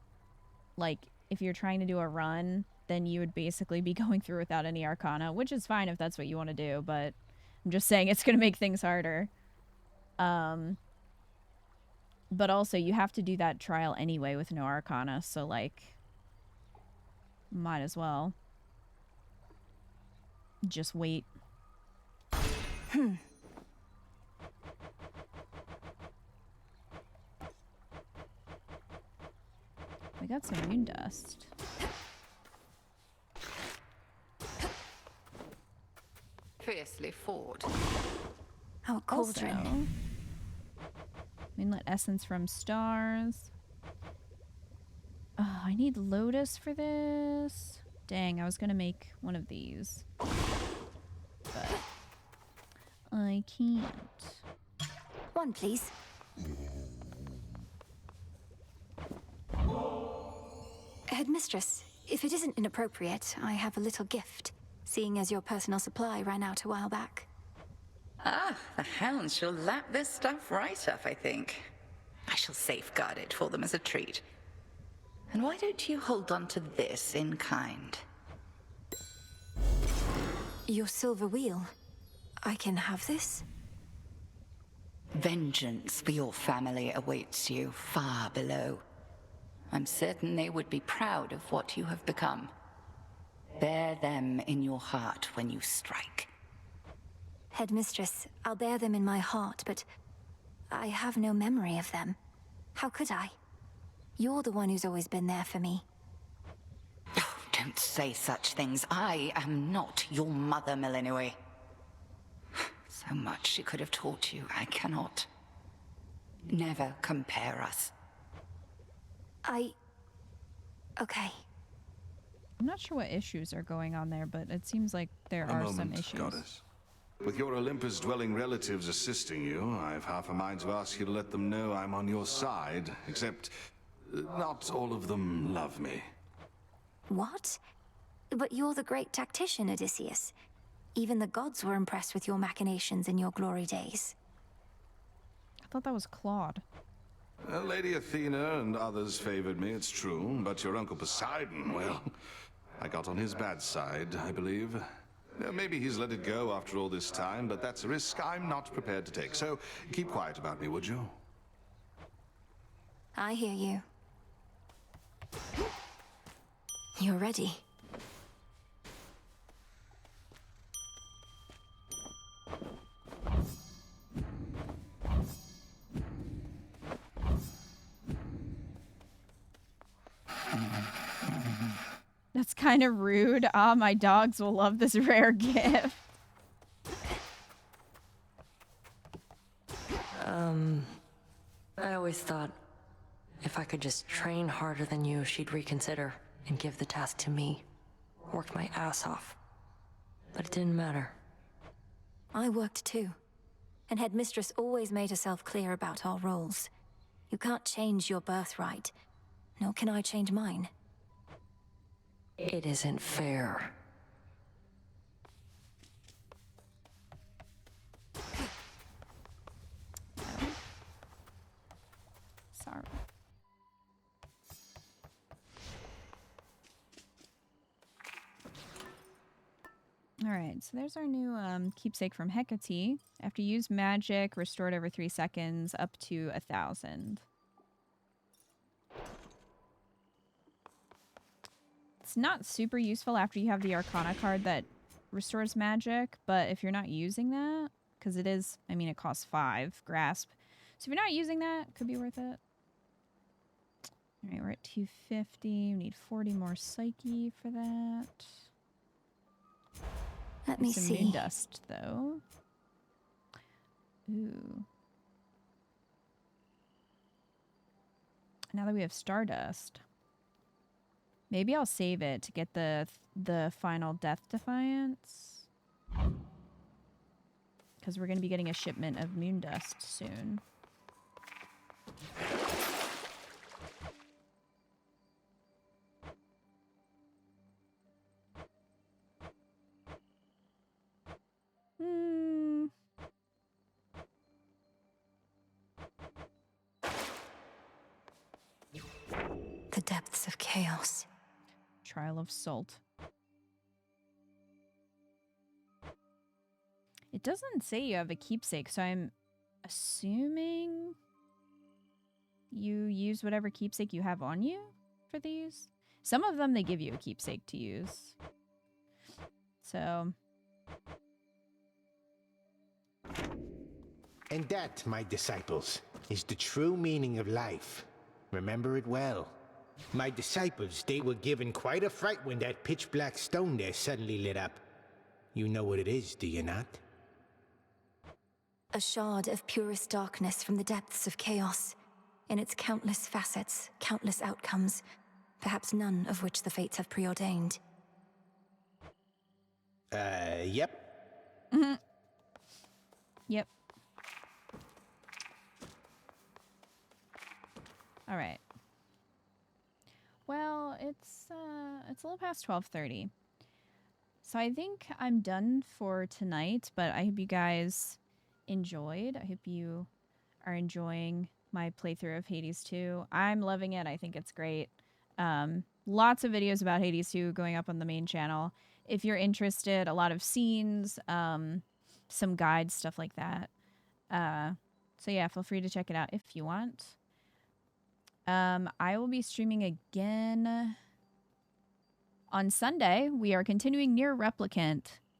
like, if you're trying to do a run, then you would basically be going through without any Arcana, which is fine if that's what you want to do, but I'm just saying it's going to make things harder. But also, you have to do that trial anyway with no Arcana, so, like, might as well just wait. We got some moon dust. Fiercely fought. Our cauldron. Also, moonlit essence from stars. Oh, I need lotus for this. Dang, I was gonna make one of these, but I can't. One, please. Headmistress, if it isn't inappropriate, I have a little gift, seeing as your personal supply ran out a while back. Ah, the hounds shall lap this stuff right up, I think. I shall safeguard it for them as a treat. And why don't you hold on to this in kind? Your silver wheel. I can have this? Vengeance for your family awaits you far below. I'm certain they would be proud of what you have become. Bear them in your heart when you strike. Headmistress, I'll bear them in my heart, but I have no memory of them. How could I? You're the one who's always been there for me. Oh, don't say such things. I am not your mother, Melinoi. So much she could have taught you, I cannot. Never compare us. Okay. I'm not sure what issues are going on there, but it seems like there A are moment, some issues. Goddess. With your Olympus-dwelling relatives assisting you, I've half a mind to ask you to let them know I'm on your side, except not all of them love me. What? But you're the great tactician, Odysseus. Even the gods were impressed with your machinations in your glory days. I thought that was Claude. Lady Athena and others favored me, it's true, but your Uncle Poseidon, well, I got on his bad side, I believe. Maybe he's let it go after all this time, but that's a risk I'm not prepared to take. So keep quiet about me, would you? I hear you. You're ready. That's kind of rude. Ah, my dogs will love this rare gift. I always thought if I could just train harder than you, she'd reconsider and give the task to me. Worked my ass off. But it didn't matter. I worked too. And Headmistress always made herself clear about our roles. You can't change your birthright, nor can I change mine. It isn't fair. Sorry. Alright, so there's our new keepsake from Hecate. After you use magic, restored every 3 seconds, up to 1,000. It's not super useful after you have the Arcana card that restores magic, but if you're not using that, because it is, I mean, it costs 5 grasp. So if you're not using that, it could be worth it. Alright, we're at 250. We need 40 more Psyche for that. Let me some see. Moon dust, though. Ooh. Now that we have Stardust, maybe I'll save it to get the final Death Defiance. Because we're going to be getting a shipment of Moon dust soon. The depths of chaos. Trial of Salt. It doesn't say you have a keepsake, so I'm assuming you use whatever keepsake you have on you for these. Some of them, they give you a keepsake to use. So... And that, my disciples, is the true meaning of life. Remember it well. My disciples, they were given quite a fright when that pitch-black stone there suddenly lit up. You know what it is, do you not? A shard of purest darkness from the depths of chaos. In its countless facets, countless outcomes, perhaps none of which the fates have preordained. Yep. Mm-hmm. Yep. All right. Well, it's a little past 12:30. So I think I'm done for tonight, but I hope you guys enjoyed. I hope you are enjoying my playthrough of Hades 2. I'm loving it. I think it's great. Lots of videos about Hades 2 going up on the main channel. If you're interested, a lot of scenes, some guides, stuff like that. So yeah, feel free to check it out if you want. I will be streaming again on Sunday. We are continuing Near Replicant.